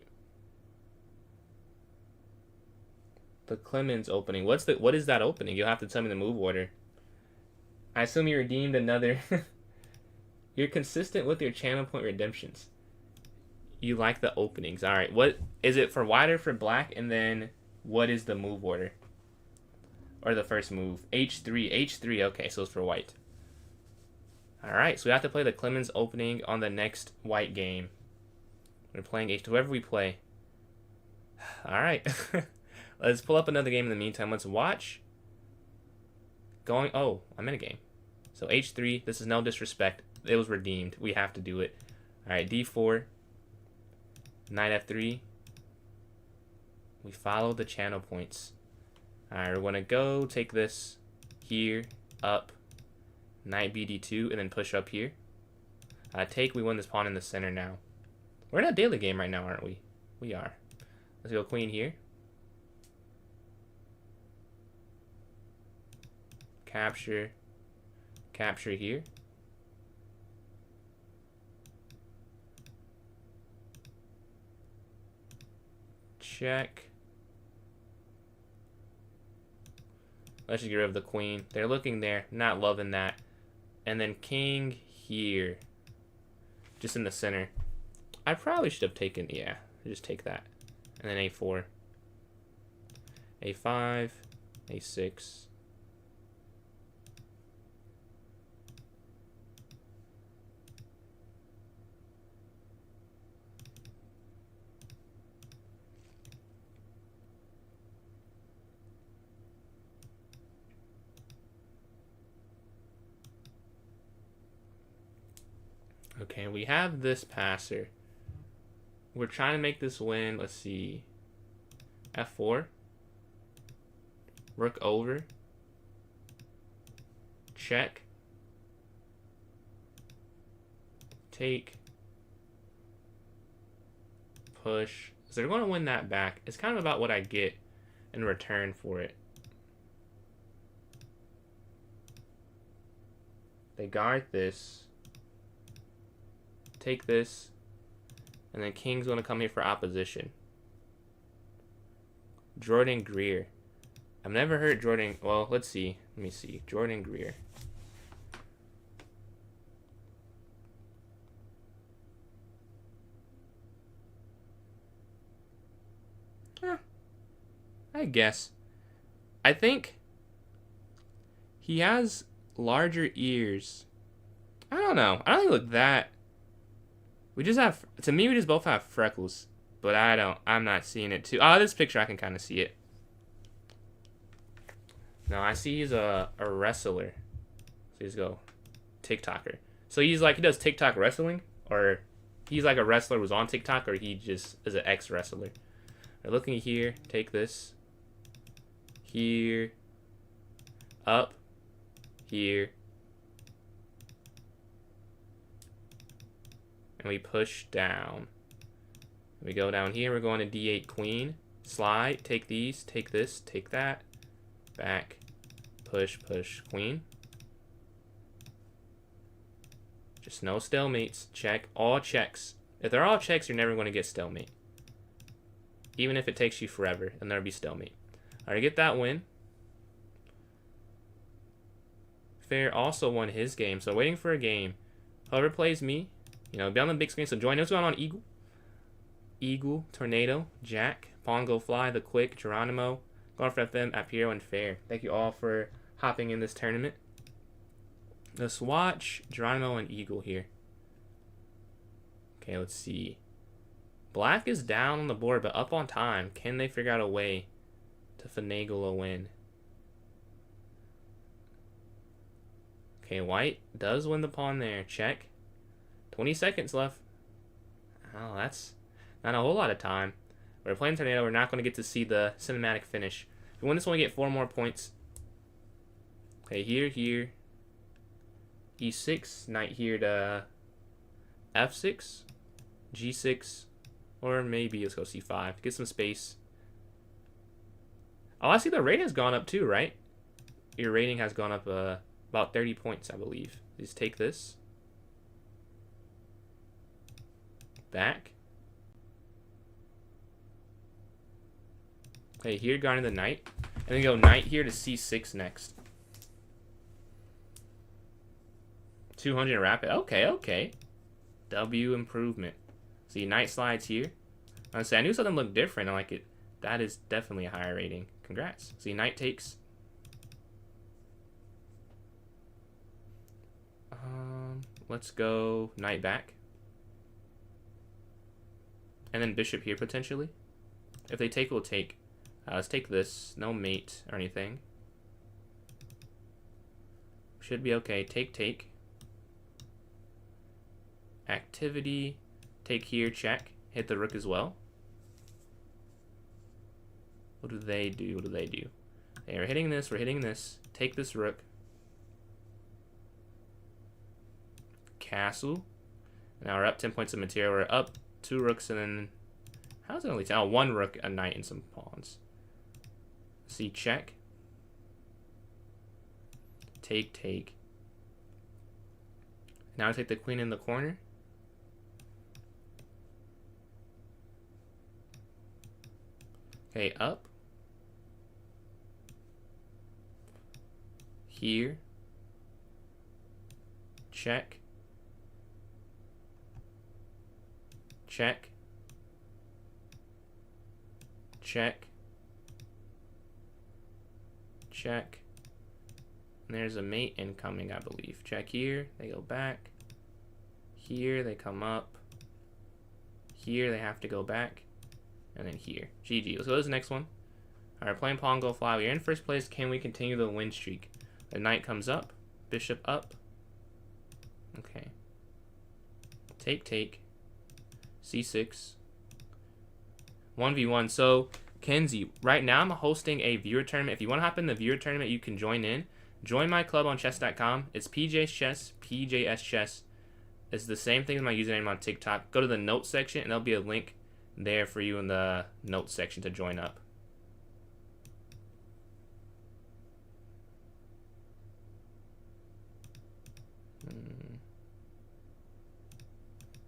The Clemens opening. What is that opening? You'll have to tell me the move order. I assume you redeemed another. You're consistent with your channel point redemptions. You like the openings. Alright, what is it for white or for black? And then what is the move order? Or the first move? H3. H3, okay, so it's for white. Alright, so we have to play the Clemens opening on the next white game. We're playing H2, whoever we play. Alright. Let's pull up another game in the meantime. Let's watch. Oh, I'm in a game. So H3, this is no disrespect. It was redeemed. We have to do it. Alright, D4. Knight F3. We follow the channel points. Alright, we're going to go take this here, up. Knight BD2, and then push up here. Take, we win this pawn in the center now. We're in a daily game right now, aren't we? We are. Let's go queen here. Capture. Capture here. Check. Let's just get rid of the queen. They're looking there. Not loving that. And then king here. Just in the center. I probably should have taken... Yeah, just take that. And then A4. A5. A6. Okay, we have this passer. We're trying to make this win. Let's see. F4. Rook over. Check. Take. Push. So they're going to win that back. It's kind of about what I get in return for it. They guard this. Take this, and then king's going to come here for opposition. Jordan Greer. I've never heard Jordan. Well, let's see. Let me see. Jordan Greer. I guess. I think he has larger ears. I don't know. I don't think look that. We just have, to me, we just both have freckles, but I'm not seeing it too. Oh, this picture, I can kind of see it. No, I see he's a wrestler. So he's go TikToker. So he's like, he does TikTok wrestling, or he's like a wrestler who's on TikTok, or he just is an ex-wrestler. We're looking here, take this, here, up, here, and we push down. We go down here, we're going to D8 queen, slide, take these, take this, take that, back, push, push, queen. Just no stalemates, check, all checks. If they're all checks, you're never going to get stalemate. Even if it takes you forever, and there'll be stalemate. Alright, get that win. Fair also won his game, so waiting for a game. Whoever plays me, you know, be on the big screen. So join. What's going on? Eagle. Eagle. Tornado. Jack. Pongo Fly. The Quick. Geronimo. Going for FM. Apiro and Fair. Thank you all for hopping in this tournament. Let's watch Geronimo and Eagle here. Okay, let's see. Black is down on the board, but up on time. Can they figure out a way to finagle a win? Okay, white does win the pawn there. Check. 20 seconds left. Oh, that's not a whole lot of time. We're playing Tornado. We're not going to get to see the cinematic finish. If we win this one, we get 4 more points. Okay, here. E6. Knight here to F6. G6. Or maybe let's go C5. Get some space. Oh, I see the rating has gone up too, right? Your rating has gone up about 30 points, I believe. Just take this. Back. Okay, here guarding the knight. And then go knight here to C6 next. 200 rapid. Okay. W improvement. See, knight slides here. Honestly, I knew something looked different. I like it. That is definitely a higher rating. Congrats. See, knight takes. Let's go knight back. And then bishop here, potentially. If they take, we'll take. Let's take this. No mate or anything. Should be okay. Take, take. Activity. Take here, check. Hit the rook as well. What do they do? What do they do? They are hitting this. We're hitting this. Take this rook. Castle. Now we're up 10 points of material. We're up 2 rooks and then... How's it only 10? Oh, 1 rook, a knight, and some pawns. See, check. Take, take. Now I take the queen in the corner. Okay, up. Here. Check. Check. Check. Check. And there's a mate incoming, I believe. Check here. They go back. Here, they come up. Here, they have to go back. And then here. GG. Let's go to the next one. Alright, playing pawn, go fly. We're in first place. Can we continue the win streak? The knight comes up. Bishop up. Okay. Take, take. C6. 1v1. So, Kenzie, right now I'm hosting a viewer tournament. If you want to hop in the viewer tournament, you can join in. Join my club on chess.com. It's PJ's Chess, PJS Chess. It's the same thing as my username on TikTok. Go to the notes section, and there'll be a link there for you in the notes section to join up.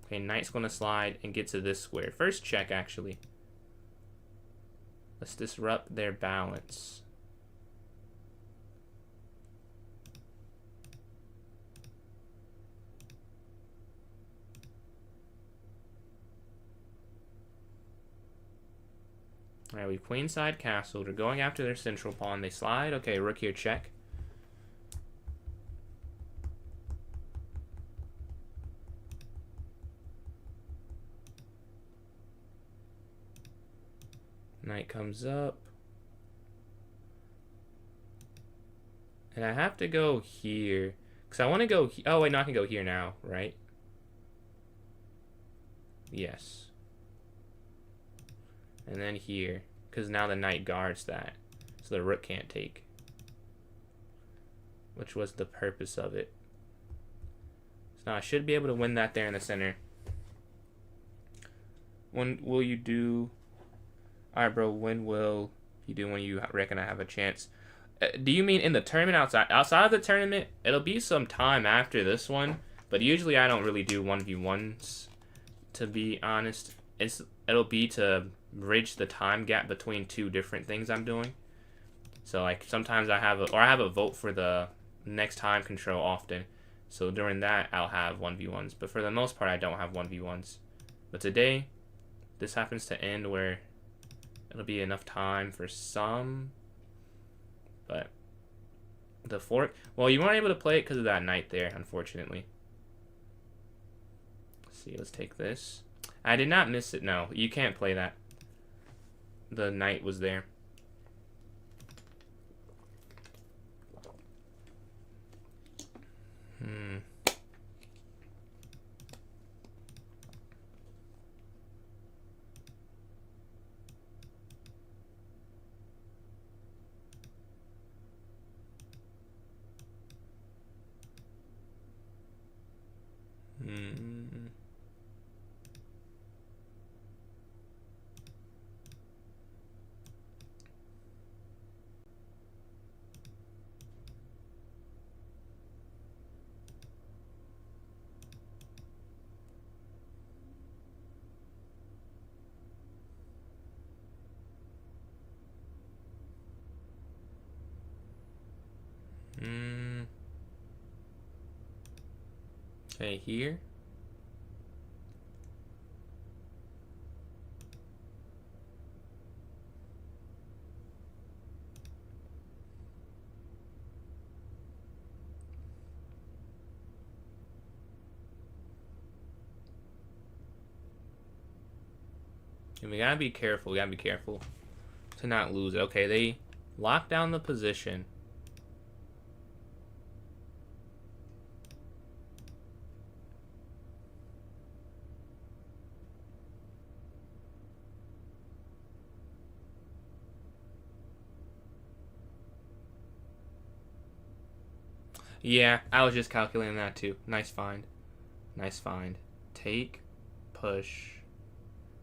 Okay, knight's going to slide and get to this square. First check, actually. Let's disrupt their balance. Alright, we've queenside castled. We're going after their central pawn. They slide. Okay, rook here, check. Knight comes up. And I have to go here. Because I want to go... Oh, wait, no, I can go here now, right? Yes. And then here. Because now the knight guards that. So the rook can't take. Which was the purpose of it. So now I should be able to win that there in the center. When will you do... Alright, bro, when will you do when you reckon I have a chance? Do you mean in the tournament outside? Outside of the tournament, it'll be some time after this one. But usually I don't really do 1v1s, to be honest. It'll be to bridge the time gap between 2 different things I'm doing. So, like, sometimes I have a vote for the next time control often. So during that, I'll have 1v1s. But for the most part, I don't have 1v1s. But today, this happens to end where... It'll be enough time for some, but the fork... Well, you weren't able to play it because of that knight there, unfortunately. Let's see, let's take this. I did not miss it, no. You can't play that. The knight was there. Okay, here. And we gotta be careful. We gotta be careful to not lose it. Okay, they lock down the position. Yeah, I was just calculating that too. Nice find. Nice find. Take, push,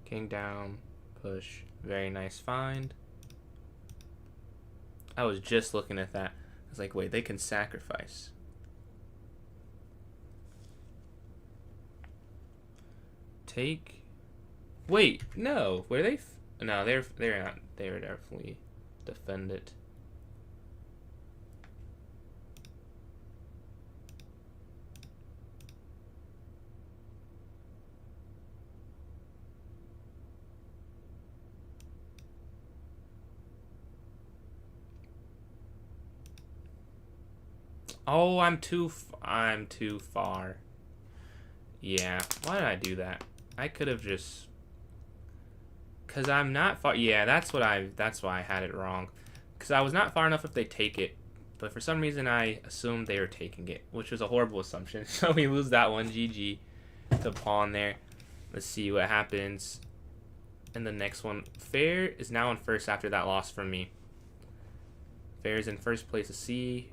king down, push. Very nice find. I was just looking at that. I was like, wait, they can sacrifice. Take. Wait, no. Were they? No, they're not. They were definitely defend it. Oh, I'm too far. Yeah, why did I do that? I could have just... Because I'm not far... Yeah, that's why I had it wrong. Because I was not far enough if they take it. But for some reason, I assumed they were taking it, which was a horrible assumption. So we lose that one. GG to pawn there. Let's see what happens in the next one. Fair is now in first after that loss from me. Fair is in first place. Let's see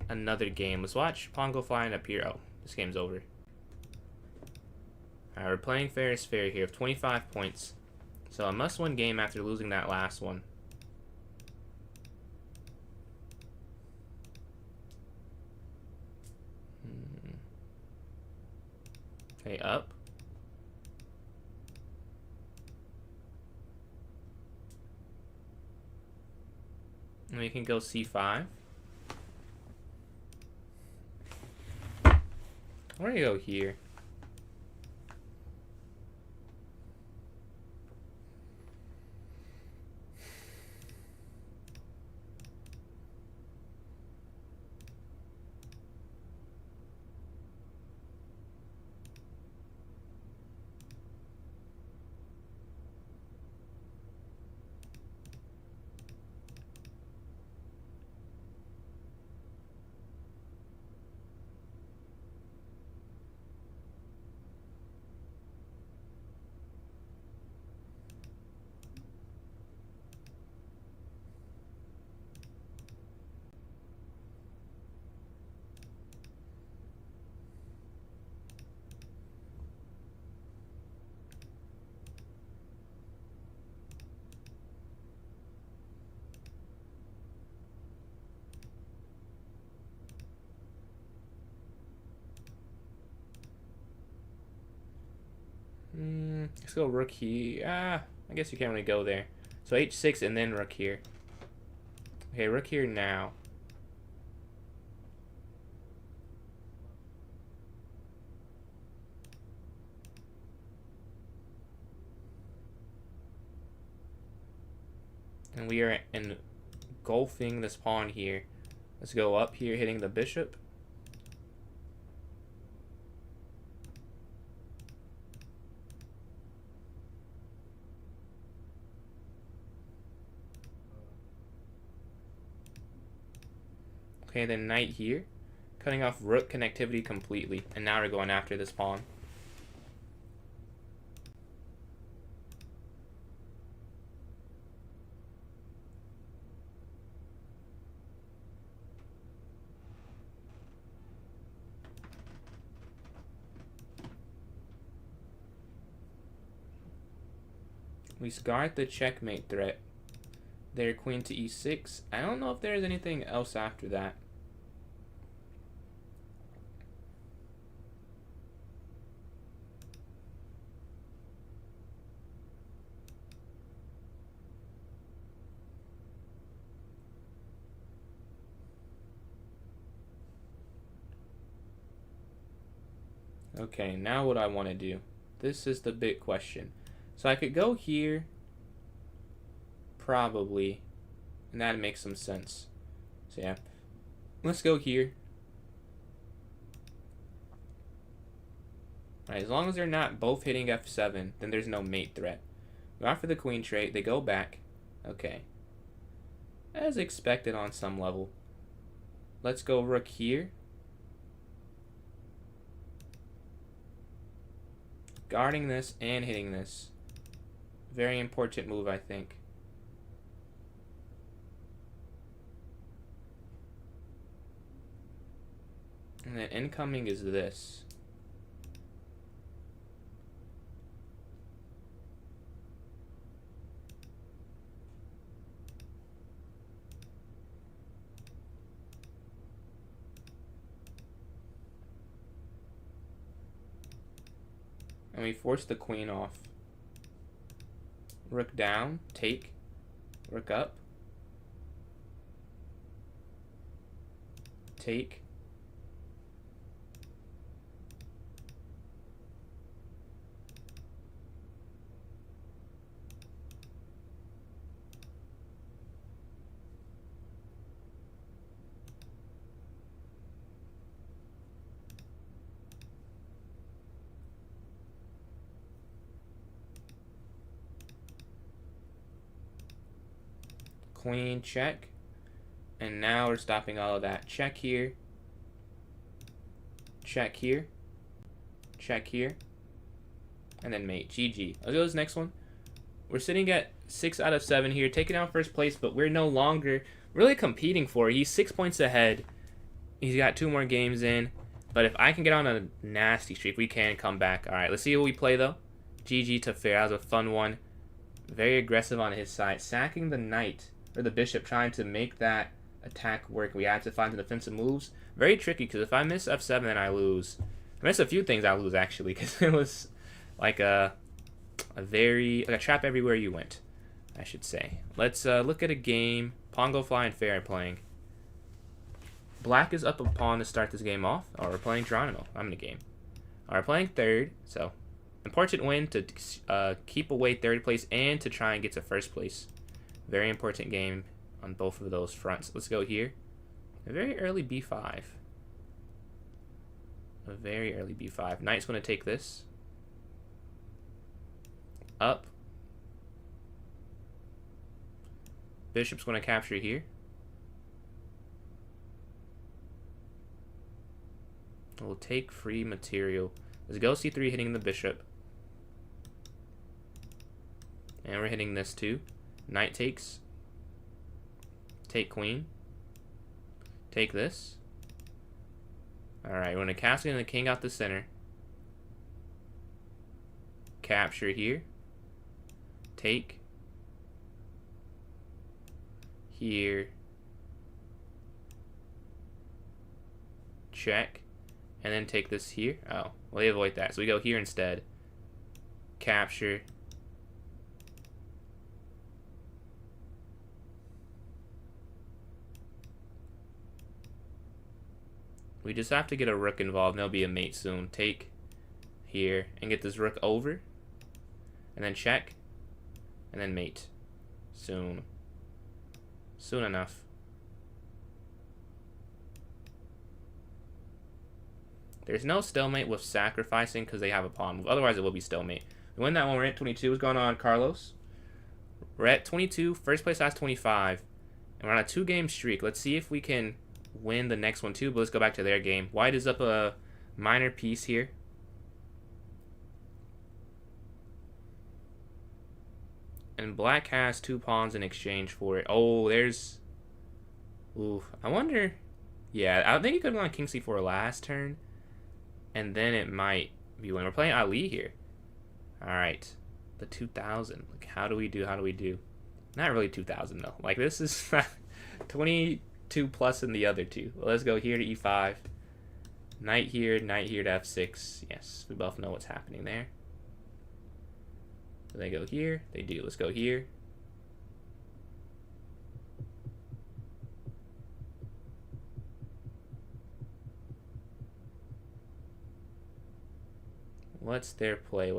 another game. Let's watch pawn go flying up here. Oh, this game's over. Alright, we're playing fair is fair here with 25 points. So a must-win game after losing that last one. Okay, up. And we can go c5. We're gonna go here. Let's go rook here. I guess you can't really go there. So h6 and then rook here. Okay, rook here now. And we are engulfing this pawn here. Let's go up here, hitting the bishop. Okay, then knight here. Cutting off rook connectivity completely. And now we're going after this pawn. We scarred the checkmate threat. There, queen to e6. I don't know if there's anything else after that. Okay, now what I want to do. This is the big question. So I could go here, probably, and that makes some sense. So yeah, let's go here. Alright, as long as they're not both hitting f7, then there's no mate threat. Not for the queen trait. They go back. Okay. As expected on some level. Let's go rook here. Guarding this and hitting this. Very important move, I think. And then incoming is this. And we force the queen off. Rook down, take, rook up, take, queen, check. And now we're stopping all of that. Check here. Check here. Check here. And then mate. GG. Let's go to this next one. We're sitting at 6 out of 7 here, taking out first place, but we're no longer really competing for it. He's 6 points ahead. He's got 2 more games in. But if I can get on a nasty streak, we can come back. Alright, let's see what we play, though. GG to fair. That was a fun one. Very aggressive on his side. Sacking the knight. Or the bishop, trying to make that attack work. We had to find the defensive moves. Very tricky, because if I miss f7, then I lose. I missed a few things I lose, actually, because it was like a trap everywhere you went, I should say. Let's look at a game. Pongo, fly, and fair are playing. Black is up a pawn to start this game off. Oh, we're playing Geronimo. I'm in the game. We're playing third, so important win to keep away third place and to try and get to first place. Very important game on both of those fronts. Let's go here. A very early b5. A very early b5. Knight's going to take this. Up. Bishop's going to capture here. We'll take free material. Let's go c3, hitting the bishop. And we're hitting this too. Knight takes. Take queen. Take this. Alright, we're going to castle the king out the center. Capture here. Take. Here. Check. And then take this here. Oh, well, they avoid that. So we go here instead. Capture. We just have to get a rook involved, and there'll be a mate soon. Take here and get this rook over. And then check. And then mate. Soon. Soon enough. There's no stalemate with sacrificing because they have a pawn move. Otherwise, it will be stalemate. We win that one. We're at 22. What's going on, Carlos? We're at 22. First place has 25. And we're on a 2-game streak. Let's see if we can win the next one too, but let's go back to their game. White is up a minor piece here. And black has 2 pawns in exchange for it. Oh, there's... Ooh, I wonder... Yeah, I think he could have gone king c4 last turn. And then it might be when we're playing Ali here. Alright. The 2000. Like, how do we do? Not really 2000, though. Like, this is 22 plus in the other two. Well, let's go here to e5. Knight here to f6. Yes, we both know what's happening there. So they go here. They do. Let's go here. What's their play?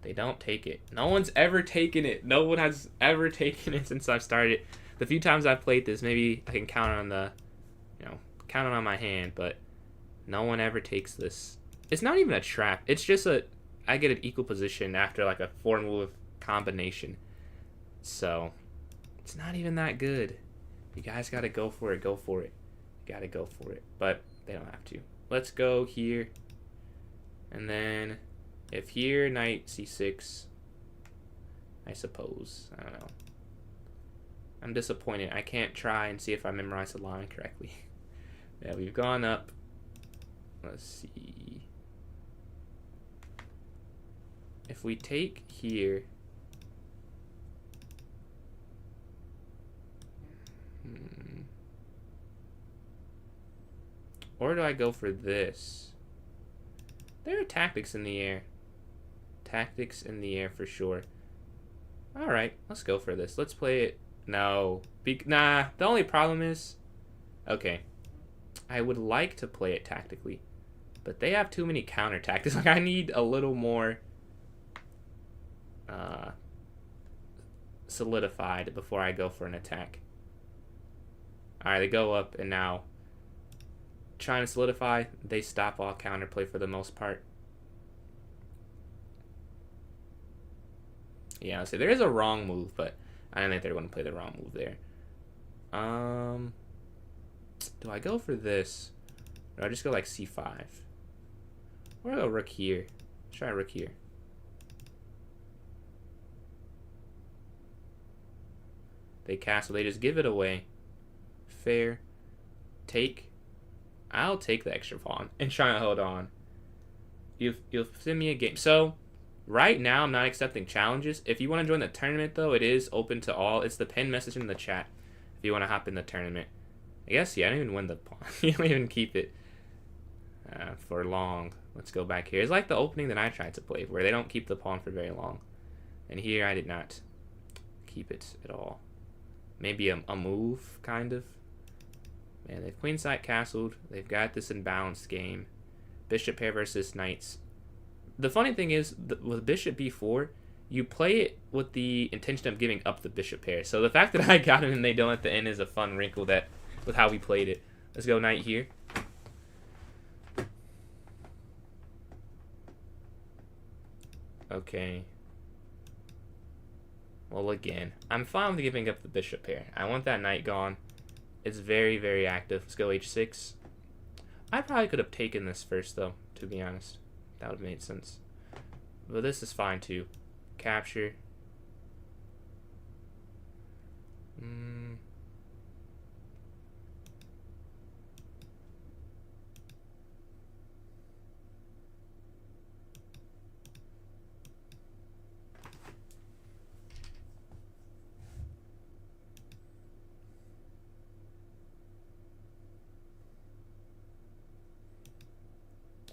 They don't take it. No one's ever taken it. No one has ever taken it since I've started. The few times I've played this, maybe I can count on count on my hand, but no one ever takes this. It's not even a trap. It's just a I get an equal position after like a 4-move combination. So it's not even that good. You guys gotta go for it. Go for it. You gotta go for it. But they don't have to. Let's go here. And then if here, knight c6, I suppose. I don't know. I'm disappointed. I can't try and see if I memorized the line correctly. Yeah, we've gone up. Let's see. If we take here. Or do I go for this? There are tactics in the air. Tactics in the air for sure. Alright, let's go for this. Let's play it. No. Nah, the only problem is... Okay. I would like to play it tactically. But they have too many counter tactics. Like, I need a little more... solidified before I go for an attack. Alright, they go up, and now... Trying to solidify, they stop all counterplay for the most part. Yeah, I'll say there is a wrong move, but I don't think they're going to play the wrong move there. Do I go for this? Or do I just go like c5? Or do I go rook here? Let's try rook here. They castle, they just give it away. Fair. Take. I'll take the extra pawn and try to hold on. You'll send me a game. So, right now I'm not accepting challenges. If you want to join the tournament, though, it is open to all. It's the pinned message in the chat if you want to hop in the tournament. I guess, yeah, I didn't even win the pawn. You don't even keep it for long. Let's go back here. It's like the opening that I tried to play, where they don't keep the pawn for very long. And here I did not keep it at all. Maybe a move, kind of. Man, they've queenside castled. They've got this imbalanced game. Bishop pair versus knights. The funny thing is, with bishop b4, you play it with the intention of giving up the bishop pair. So the fact that I got it and they don't at the end is a fun wrinkle that with how we played it. Let's go knight here. Okay. Well, again, I'm fine with giving up the bishop pair. I want that knight gone. It's very, very active. Let's go h6. I probably could have taken this first, though, to be honest. That would have made sense. But this is fine, too. Capture.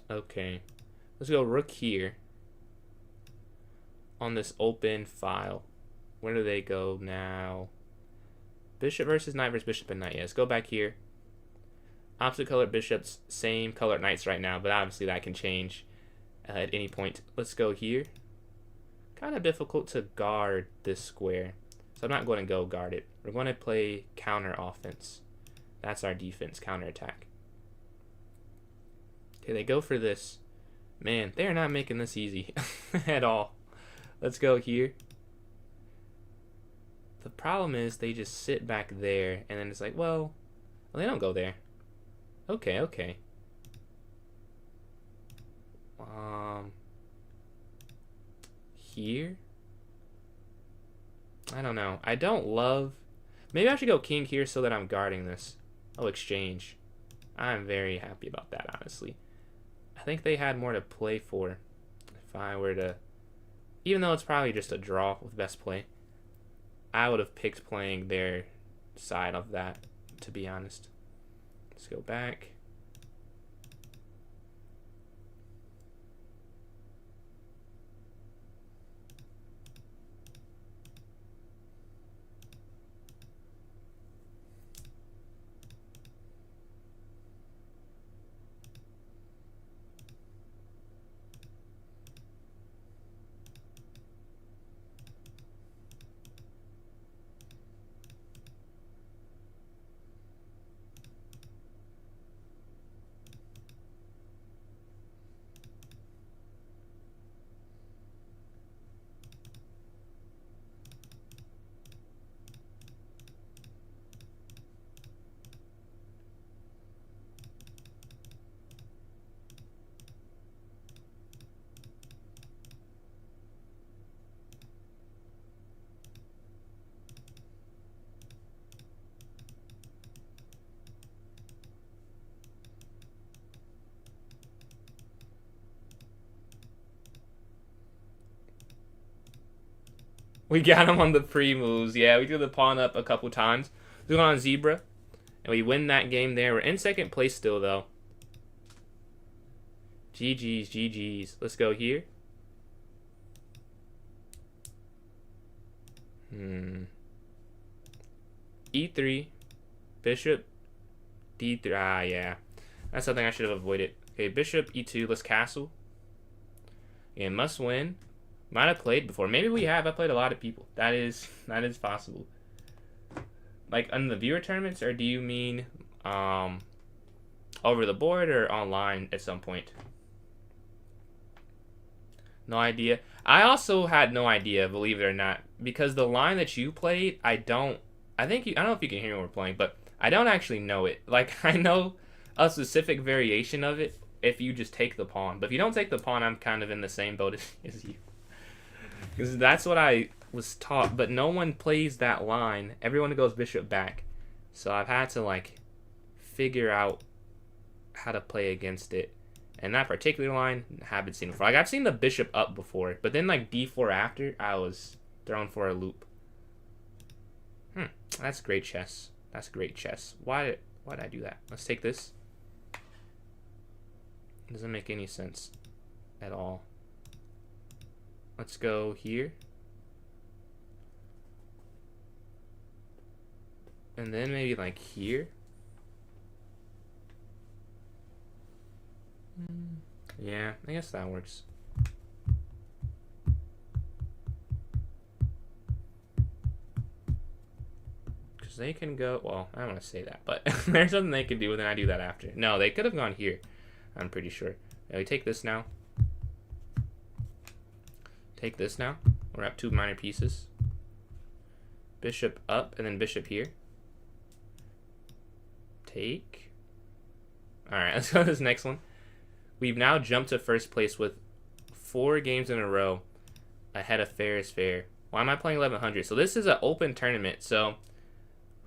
Okay, let's go rook here on this open file. Where do they go now? Bishop versus knight versus bishop and knight. Yeah, let's go back here. Opposite color bishops, same color knights right now, but obviously that can change at any point. Let's go here. Kind of difficult to guard this square, so I'm not going to go guard it. We're going to play counter offense. That's our defense, counter attack. Okay, they go for this. Man, they're not making this easy at all. Let's go here. The problem is they just sit back there, and then it's like, well, they don't go there. Okay, okay. Here? I don't know. I don't love... Maybe I should go king here so that I'm guarding this. Oh, exchange. I'm very happy about that, honestly. I think they had more to play for if I were to... Even though it's probably just a draw with best play, I would have picked playing their side of that, to be honest. Let's go back. We got him on the pre-moves. Yeah, we threw the pawn up a couple times. We went on zebra, and we win that game there. We're in second place still, though. GG's, GG's. Let's go here. E3. Bishop. D3. Ah, yeah. That's something I should have avoided. Okay, bishop E2. Let's castle. Yeah, must win. Might have played before. Maybe we have. I played a lot of people. That is possible. Like on the viewer tournaments, or do you mean over the board or online at some point? No idea. I also had no idea, believe it or not, because the line that you played, I don't know if you can hear when we're playing, but I don't actually know it. Like, I know a specific variation of it if you just take the pawn. But if you don't take the pawn, I'm kind of in the same boat as you. Because that's what I was taught, but no one plays that line. Everyone goes bishop back. So I've had to, like, figure out how to play against it. And that particular line, I haven't seen before. Like, I've seen the bishop up before, but then, like, d4 after, I was thrown for a loop. That's great chess. That's great chess. Why did I do that? Let's take this. Doesn't make any sense at all. Let's go here. And then maybe like here. Yeah, I guess that works. Because they can go, well, I don't want to say that, but there's something they can do, and then I do that after. No, they could have gone here, I'm pretty sure. Yeah, we take this now. Take this now. We're up 2 minor pieces. Bishop up, and then bishop here. Take. Alright, let's go to this next one. We've now jumped to first place with 4 games in a row ahead of Fair is Fair. Why am I playing 1100? So this is an open tournament. So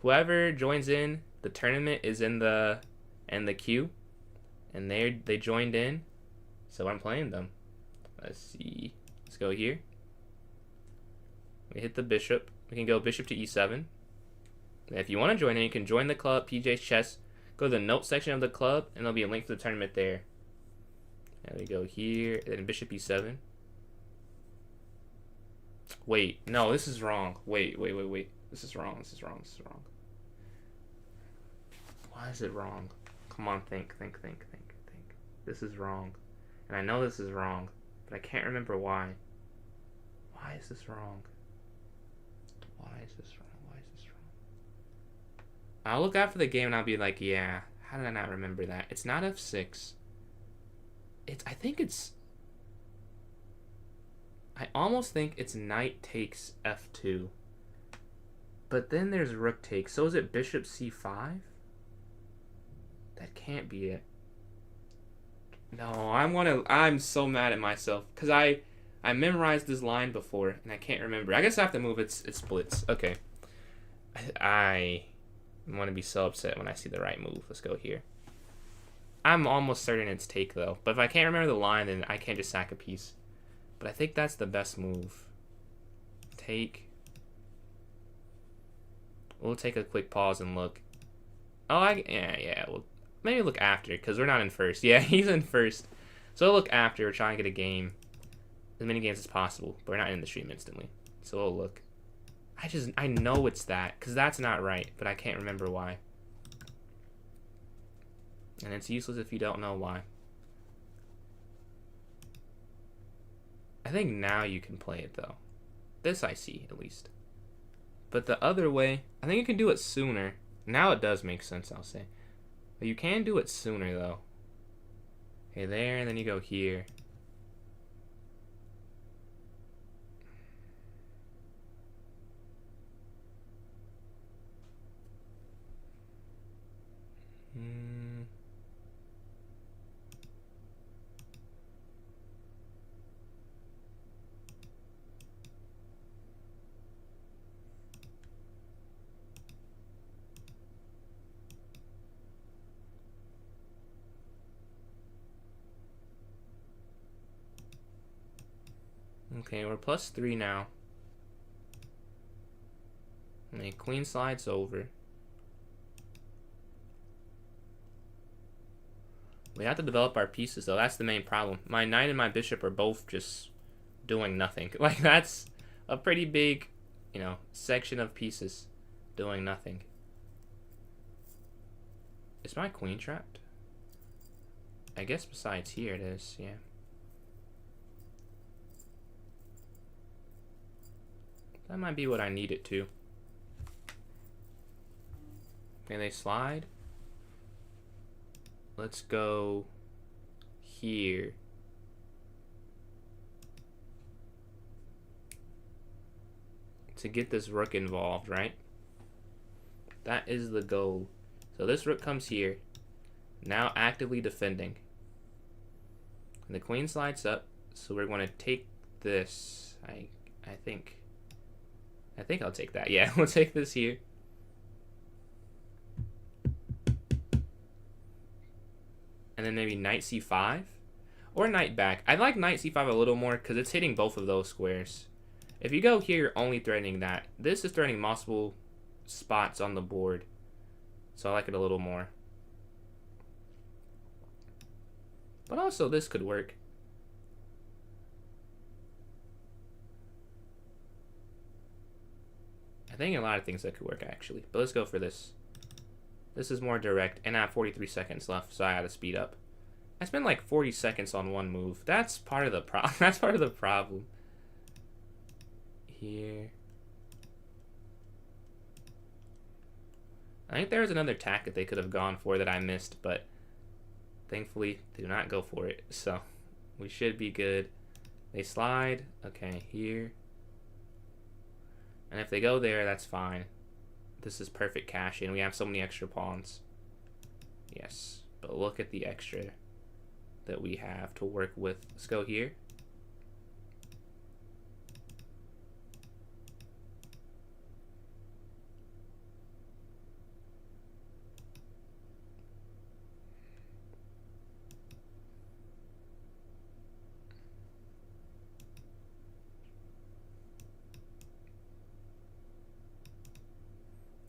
whoever joins in the tournament is in the queue, and they joined in. So I'm playing them. Let's see. Let's go here. We hit the bishop. We can go bishop to e7. And if you want to join in, you can join the club, PJ's Chess. Go to the notes section of the club, and there'll be a link to the tournament there. And we go here, and then bishop e7. Wait, no, this is wrong. Wait. This is wrong. Why is it wrong? Come on, think. This is wrong. And I know this is wrong, but I can't remember why. Why is this wrong? I'll look after the game and I'll be like, yeah, how did I not remember that? It's not f6. I almost think it's knight takes f2. But then there's rook takes. So is it bishop c5? That can't be it. No, I'm so mad at myself because I memorized this line before and I can't remember. I guess I have to move it splits. Okay. I want to be so upset when I see the right move. Let's go here. I'm almost certain it's take though. But if I can't remember the line, then I can't just sack a piece. But I think that's the best move. Take. We'll take a quick pause and look. Oh, yeah. We'll maybe look after because we're not in first. Yeah, he's in first. So we'll look after. We're trying to get a game, as many games as possible. But we're not in the stream instantly. So we'll look. I know it's that because that's not right, but I can't remember why. And it's useless if you don't know why. I think now you can play it though. This I see at least. But the other way, I think you can do it sooner. Now it does make sense, I'll say. But you can do it sooner though. Okay, there, and then you go here. Okay, we're +3 now. I mean, queen slides over. We have to develop our pieces, though. That's the main problem. My knight and my bishop are both just doing nothing. Like, that's a pretty big, you know, section of pieces doing nothing. Is my queen trapped? I guess besides here it is, yeah. That might be what I need it to. Okay, they slide. Let's go here. To get this rook involved, right? That is the goal. So this rook comes here. Now actively defending. And the queen slides up. So we're going to take this. I think I'll take that. Yeah, we'll take this here. And then maybe knight c5 or knight back. I like knight c5 a little more because it's hitting both of those squares. If you go here, you're only threatening that. This is threatening multiple spots on the board, so I like it a little more. But also this could work. I think a lot of things that could work actually, but let's go for this. This is more direct, and I have 43 seconds left, so I had to speed up. I spent like 40 seconds on one move. That's part of the problem. That's part of the problem. Here. I think there was another tack that they could have gone for that I missed, but thankfully they do not go for it, so we should be good. They slide. Okay, here. And if they go there, that's fine. This is perfect cash in. We have so many extra pawns. Yes, but look at the extra that we have to work with. Let's go here.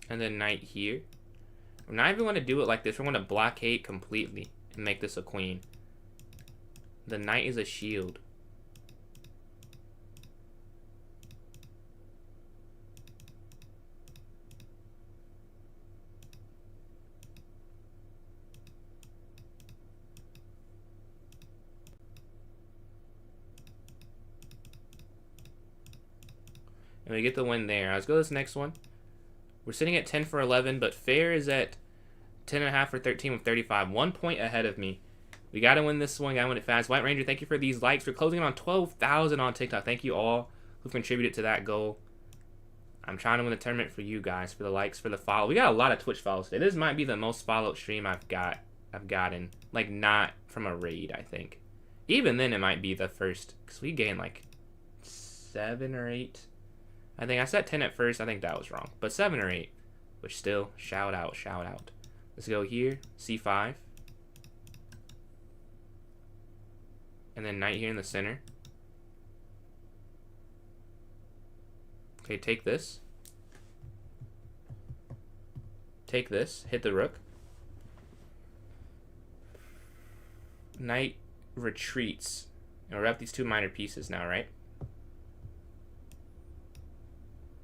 And then knight here. We're not even going to do it like this. We're going to blockade completely and make this a queen. The knight is a shield. And we get the win there. Let's go to this next one. We're sitting at 10 for 11, but Fair is at 10.5 for 13 with 35. 1 point ahead of me. We got to win this one. Got to win it fast. White Ranger, thank you for these likes. We're closing in on 12,000 on TikTok. Thank you all who contributed to that goal. I'm trying to win the tournament for you guys, for the likes, for the follow. We got a lot of Twitch follows today. This might be the most followed stream I've gotten. Like, not from a raid, I think. Even then, it might be the first, because we gained like 7 or 8. I think I said 10 at first. I think that was wrong. But 7 or 8, which still, shout out, shout out. Let's go here, c5. And then knight here in the center. Okay, take this. Take this, hit the rook. Knight retreats. And we're up these 2 minor pieces now, right?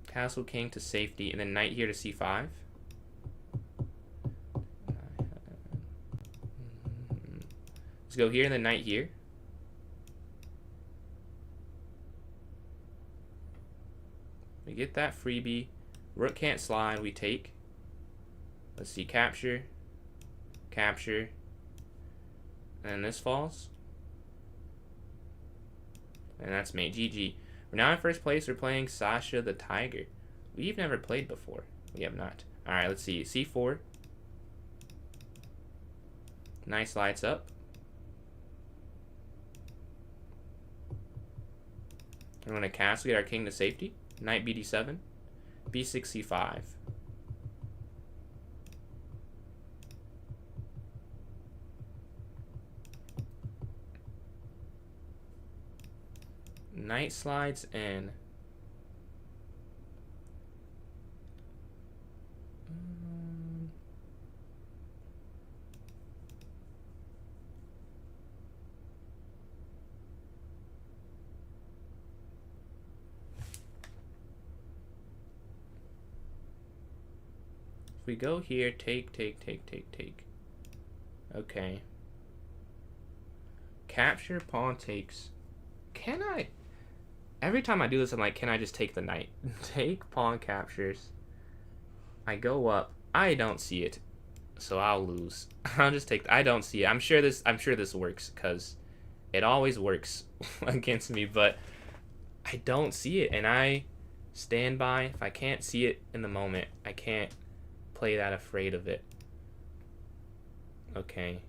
Castle king to safety, and then knight here to c5. Let's go here and then knight here. We get that freebie. Rook can't slide, we take. Let's see, capture. Capture. And this falls. And that's mate. GG. We're now in first place. We're playing Sasha the Tiger. We've never played before. We have not. Alright, let's see. c4. Nice lights up. We're going to castle, get our king to safety. Knight bd7. b6, c5. Knight slides in. If we go here, take. Okay. Capture, pawn takes. Can I? Every time I do this, I'm like, can I just take the knight? Take, pawn captures. I go up. I don't see it, so I'll lose. I'll just take. I don't see it. I'm sure this works because it always works against me, but I don't see it, and I stand by. If I can't see it in the moment, I can't play that afraid of it. Okay.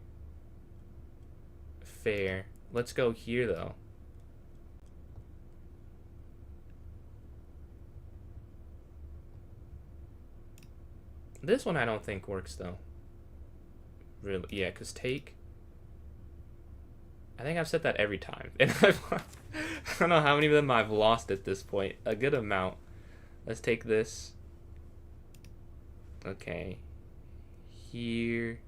Fair. Let's go here, though. This one I don't think works, though. Really? Yeah, because take... I think I've said that every time. And I don't know how many of them I've lost at this point. A good amount. Let's take this. Okay. Here.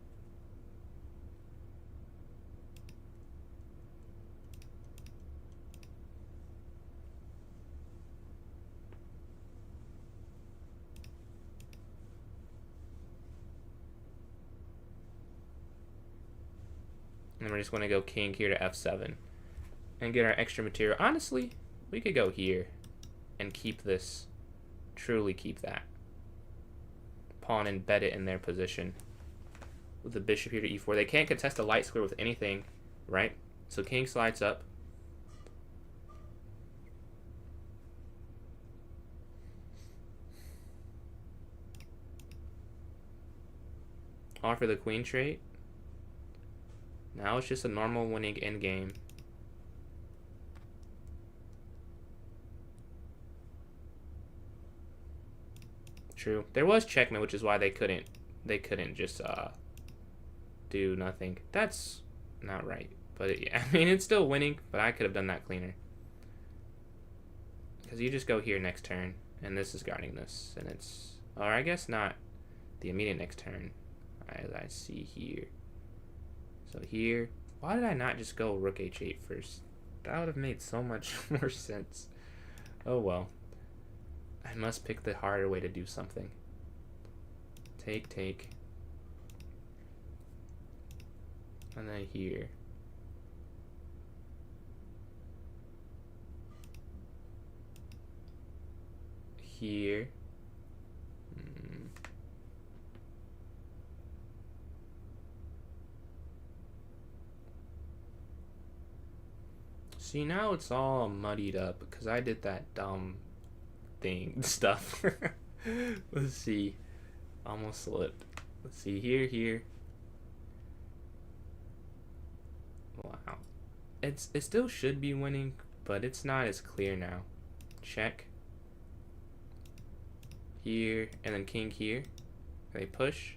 And we're just going to go king here to f7 and get our extra material. Honestly, we could go here and keep this. Truly keep that. Pawn and bed it in their position. With the bishop here to e4. They can't contest a light square with anything, right? So king slides up. Offer the queen trait. Now it's just a normal winning endgame. True. There was checkmate, which is why they couldn't just do nothing. That's not right. But yeah, I mean, it's still winning, but I could have done that cleaner. Because you just go here next turn, and this is guarding this, and it's... Or I guess not the immediate next turn, as I see here. So here, why did I not just go rook h8 first? That would have made so much more sense. Oh well. I must pick the harder way to do something. Take. And then here. Here. See, now it's all muddied up because I did that dumb thing stuff. Let's see. Almost slipped. Let's see. Here. Wow. It still should be winning, but it's not as clear now. Check. Here, and then king here. They push.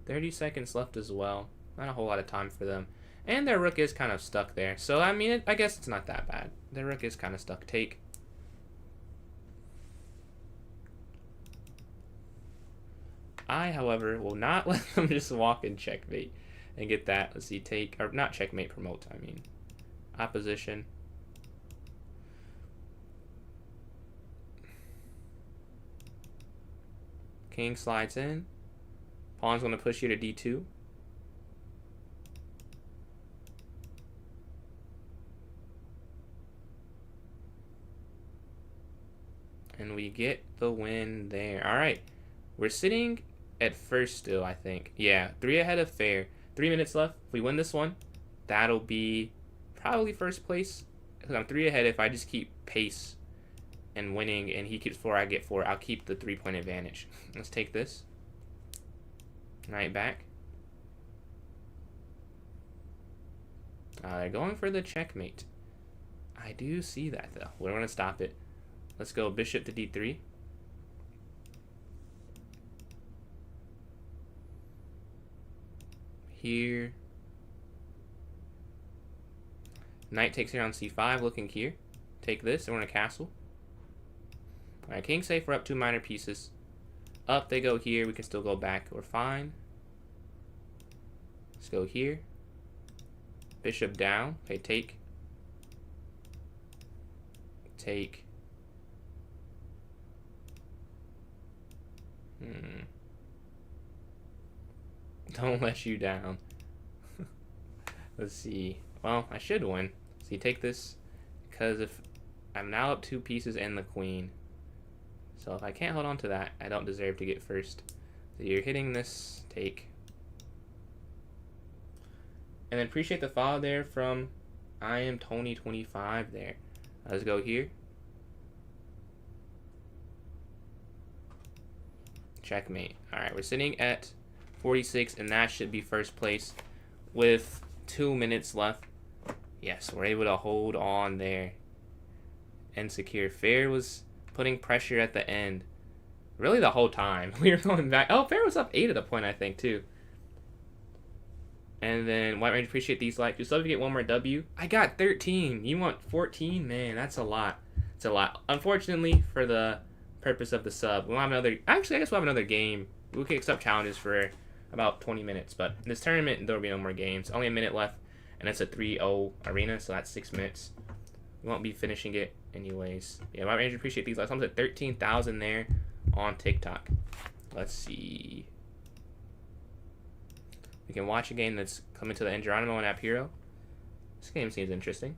30 seconds left as well. Not a whole lot of time for them. And their rook is kind of stuck there. So, I mean, I guess it's not that bad. Their rook is kind of stuck. Take. I, however, will not let them just walk in checkmate and get that. Let's see, take. Or not checkmate, promote, I mean. Opposition. King slides in. Pawn's going to push you to d2. And we get the win there. All right. We're sitting at first still, I think. Yeah, 3 ahead of fair. 3 minutes left. If we win this one, that'll be probably first place. Because I'm 3 ahead. If I just keep pace and winning and he keeps 4, I get 4, I'll keep the 3-point advantage. Let's take this. Knight back. They're going for the checkmate. I do see that, though. We're going to stop it. Let's go bishop to d3. Here. Knight takes here on c5, looking here. Take this, and we're in a castle. Alright, king safe, we're up 2 minor pieces. Up they go here, we can still go back, we're fine. Let's go here. Bishop down. Okay, take. Take. Don't let you down. Let's see. Well, I should win. So you take this, because if I'm now up 2 pieces and the queen. So if I can't hold on to that, I don't deserve to get first. So you're hitting this, take. And then appreciate the follow there from I am Tony25 there. Let's go here. Checkmate. Alright, we're sitting at 46, and that should be first place with 2 minutes left. Yes, we're able to hold on there and secure. Fair was putting pressure at the end. Really the whole time. We were going back. Oh, Fair was up 8 at the point, I think, too. And then White Ranger, appreciate these likes. Just love to get one more W. I got 13. You want 14? Man, that's a lot. It's a lot. Unfortunately, for the purpose of the sub, we'll have another... Actually, I guess we'll have another game. We can accept challenges for about 20 minutes. But in this tournament, there will be no more games. Only a minute left. And it's a 3-0 arena, so that's 6 minutes. We won't be finishing it anyways. Yeah, White Ranger, appreciate these likes. I'm at 13,000 there on TikTok. Let's see. We can watch a game that's coming to the end. Geronimo and App Hero. This game seems interesting.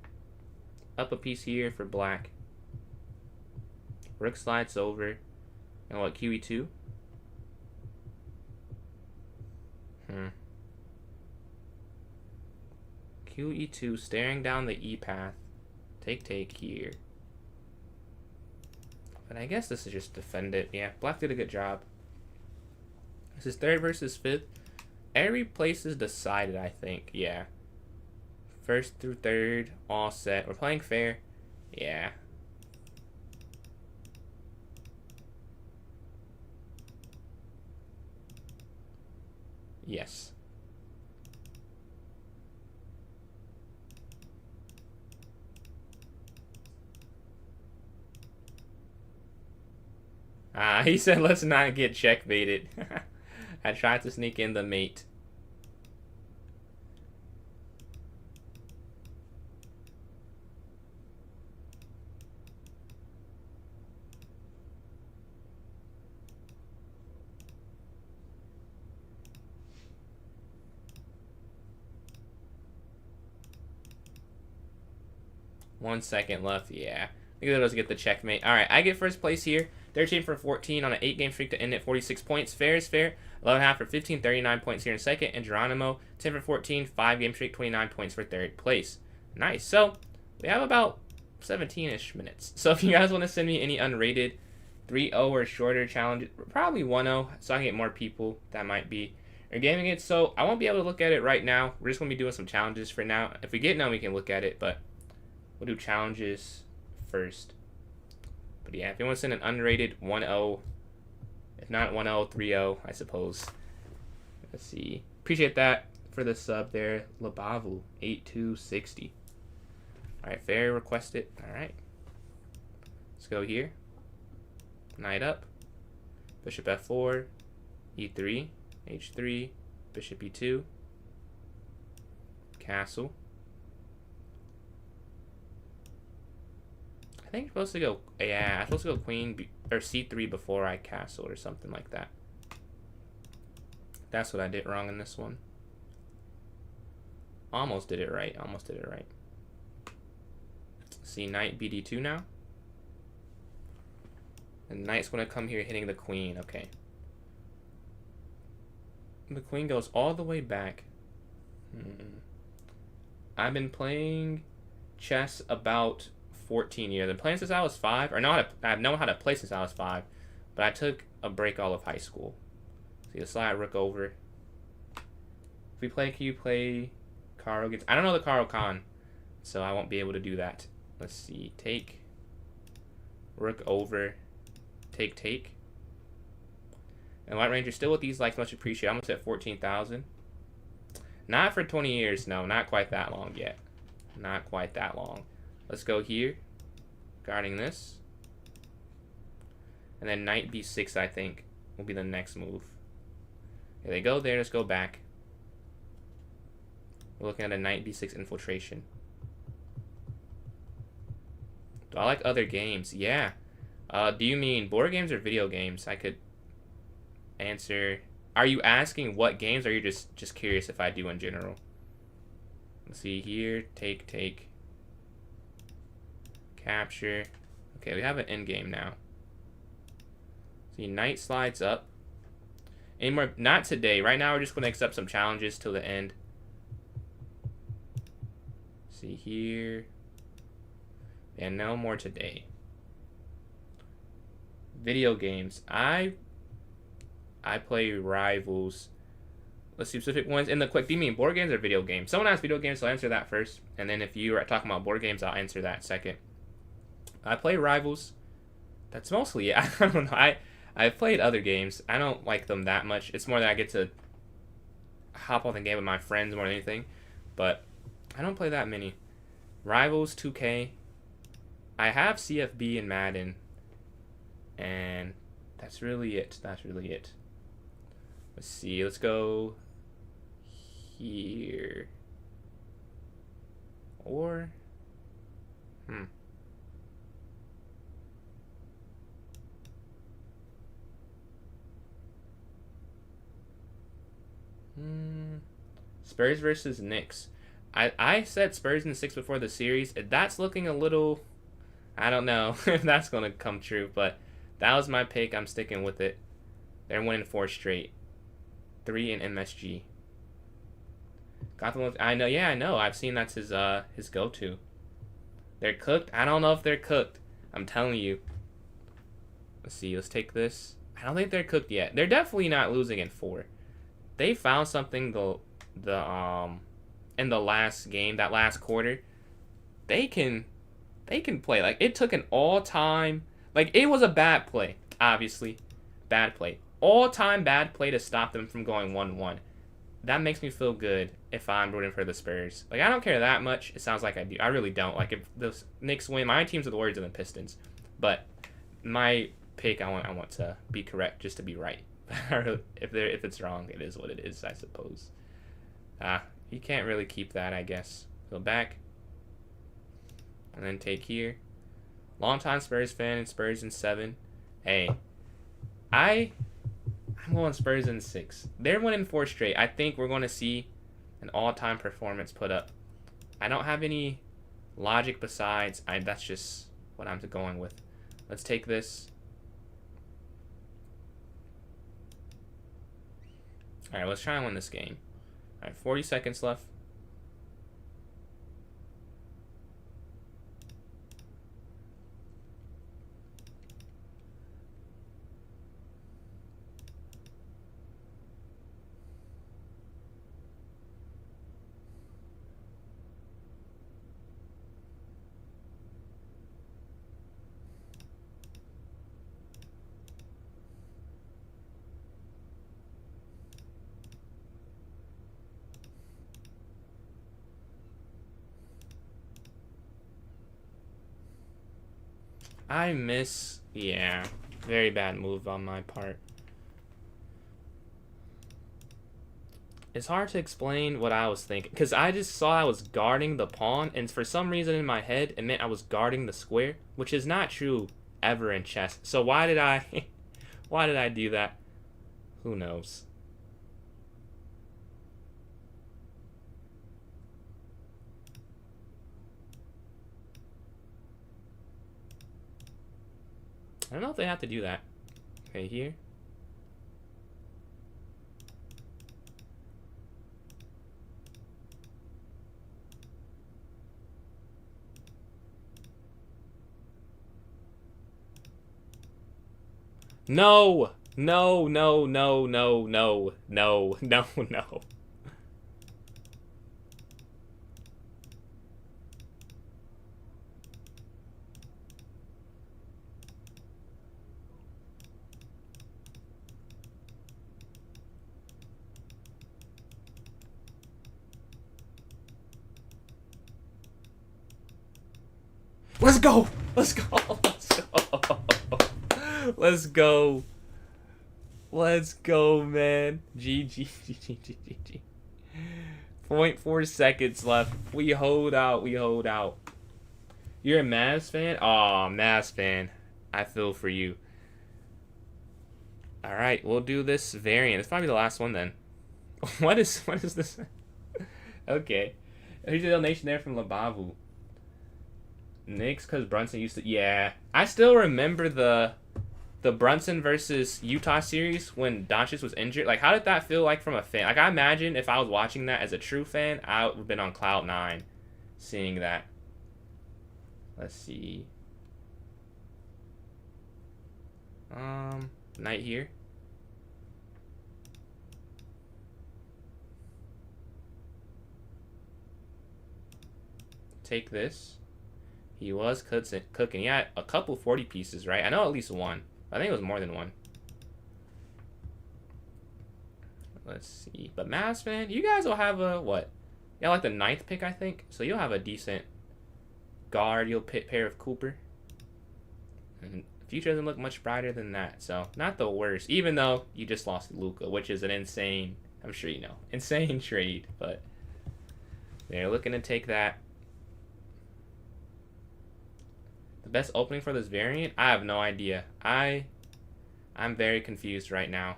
Up a piece here for black. Rook slides over. And what, QE2? QE2, staring down the E path. Take here. But I guess this is just defend it. Yeah, black did a good job. This is 3rd versus 5th. Every place is decided, I think. Yeah. 1st through 3rd, all set. We're playing fair. Yeah. Yes. He said let's not get checkbaited. I tried to sneak in the mate. One second left, yeah. I think that was get the checkmate. Alright, I get first place here. 13 for 14 on an 8-game streak to end at 46 points. Fair is fair. 11.5 for 15, 39 points here in second. And Geronimo, 10 for 14, 5-game streak, 29 points for 3rd place. Nice. So, we have about 17-ish minutes. So, if you guys want to send me any unrated 3-0 or shorter challenges, probably 1-0, so I can get more people that might be or gaming it. So, I won't be able to look at it right now. We're just going to be doing some challenges for now. If we get none, we can look at it, but we'll do challenges first. But yeah, if you want to send an unrated 1-0, if not 1-0, 3-0, I suppose. Let's see. Appreciate that for the sub there. Labavu, 8260. Alright, fair requested. Alright. Let's go here. Knight up. Bishop F4. E3. H3. Bishop E2. Castle. I think I'm supposed to go, yeah, I'm supposed to go queen or c3 before I castle or something like that. That's what I did wrong in this one. Almost did it right. Almost did it right. See, knight bd2 now. And knight's going to come here hitting the queen. Okay. The queen goes all the way back. I've been playing chess about 14 years. I've been playing since I was 5. Or no, I've known how to play since I was 5. But I took a break all of high school. See, the slide rook over. If we play, can you play Karo gets... I don't know the Karo Khan, so I won't be able to do that. Let's see. Take. Rook over. Take. And White Ranger still with these likes, much appreciated. I'm almost at 14,000. Not for 20 years, no. Not quite that long yet. Not quite that long. Let's go here. Guarding this. And then knight b6, I think, will be the next move. Here they go there. Let's go back. We're looking at a knight b6 infiltration. Do I like other games? Yeah. Do you mean board games or video games? I could answer. Are you asking what games, or are you just curious if I do in general? Let's see here. Take. Capture. Okay, we have an end game now. See, knight slides up. Anymore? Not today. Right now, we're just going to accept some challenges till the end. See here. And no more today. Video games. I play Rivals. Let's see specific ones. In the quick, do you mean board games or video games? Someone asked video games, so I'll answer that first. And then if you are talking about board games, I'll answer that second. I play Rivals. That's mostly it. I don't know. I've played other games. I don't like them that much. It's more that I get to hop on the game with my friends more than anything. But I don't play that many. Rivals, 2K. I have CFB and Madden. And that's really it. That's really it. Let's see. Let's go here. Or... Spurs versus Knicks. I said Spurs in 6 before the series. That's looking a little... I don't know if that's going to come true, but that was my pick. I'm sticking with it. They're winning 4 straight. 3 in MSG. Gotham, I know. Yeah, I know. I've seen that's his go-to. They're cooked. I don't know if they're cooked. I'm telling you. Let's see. Let's take this. I don't think they're cooked yet. They're definitely not losing in 4. They found something in the last game, that last quarter. They can play. Like, it took an all-time, like, it was a bad play, obviously. Bad play. All-time bad play to stop them from going 1-1. That makes me feel good if I'm rooting for the Spurs. Like, I don't care that much. It sounds like I do. I really don't. Like, if the Knicks win, my teams are the Warriors and the Pistons. But my pick, I want to be correct just to be right. If it's wrong, it is what it is, I suppose. You can't really keep that, I guess. Go back. And then take here. Longtime Spurs fan and Spurs in 7. Hey. I'm going Spurs in 6. They're winning 4 straight. I think we're going to see an all-time performance put up. I don't have any logic besides. That's just what I'm going with. Let's take this. Alright, let's try and win this game. Alright, 40 seconds left. I miss... Yeah. Very bad move on my part. It's hard to explain what I was thinking. Because I just saw I was guarding the pawn. And for some reason in my head, it meant I was guarding the square. Which is not true ever in chess. So why did I... why did I do that? Who knows? I don't know if they have to do that. Okay, here. No! No, no, no, no, no, no, no, no. Let's go! Let's go! Let's go! Let's go! Let's go, man! GG, GG, GG, GG. .4 seconds left. We hold out. We hold out. You're a Mavs fan? Aw, Mavs fan. I feel for you. Alright, we'll do this variant. It's probably the last one then. What is this? Okay. Here's the donation there from Labavu. Knicks, because Brunson used to... Yeah. I still remember the Brunson versus Utah series when Doncic was injured. Like, how did that feel like from a fan? Like, I imagine if I was watching that as a true fan, I would have been on cloud 9 seeing that. Let's see. Knight here. Take this. He was cooking. He had a couple 40 pieces, right? I know at least one. I think it was more than one. Let's see. But Mavs fan, you guys will have a, what? Yeah, like the 9th pick, I think. So you'll have a decent guard. You'll pair of Cooper. And the future doesn't look much brighter than that. So not the worst. Even though you just lost Luka, which is an insane, I'm sure you know, insane trade. But they're looking to take that. The best opening for this variant? I have no idea. I'm very confused right now.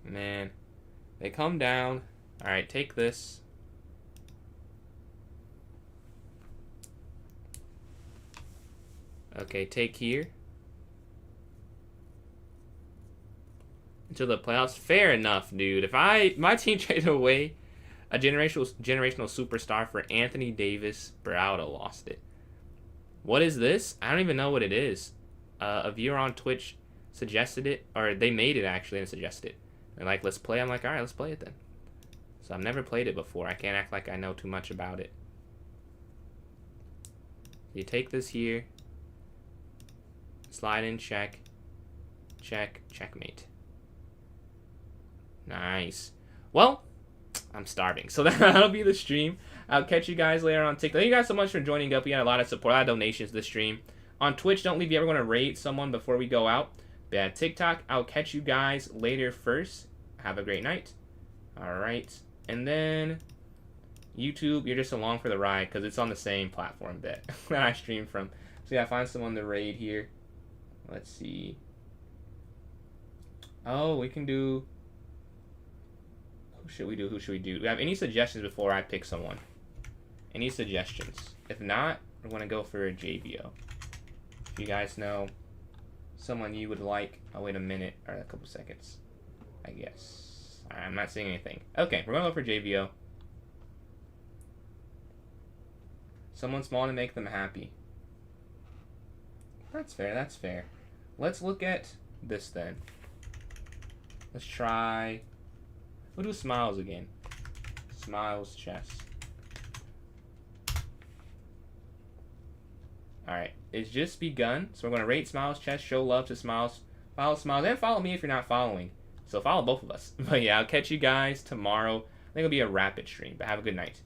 Man. They come down. Alright, take this. Okay, take here. Until the playoffs. Fair enough, dude. If my team traded away a generational superstar for Anthony Davis, bro, I would have lost it. What is this? I don't even know what it is. A viewer on Twitch suggested it, or they made it actually and suggested it. They're like, let's play. I'm like, all right, let's play it then. So I've never played it before. I can't act like I know too much about it. You take this here. Slide in, check. Check, checkmate. Nice. Well, I'm starving. So that'll be the stream. I'll catch you guys later on TikTok. Thank you guys so much for joining up. We had a lot of support, a lot of donations this stream. On Twitch, don't leave. You ever want to rate someone before we go out. But yeah, TikTok, I'll catch you guys later first. Have a great night. All right. And then YouTube, you're just along for the ride because it's on the same platform that I stream from. So yeah, find someone to raid here. Let's see. Oh, we can do... Who should we do? Who should we do? Do we have any suggestions before I pick someone? Any suggestions? If not, we're going to go for a JVO. If you guys know someone you would like... Oh, wait a minute. Or a couple seconds. I guess. I'm not seeing anything. Okay, we're going to go for JVO. Someone small to make them happy. That's fair, that's fair. Let's look at this then. Let's try... We'll do Smiles again. Smiles chest. Alright, it's just begun. So we're going to rate Smiles chest, show love to Smiles, follow Smiles, and follow me if you're not following. So follow both of us. But yeah, I'll catch you guys tomorrow. I think it'll be a rapid stream, but have a good night.